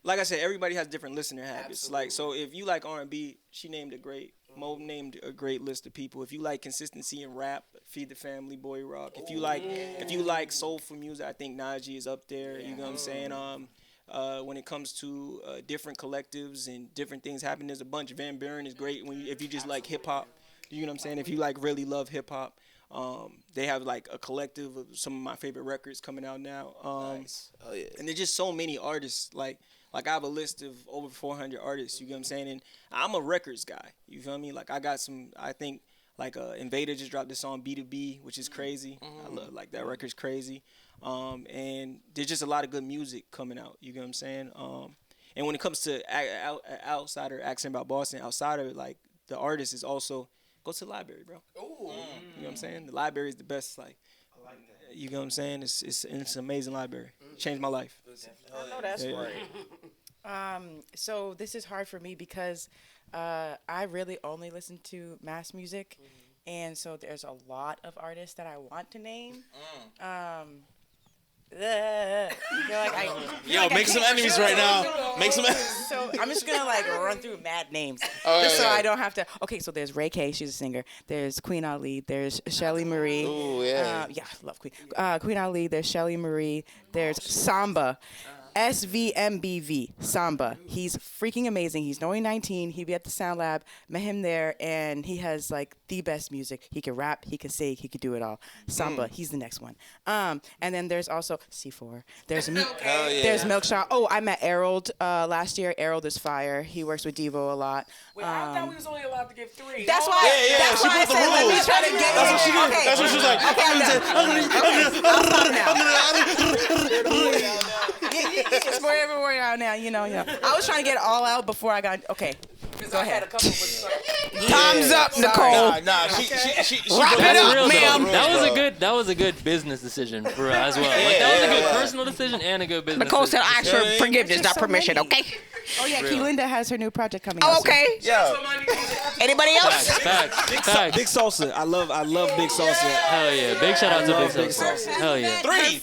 Speaker 4: Like I said, everybody has different listener habits. Like, so if you like R&B, she named a great. Mo named a great list of people. If you like consistency in rap, Feed the Family, Boy Rock. If you like soulful music, I think Najee is up there. You know what I'm saying? When it comes to different collectives and different things happening, there's a bunch. Van Buren is great if you just like hip hop. You know what I'm saying? If you like really love hip hop, they have like a collective of some of my favorite records coming out now.
Speaker 2: Nice. Oh yeah.
Speaker 4: And there's just so many artists. Like I have a list of over 400 artists. You get what I'm saying? And I'm a records guy. You feel me? Like I got some. I think like Invader just dropped this song B2B, which is crazy. I love like that record's crazy. And there's just a lot of good music coming out. You get what I'm saying? And when it comes to outsider accent about Boston, outsider like the artist is also go to the library, bro. Ooh. You know what I'm saying? The library is the best. Like, you know what I'm saying? It's an amazing library. Changed my life.
Speaker 3: I know that's right.
Speaker 5: So this is hard for me because I really only listen to mass music, and so there's a lot of artists that I want to name.
Speaker 2: Make some enemies right now. Make some.
Speaker 5: So I'm just gonna like run through mad names,
Speaker 2: Oh,
Speaker 5: just so
Speaker 2: yeah.
Speaker 5: I don't have to. Okay, so there's Ray K, she's a singer. There's Queen Ali. There's Shelly Marie.
Speaker 2: Ooh, yeah.
Speaker 5: Yeah, I love Queen. Queen Ali. There's Shelly Marie. There's Samba. SVMBV, Samba. He's freaking amazing. He's only 19. He be at the Sound Lab. Met him there, and he has like the best music. He can rap, he can sing, he can do it all. Samba, he's the next one. And then there's also C4. There's there's Milkshot. Oh, I met Harold last year. Harold is fire. He works with Devo a lot.
Speaker 3: Wait, I thought we was only allowed to give 3.
Speaker 5: That's why.
Speaker 2: Yeah,
Speaker 5: That's
Speaker 2: she
Speaker 5: why I
Speaker 2: broke the
Speaker 5: said let me
Speaker 2: rules.
Speaker 5: try to get.
Speaker 2: That's what she did.
Speaker 5: Okay.
Speaker 2: That's what she was like.
Speaker 5: It's for everywhere out now, you know. I was trying to get it all out before I got. Okay, go ahead.
Speaker 3: Time's up, Nicole.
Speaker 2: Nah, she
Speaker 3: Wrap
Speaker 2: broke
Speaker 3: it
Speaker 2: the
Speaker 3: up,
Speaker 2: rules,
Speaker 3: ma'am.
Speaker 2: bro.
Speaker 6: That was a good business decision for her as well. Like that was a good personal decision and a good business.
Speaker 3: Nicole said,
Speaker 6: decision.
Speaker 3: "Ask for forgiveness, not
Speaker 5: so
Speaker 3: permission."
Speaker 5: many.
Speaker 3: Okay.
Speaker 5: Oh yeah, Keelinda has her new project coming
Speaker 3: Oh,
Speaker 5: out. soon.
Speaker 3: okay.
Speaker 2: Yeah.
Speaker 3: Anybody else?
Speaker 6: Facts.
Speaker 4: Big Salsa. I love Big Salsa.
Speaker 6: Hell yeah. Big shout out to Big Salsa. Hell yeah.
Speaker 2: Three.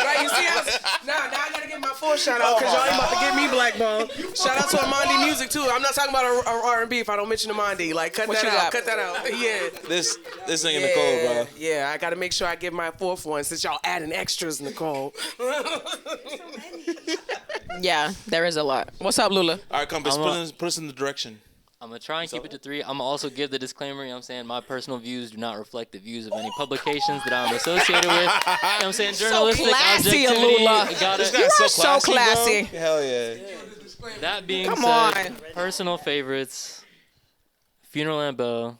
Speaker 3: Right, you see us? Now I gotta give my full shout out because y'all ain't about to get me blackballed. Shout out to Amandi Music too. I'm not talking about R&B if I don't mention Amandi. Like cut that out. Cut that out. Yeah.
Speaker 2: This nigga Nicole, bro.
Speaker 3: Yeah, I gotta make sure I give my 4th one since y'all adding extras, Nicole.
Speaker 1: Yeah, there is a lot. What's up, Lula?
Speaker 2: All right, Compass, put us in the direction.
Speaker 6: I'm going to try and keep it to 3. I'm going to also give the disclaimer, you know what I'm saying? My personal views do not reflect the views of any publications that I'm associated with. You know what I'm saying? Journalistic
Speaker 3: classy,
Speaker 6: objectivity.
Speaker 3: Lula.
Speaker 2: This
Speaker 6: Gotta,
Speaker 2: guy's
Speaker 3: so classy.
Speaker 2: bro. Hell yeah.
Speaker 6: that being
Speaker 3: Come
Speaker 6: said,
Speaker 3: on.
Speaker 6: personal favorites, Funeral and Bell,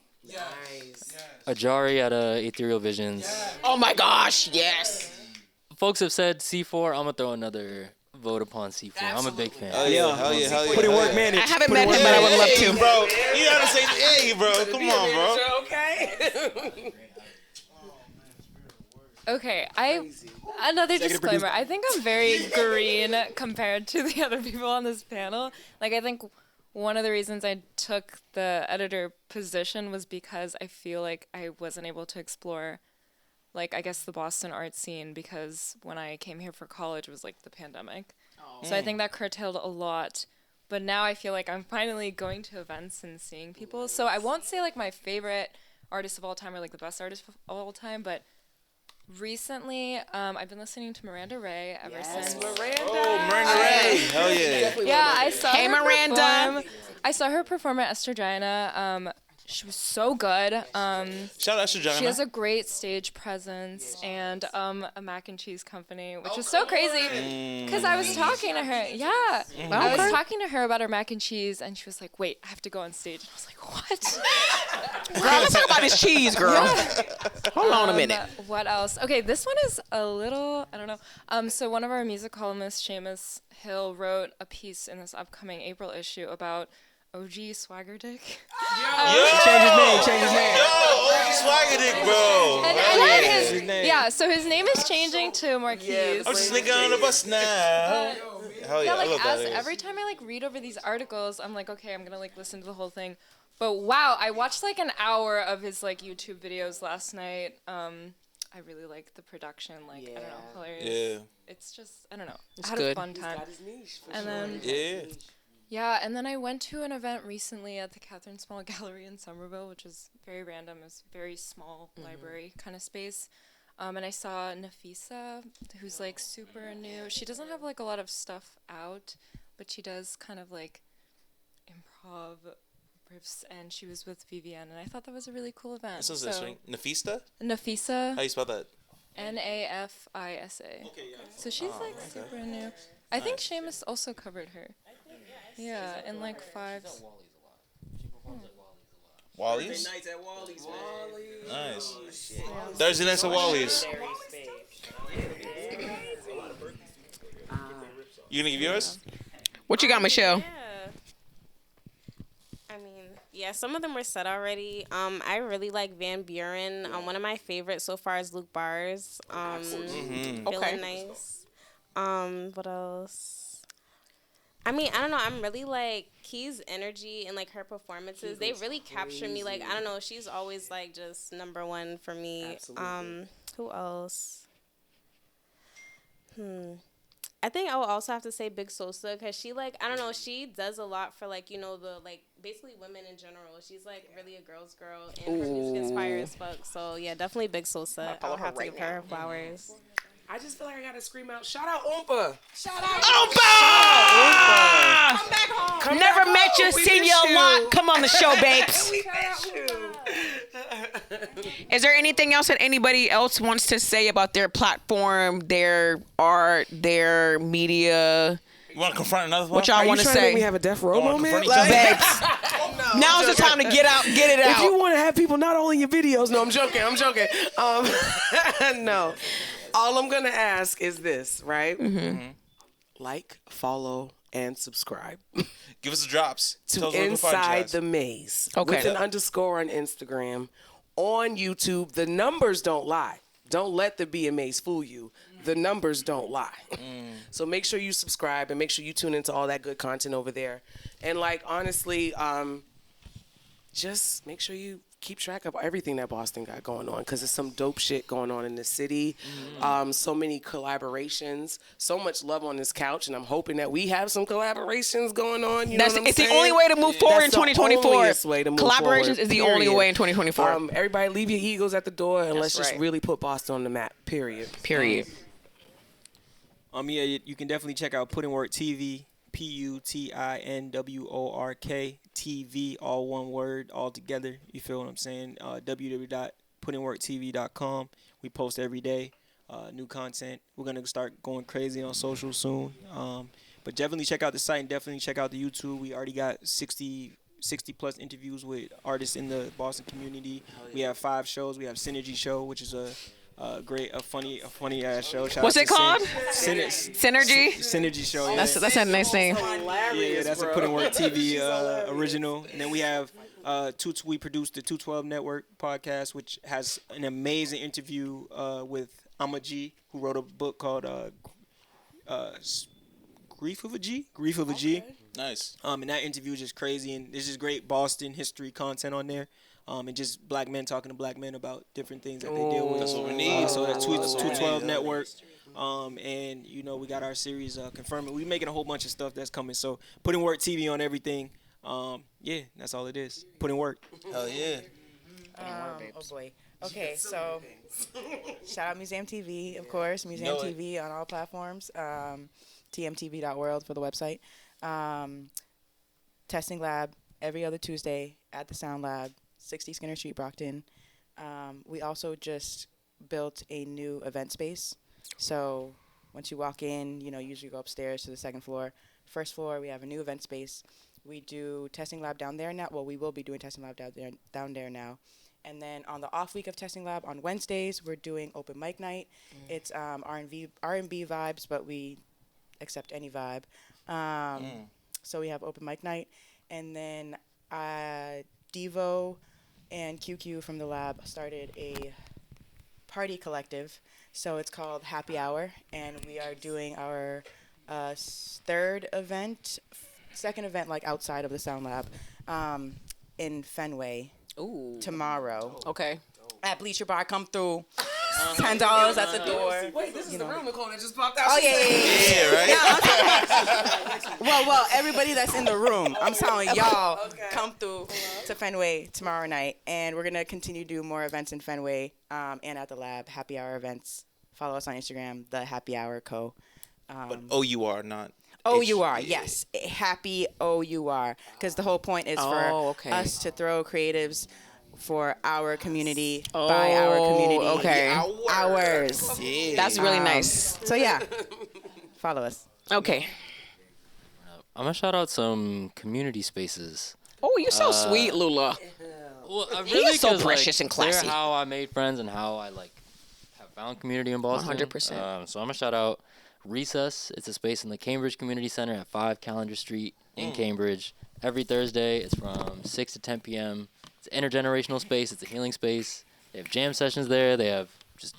Speaker 6: Ajari at Ethereal Visions.
Speaker 3: Oh my gosh, yes.
Speaker 6: Folks have said C4. I'm going to throw another vote upon C4. I'm a big fan.
Speaker 2: Hell yeah.
Speaker 4: Put in work, man.
Speaker 3: I haven't met him, but I would love to.
Speaker 2: Bro, you gotta say, hey, bro. Come on, bro.
Speaker 3: Okay.
Speaker 7: Okay, another disclaimer. I think I'm very green compared to the other people on this panel. Like, I think one of the reasons I took the editor position was because I feel like I wasn't able to explore, like, I guess the Boston art scene, because when I came here for college it was like the pandemic. So I think that curtailed a lot. But now I feel like I'm finally going to events and seeing people. So I won't say like my favorite artist of all time or like the best artist of all time, but recently I've been listening to Miranda Ray ever since.
Speaker 3: Miranda.
Speaker 2: Oh, Miranda Ray. Hell yeah.
Speaker 7: Yeah, I saw
Speaker 3: Hey,
Speaker 7: her
Speaker 3: Miranda.
Speaker 7: perform. I saw her perform at Estrogina. She was so good.
Speaker 2: Shout out to John.
Speaker 7: She has a great stage presence and a mac and cheese company, which is so crazy because I was talking to her. Yeah, I was talking to her about her mac and cheese, and she was like, "Wait, I have to go on stage." And I was like, "What?"
Speaker 3: Girl, let's talk about this cheese, girl. Hold on a minute.
Speaker 7: What else? Okay, this one is a little, I don't know. So one of our music columnists, Seamus Hill, wrote a piece in this upcoming April issue about OG Swagger Dick.
Speaker 4: Change his name.
Speaker 2: Yo, Swagger Dick, bro.
Speaker 7: So his name is changing to Marquise.
Speaker 2: I'm just nigga on the bus now. Hell yeah,
Speaker 7: Yeah,
Speaker 2: I
Speaker 7: like
Speaker 2: love that.
Speaker 7: every time I like read over these articles, I'm like, okay, I'm gonna like listen to the whole thing. But wow, I watched like an hour of his like YouTube videos last night. I really like the production, like I don't know, hilarious.
Speaker 2: Yeah.
Speaker 7: It's just I don't know.
Speaker 1: It's
Speaker 7: I had
Speaker 1: good.
Speaker 7: a fun time. And then
Speaker 2: Yeah.
Speaker 7: and then I went to an event recently at the Catherine Small Gallery in Somerville, which is very random. It's a very small library kind of space. And I saw Nafisa, who's like super new. She doesn't have like a lot of stuff out, but she does kind of like improv riffs, and she was with Vivienne, and I thought that was a really cool event.
Speaker 2: This is interesting. Nafisa?
Speaker 7: Nafisa.
Speaker 2: How you spell that?
Speaker 7: Nafisa.
Speaker 2: Okay, yeah.
Speaker 7: So she's like super new. I think Seamus also covered her. Yeah, in like 5s.
Speaker 2: Wally's?
Speaker 4: Nights at Wally's, man.
Speaker 2: Nice. Thursday nights at Wally's. You gonna give yours?
Speaker 1: What you got, Michelle?
Speaker 8: I mean, yeah, some of them were said already. I really like Van Buren. One of my favorites so far is Luke Bars. Feeling
Speaker 1: Okay.
Speaker 8: nice. What else? I mean, I don't know. I'm really like Key's energy and like her performances. They really capture me. Like, I don't know. She's always like just number one for me.
Speaker 3: Absolutely.
Speaker 8: Who else? I think I will also have to say Big Sosa, because she like, I don't know, she does a lot for like, you know, the like basically women in general. She's like really a girl's girl, and her music inspires as fuck. So yeah, definitely Big Sosa. I would have to give her flowers.
Speaker 3: I just feel like I gotta scream out, shout out Oompa. Shout out
Speaker 1: Oompa!
Speaker 3: Come back home.
Speaker 1: Never met you, seen you a lot. Come on the show, babes.
Speaker 3: We miss you.
Speaker 1: Is there anything else that anybody else wants to say about their platform, their art, their media?
Speaker 2: You want to confront another one?
Speaker 1: What y'all want to say?
Speaker 3: We have a death row
Speaker 2: wanna
Speaker 3: moment.
Speaker 2: confront each other?
Speaker 1: Babes, now's the time to get it
Speaker 3: If
Speaker 1: out.
Speaker 3: you want to have people not all in your videos, no, I'm joking. No. All I'm gonna ask is this, right? Like, follow, and subscribe
Speaker 2: Give us the drops.
Speaker 3: to
Speaker 2: Tell us where we can find you
Speaker 3: Inside
Speaker 2: guys.
Speaker 3: the Maze.
Speaker 1: Okay.
Speaker 3: With an underscore on Instagram. On YouTube, the numbers don't lie. Don't let the Be a Maze fool you. The numbers don't lie. So make sure you subscribe and make sure you tune into all that good content over there. And like, honestly, just make sure you keep track of everything that Boston got going on, because there's some dope shit going on in the city. So many collaborations, so much love on this couch, and I'm hoping that we have some collaborations going on. You know what I'm
Speaker 1: It's the
Speaker 3: saying?
Speaker 1: only way to move forward in
Speaker 3: That's the
Speaker 1: 2024.
Speaker 3: onlyest way to move
Speaker 1: Collaborations
Speaker 3: forward,
Speaker 1: is the only
Speaker 3: period.
Speaker 1: way in 2024.
Speaker 3: Everybody leave your egos at the door, and let's just
Speaker 1: right.
Speaker 3: really put Boston on the map, period.
Speaker 1: Period.
Speaker 4: Yeah, you can definitely check out Put in Work TV, PUTINWORK TV, all one word, all together. You feel what I'm saying? www.putinworktv.com. We post every day, new content. We're gonna start going crazy on social soon. But definitely check out the site and definitely check out the YouTube. We already got 60 plus interviews with artists in the Boston community. We have 5 shows. We have Synergy Show, which is a funny ass show. Shout
Speaker 1: What's
Speaker 4: out
Speaker 1: it
Speaker 4: to
Speaker 1: called?
Speaker 4: Synergy Show. Yeah.
Speaker 1: That's a nice name.
Speaker 4: Yeah, that's a Put in Work TV original. And then we have we produced the 212 Network podcast, which has an amazing interview with Amma G, who wrote a book called Grief of a G.
Speaker 2: Nice.
Speaker 4: And that interview is just crazy, and there's just great Boston history content on there. And just black men talking to black men about different things that they deal with.
Speaker 2: That's what we need.
Speaker 4: So that's
Speaker 2: That's what we
Speaker 4: 212
Speaker 2: need.
Speaker 4: Network. And, you know, we got our series confirming. We're making a whole bunch of stuff that's coming. So Put in Work TV on everything. Yeah, that's all it is. Put in work.
Speaker 2: Hell yeah.
Speaker 5: Oh boy. Okay, so shout out Museum TV, of course. Museum
Speaker 2: know it.
Speaker 5: TV on all platforms. TMTV.world for the website. Testing Lab every other Tuesday at the Sound Lab, 60 Skinner Street, Brockton. We also just built a new event space. So once you walk in, you usually go upstairs to the second floor. First floor, we have a new event space. We do Testing Lab down there now. Well, we will be doing Testing Lab down there now. And then on the off week of Testing Lab, on Wednesdays, we're doing open mic night. It's R&B vibes, but we accept any vibe. So we have open mic night. And then Devo and QQ from the lab started a party collective. So it's called Happy Hour, and we are doing our second event like outside of the Sound Lab in Fenway
Speaker 1: Ooh.
Speaker 5: tomorrow
Speaker 1: Okay.
Speaker 5: at Bleacher Bar. Come through. $10 at the door.
Speaker 3: Wait, this is
Speaker 5: You
Speaker 3: the
Speaker 5: know.
Speaker 3: room Nicole that just popped out.
Speaker 5: Oh yeah.
Speaker 2: Yeah, right.
Speaker 5: Well, everybody that's in the room, I'm telling y'all, come through to Fenway tomorrow night, and we're gonna continue to do more events in Fenway and at the lab. Happy Hour events. Follow us on Instagram, the Happy Hour Co.
Speaker 2: But OUR, not
Speaker 5: OUR, yes, Happy OUR, because the whole point is for
Speaker 1: okay.
Speaker 5: us to throw creatives for our community by our community.
Speaker 1: okay.
Speaker 5: Ours.
Speaker 2: Yeah.
Speaker 1: That's really nice.
Speaker 5: So yeah, follow us.
Speaker 1: Okay.
Speaker 6: I'm gonna shout out some community spaces.
Speaker 1: Oh, you're so sweet, Lula.
Speaker 6: Well,
Speaker 1: He is so
Speaker 6: 'cause,
Speaker 1: precious and classy.
Speaker 6: They're how I made friends and how I have found community in Boston.
Speaker 1: 100%.
Speaker 6: So I'm gonna shout out Recess. It's a space in the Cambridge Community Center at 5 Calendar Street in Cambridge. Every Thursday, it's from 6 to 10 p.m. It's an intergenerational space. It's a healing space. They have jam sessions there. They have just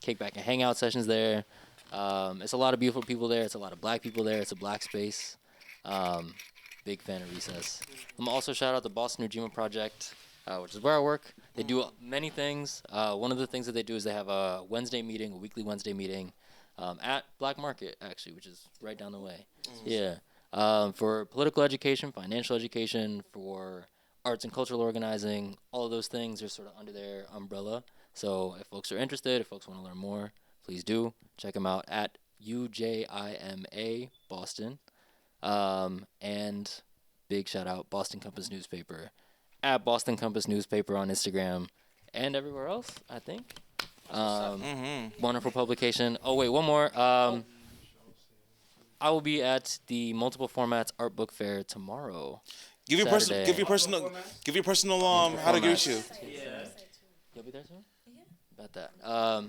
Speaker 6: kick back and hang out sessions there. It's a lot of beautiful people there. It's a lot of black people there. It's a black space. Big fan of Recess. I'm also shout out the Boston Ujima Project, which is where I work. They do many things. One of the things that they do is they have a Wednesday meeting, a weekly Wednesday meeting, at Black Market, actually, which is right down the way. Yeah. For political education, financial education, for arts and cultural organizing, all of those things are sort of under their umbrella. So if folks are interested, if folks want to learn more, please do check them out at UJIMA Boston. And big shout out Boston Compass Newspaper at Boston Compass Newspaper on Instagram and everywhere else, I think. Wonderful publication. Oh wait, one more. I will be at the Multiple Formats Art Book Fair tomorrow.
Speaker 2: Give your
Speaker 6: Saturday.
Speaker 2: personal how to reach you.
Speaker 6: You'll be there too? About that.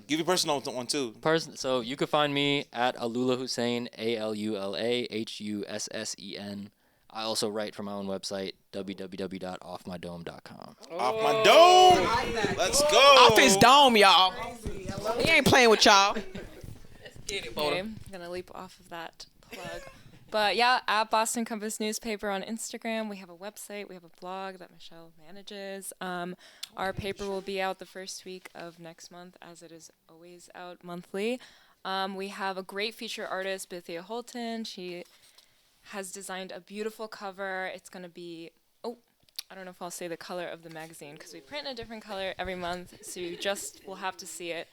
Speaker 2: Give your personal one too.
Speaker 6: So you can find me at Alula Hussein, ALULAHUSSEN. I also write for my own website, www.offmydome.com.
Speaker 2: Off my dome. Let's go.
Speaker 1: Off his dome, y'all. He ain't playing with y'all.
Speaker 7: Okay, I'm gonna leap off of that plug. But yeah, at Boston Compass Newspaper on Instagram, we have a website, we have a blog that Michelle manages. Our paper will be out the first week of next month, as it is always out monthly. We have a great feature artist, Bithia Holton. She has designed a beautiful cover. It's gonna be, I don't know if I'll say the color of the magazine, because we print a different color every month, so you just will have to see it.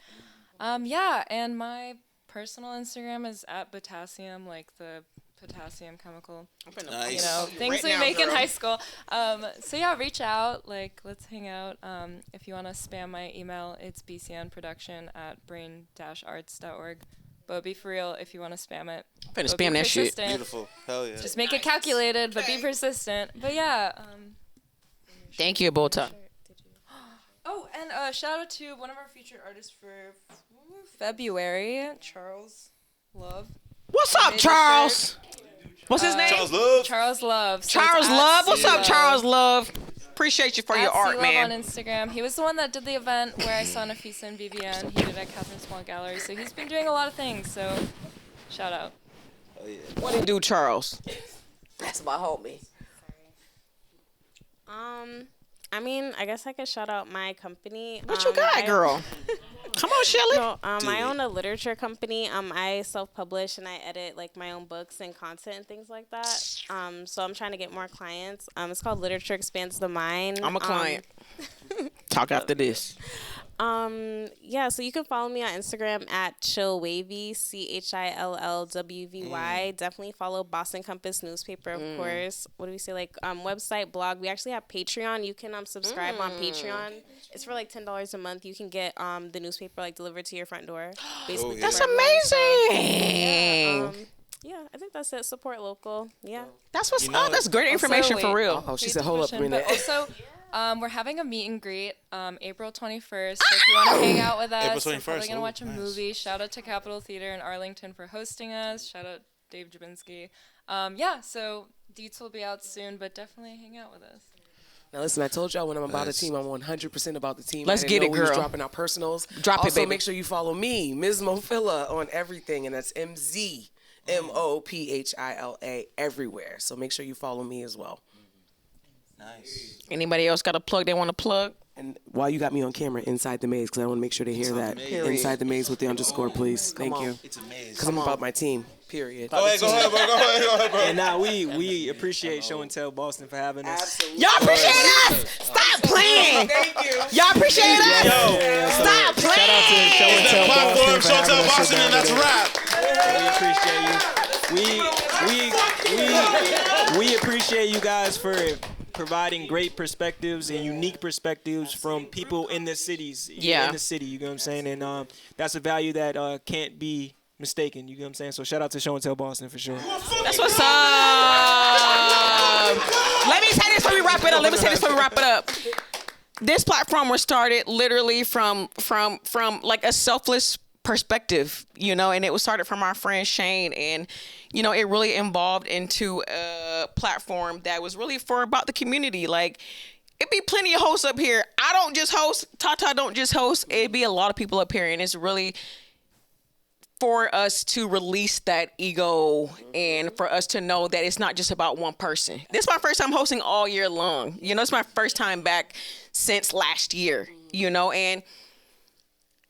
Speaker 7: Yeah, and my personal Instagram is at potassium, like the potassium chemical.
Speaker 2: Nice.
Speaker 7: You know, things we make in high school. So yeah, reach out. Like, let's hang out. If you want to spam my email, it's bcnproduction@brain-arts.org. But be for real if you want to spam it.
Speaker 1: Finna
Speaker 7: But be
Speaker 1: spam that shit.
Speaker 7: persistent.
Speaker 2: Beautiful. Hell yeah.
Speaker 7: Just make it calculated, but be persistent. But yeah.
Speaker 1: Thank you, Bota.
Speaker 7: Oh, and shout out to one of our featured artists for February, Charles Love.
Speaker 1: What's up, Charles? What's his name?
Speaker 2: Charles Love.
Speaker 7: Charles Love. So
Speaker 1: Charles
Speaker 7: it's at
Speaker 1: Love. What's up,
Speaker 7: C-Love.
Speaker 1: Charles Love? Appreciate you for your
Speaker 7: At
Speaker 1: art,
Speaker 7: C-Love
Speaker 1: man.
Speaker 7: on Instagram. He was the one that did the event where I saw Nafisa and Vivian. He did it at Catherine Small Gallery. So he's been doing a lot of things. So shout out.
Speaker 1: What did you do, Charles?
Speaker 3: That's my homie.
Speaker 8: I mean, I guess I could shout out my company.
Speaker 1: What you got, girl? Come on, Shelly.
Speaker 8: So, I own a literature company. I self-publish and I edit like my own books and content and things like that. So I'm trying to get more clients. It's called Literature Expands the Mind.
Speaker 1: I'm a client. Talk after this.
Speaker 8: Yeah, so you can follow me on Instagram at chillwavy, CHILLWVY. Definitely follow Boston Compass Newspaper, of course. What do we say? Like website, blog. We actually have Patreon. You can subscribe on Patreon. It's for like $10 a month. You can get the newspaper like delivered to your front door. Basically,
Speaker 1: That's
Speaker 8: for everyone.
Speaker 1: amazing.
Speaker 8: Yeah, I think that's it. Support local. Yeah.
Speaker 1: That's what's
Speaker 2: You know,
Speaker 1: up. That's great information for
Speaker 7: wait.
Speaker 1: real.
Speaker 3: Oh, she
Speaker 7: Great
Speaker 3: said, hold up a
Speaker 7: discussion.
Speaker 3: minute.
Speaker 7: But also, we're having a meet and greet April 21st. So if you want to hang out with us,
Speaker 2: April
Speaker 7: we're probably
Speaker 2: 21st.
Speaker 7: going to watch a
Speaker 2: Nice.
Speaker 7: movie. Shout out to Capitol Theater in Arlington for hosting us. Shout out Dave Jabinski. Yeah, so deets will be out soon, but definitely hang out with us.
Speaker 3: Now listen, I told y'all when I'm about a team, I'm 100% about the team.
Speaker 1: Let's
Speaker 3: I
Speaker 1: get
Speaker 3: didn't
Speaker 1: it,
Speaker 3: know we was
Speaker 1: girl.
Speaker 3: dropping our personals.
Speaker 1: Drop it,
Speaker 3: also,
Speaker 1: baby.
Speaker 3: make sure you follow me, Ms. Mofilla, on everything, and that's MZMOPHILA everywhere. So make sure you follow me as well.
Speaker 2: Nice.
Speaker 1: Anybody else got a plug they want to plug?
Speaker 3: And while you got me on camera, Inside the Maze, because I want to make sure they hear that. Inside the Maze with the underscore, please. Thank you.
Speaker 2: It's a maze.
Speaker 3: Because I'm about my team, period.
Speaker 2: Go ahead, bro.
Speaker 4: And now we appreciate Show and Tell Boston for having us.
Speaker 3: Absolutely.
Speaker 1: Y'all appreciate us? Stop playing.
Speaker 3: Thank you.
Speaker 1: Y'all appreciate us? Stop
Speaker 4: Shout out to Show and Tell
Speaker 2: Platform,
Speaker 4: Boston
Speaker 2: Show
Speaker 4: for
Speaker 2: Tell
Speaker 4: having us
Speaker 2: Boston,
Speaker 4: down
Speaker 2: and that's a
Speaker 4: there.
Speaker 2: wrap.
Speaker 4: We appreciate you guys for providing great perspectives and unique perspectives from people in the cities.
Speaker 1: Yeah.
Speaker 4: In the city, you know what I'm saying? And that's a value that can't be mistaken, you know what I'm saying? So shout out to Show and Tell Boston for sure.
Speaker 1: That's what's up. Let me say this before we wrap it up. This platform was started literally from like a selfless perspective, you know, and it was started from our friend Shane, and you know, it really evolved into a platform that was really for about the community. Like, it'd be plenty of hosts up here. I don't just host, Tata don't just host. It'd be a lot of people up here, and it's really for us to release that ego and for us to know that it's not just about one person. This is my first time hosting all year long. You know, it's my first time back since last year, you know, and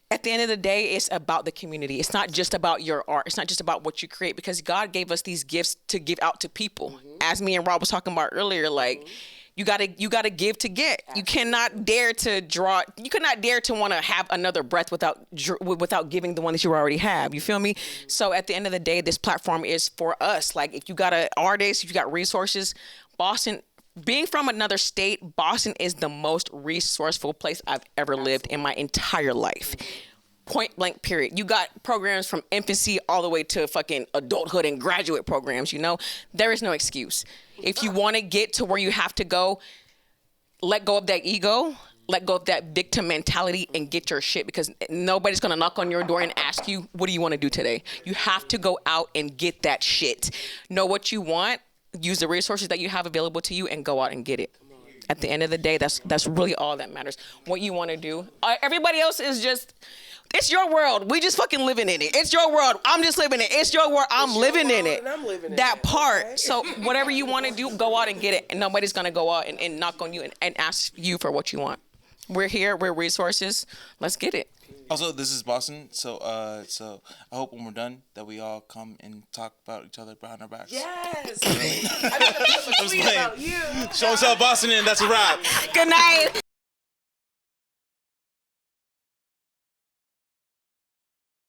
Speaker 1: at the end of the day, it's about the community. It's not just about your art. It's not just about what you create, because God gave us these gifts to give out to people. As me and Rob was talking about earlier, like, you gotta give to get. You cannot dare to draw. You cannot dare to want to have another breath without giving the one that you already have. You feel me? So at the end of the day, this platform is for us. Like, if you got an artist, if you got resources, Boston. Being from another state, Boston is the most resourceful place I've ever lived in my entire life. Point blank, period. You got programs from infancy all the way to fucking adulthood and graduate programs, you know? There is no excuse. If you want to get to where you have to go, let go of that ego, let go of that victim mentality, and get your shit, because nobody's going to knock on your door and ask you, what do you want to do today? You have to go out and get that shit. Know what you want. Use the resources that you have available to you and go out and get it. At the end of the day, that's really all that matters. What you want to do. Everybody else is just, it's your world. We just fucking living in it. It's your world. I'm just living it. It's your world. I'm living in it.
Speaker 3: And I'm living in
Speaker 1: that
Speaker 3: it,
Speaker 1: part.
Speaker 3: okay?
Speaker 1: So whatever you want to do, go out and get it. And nobody's going to go out and knock on you and ask you for what you want. We're here. We're resources. Let's get it.
Speaker 2: Also, this is Boston, so I hope when we're done that we all come and talk about each other behind our backs.
Speaker 3: Yes. I got a tweet about you.
Speaker 2: Show us out Boston, and that's a wrap.
Speaker 1: Good night.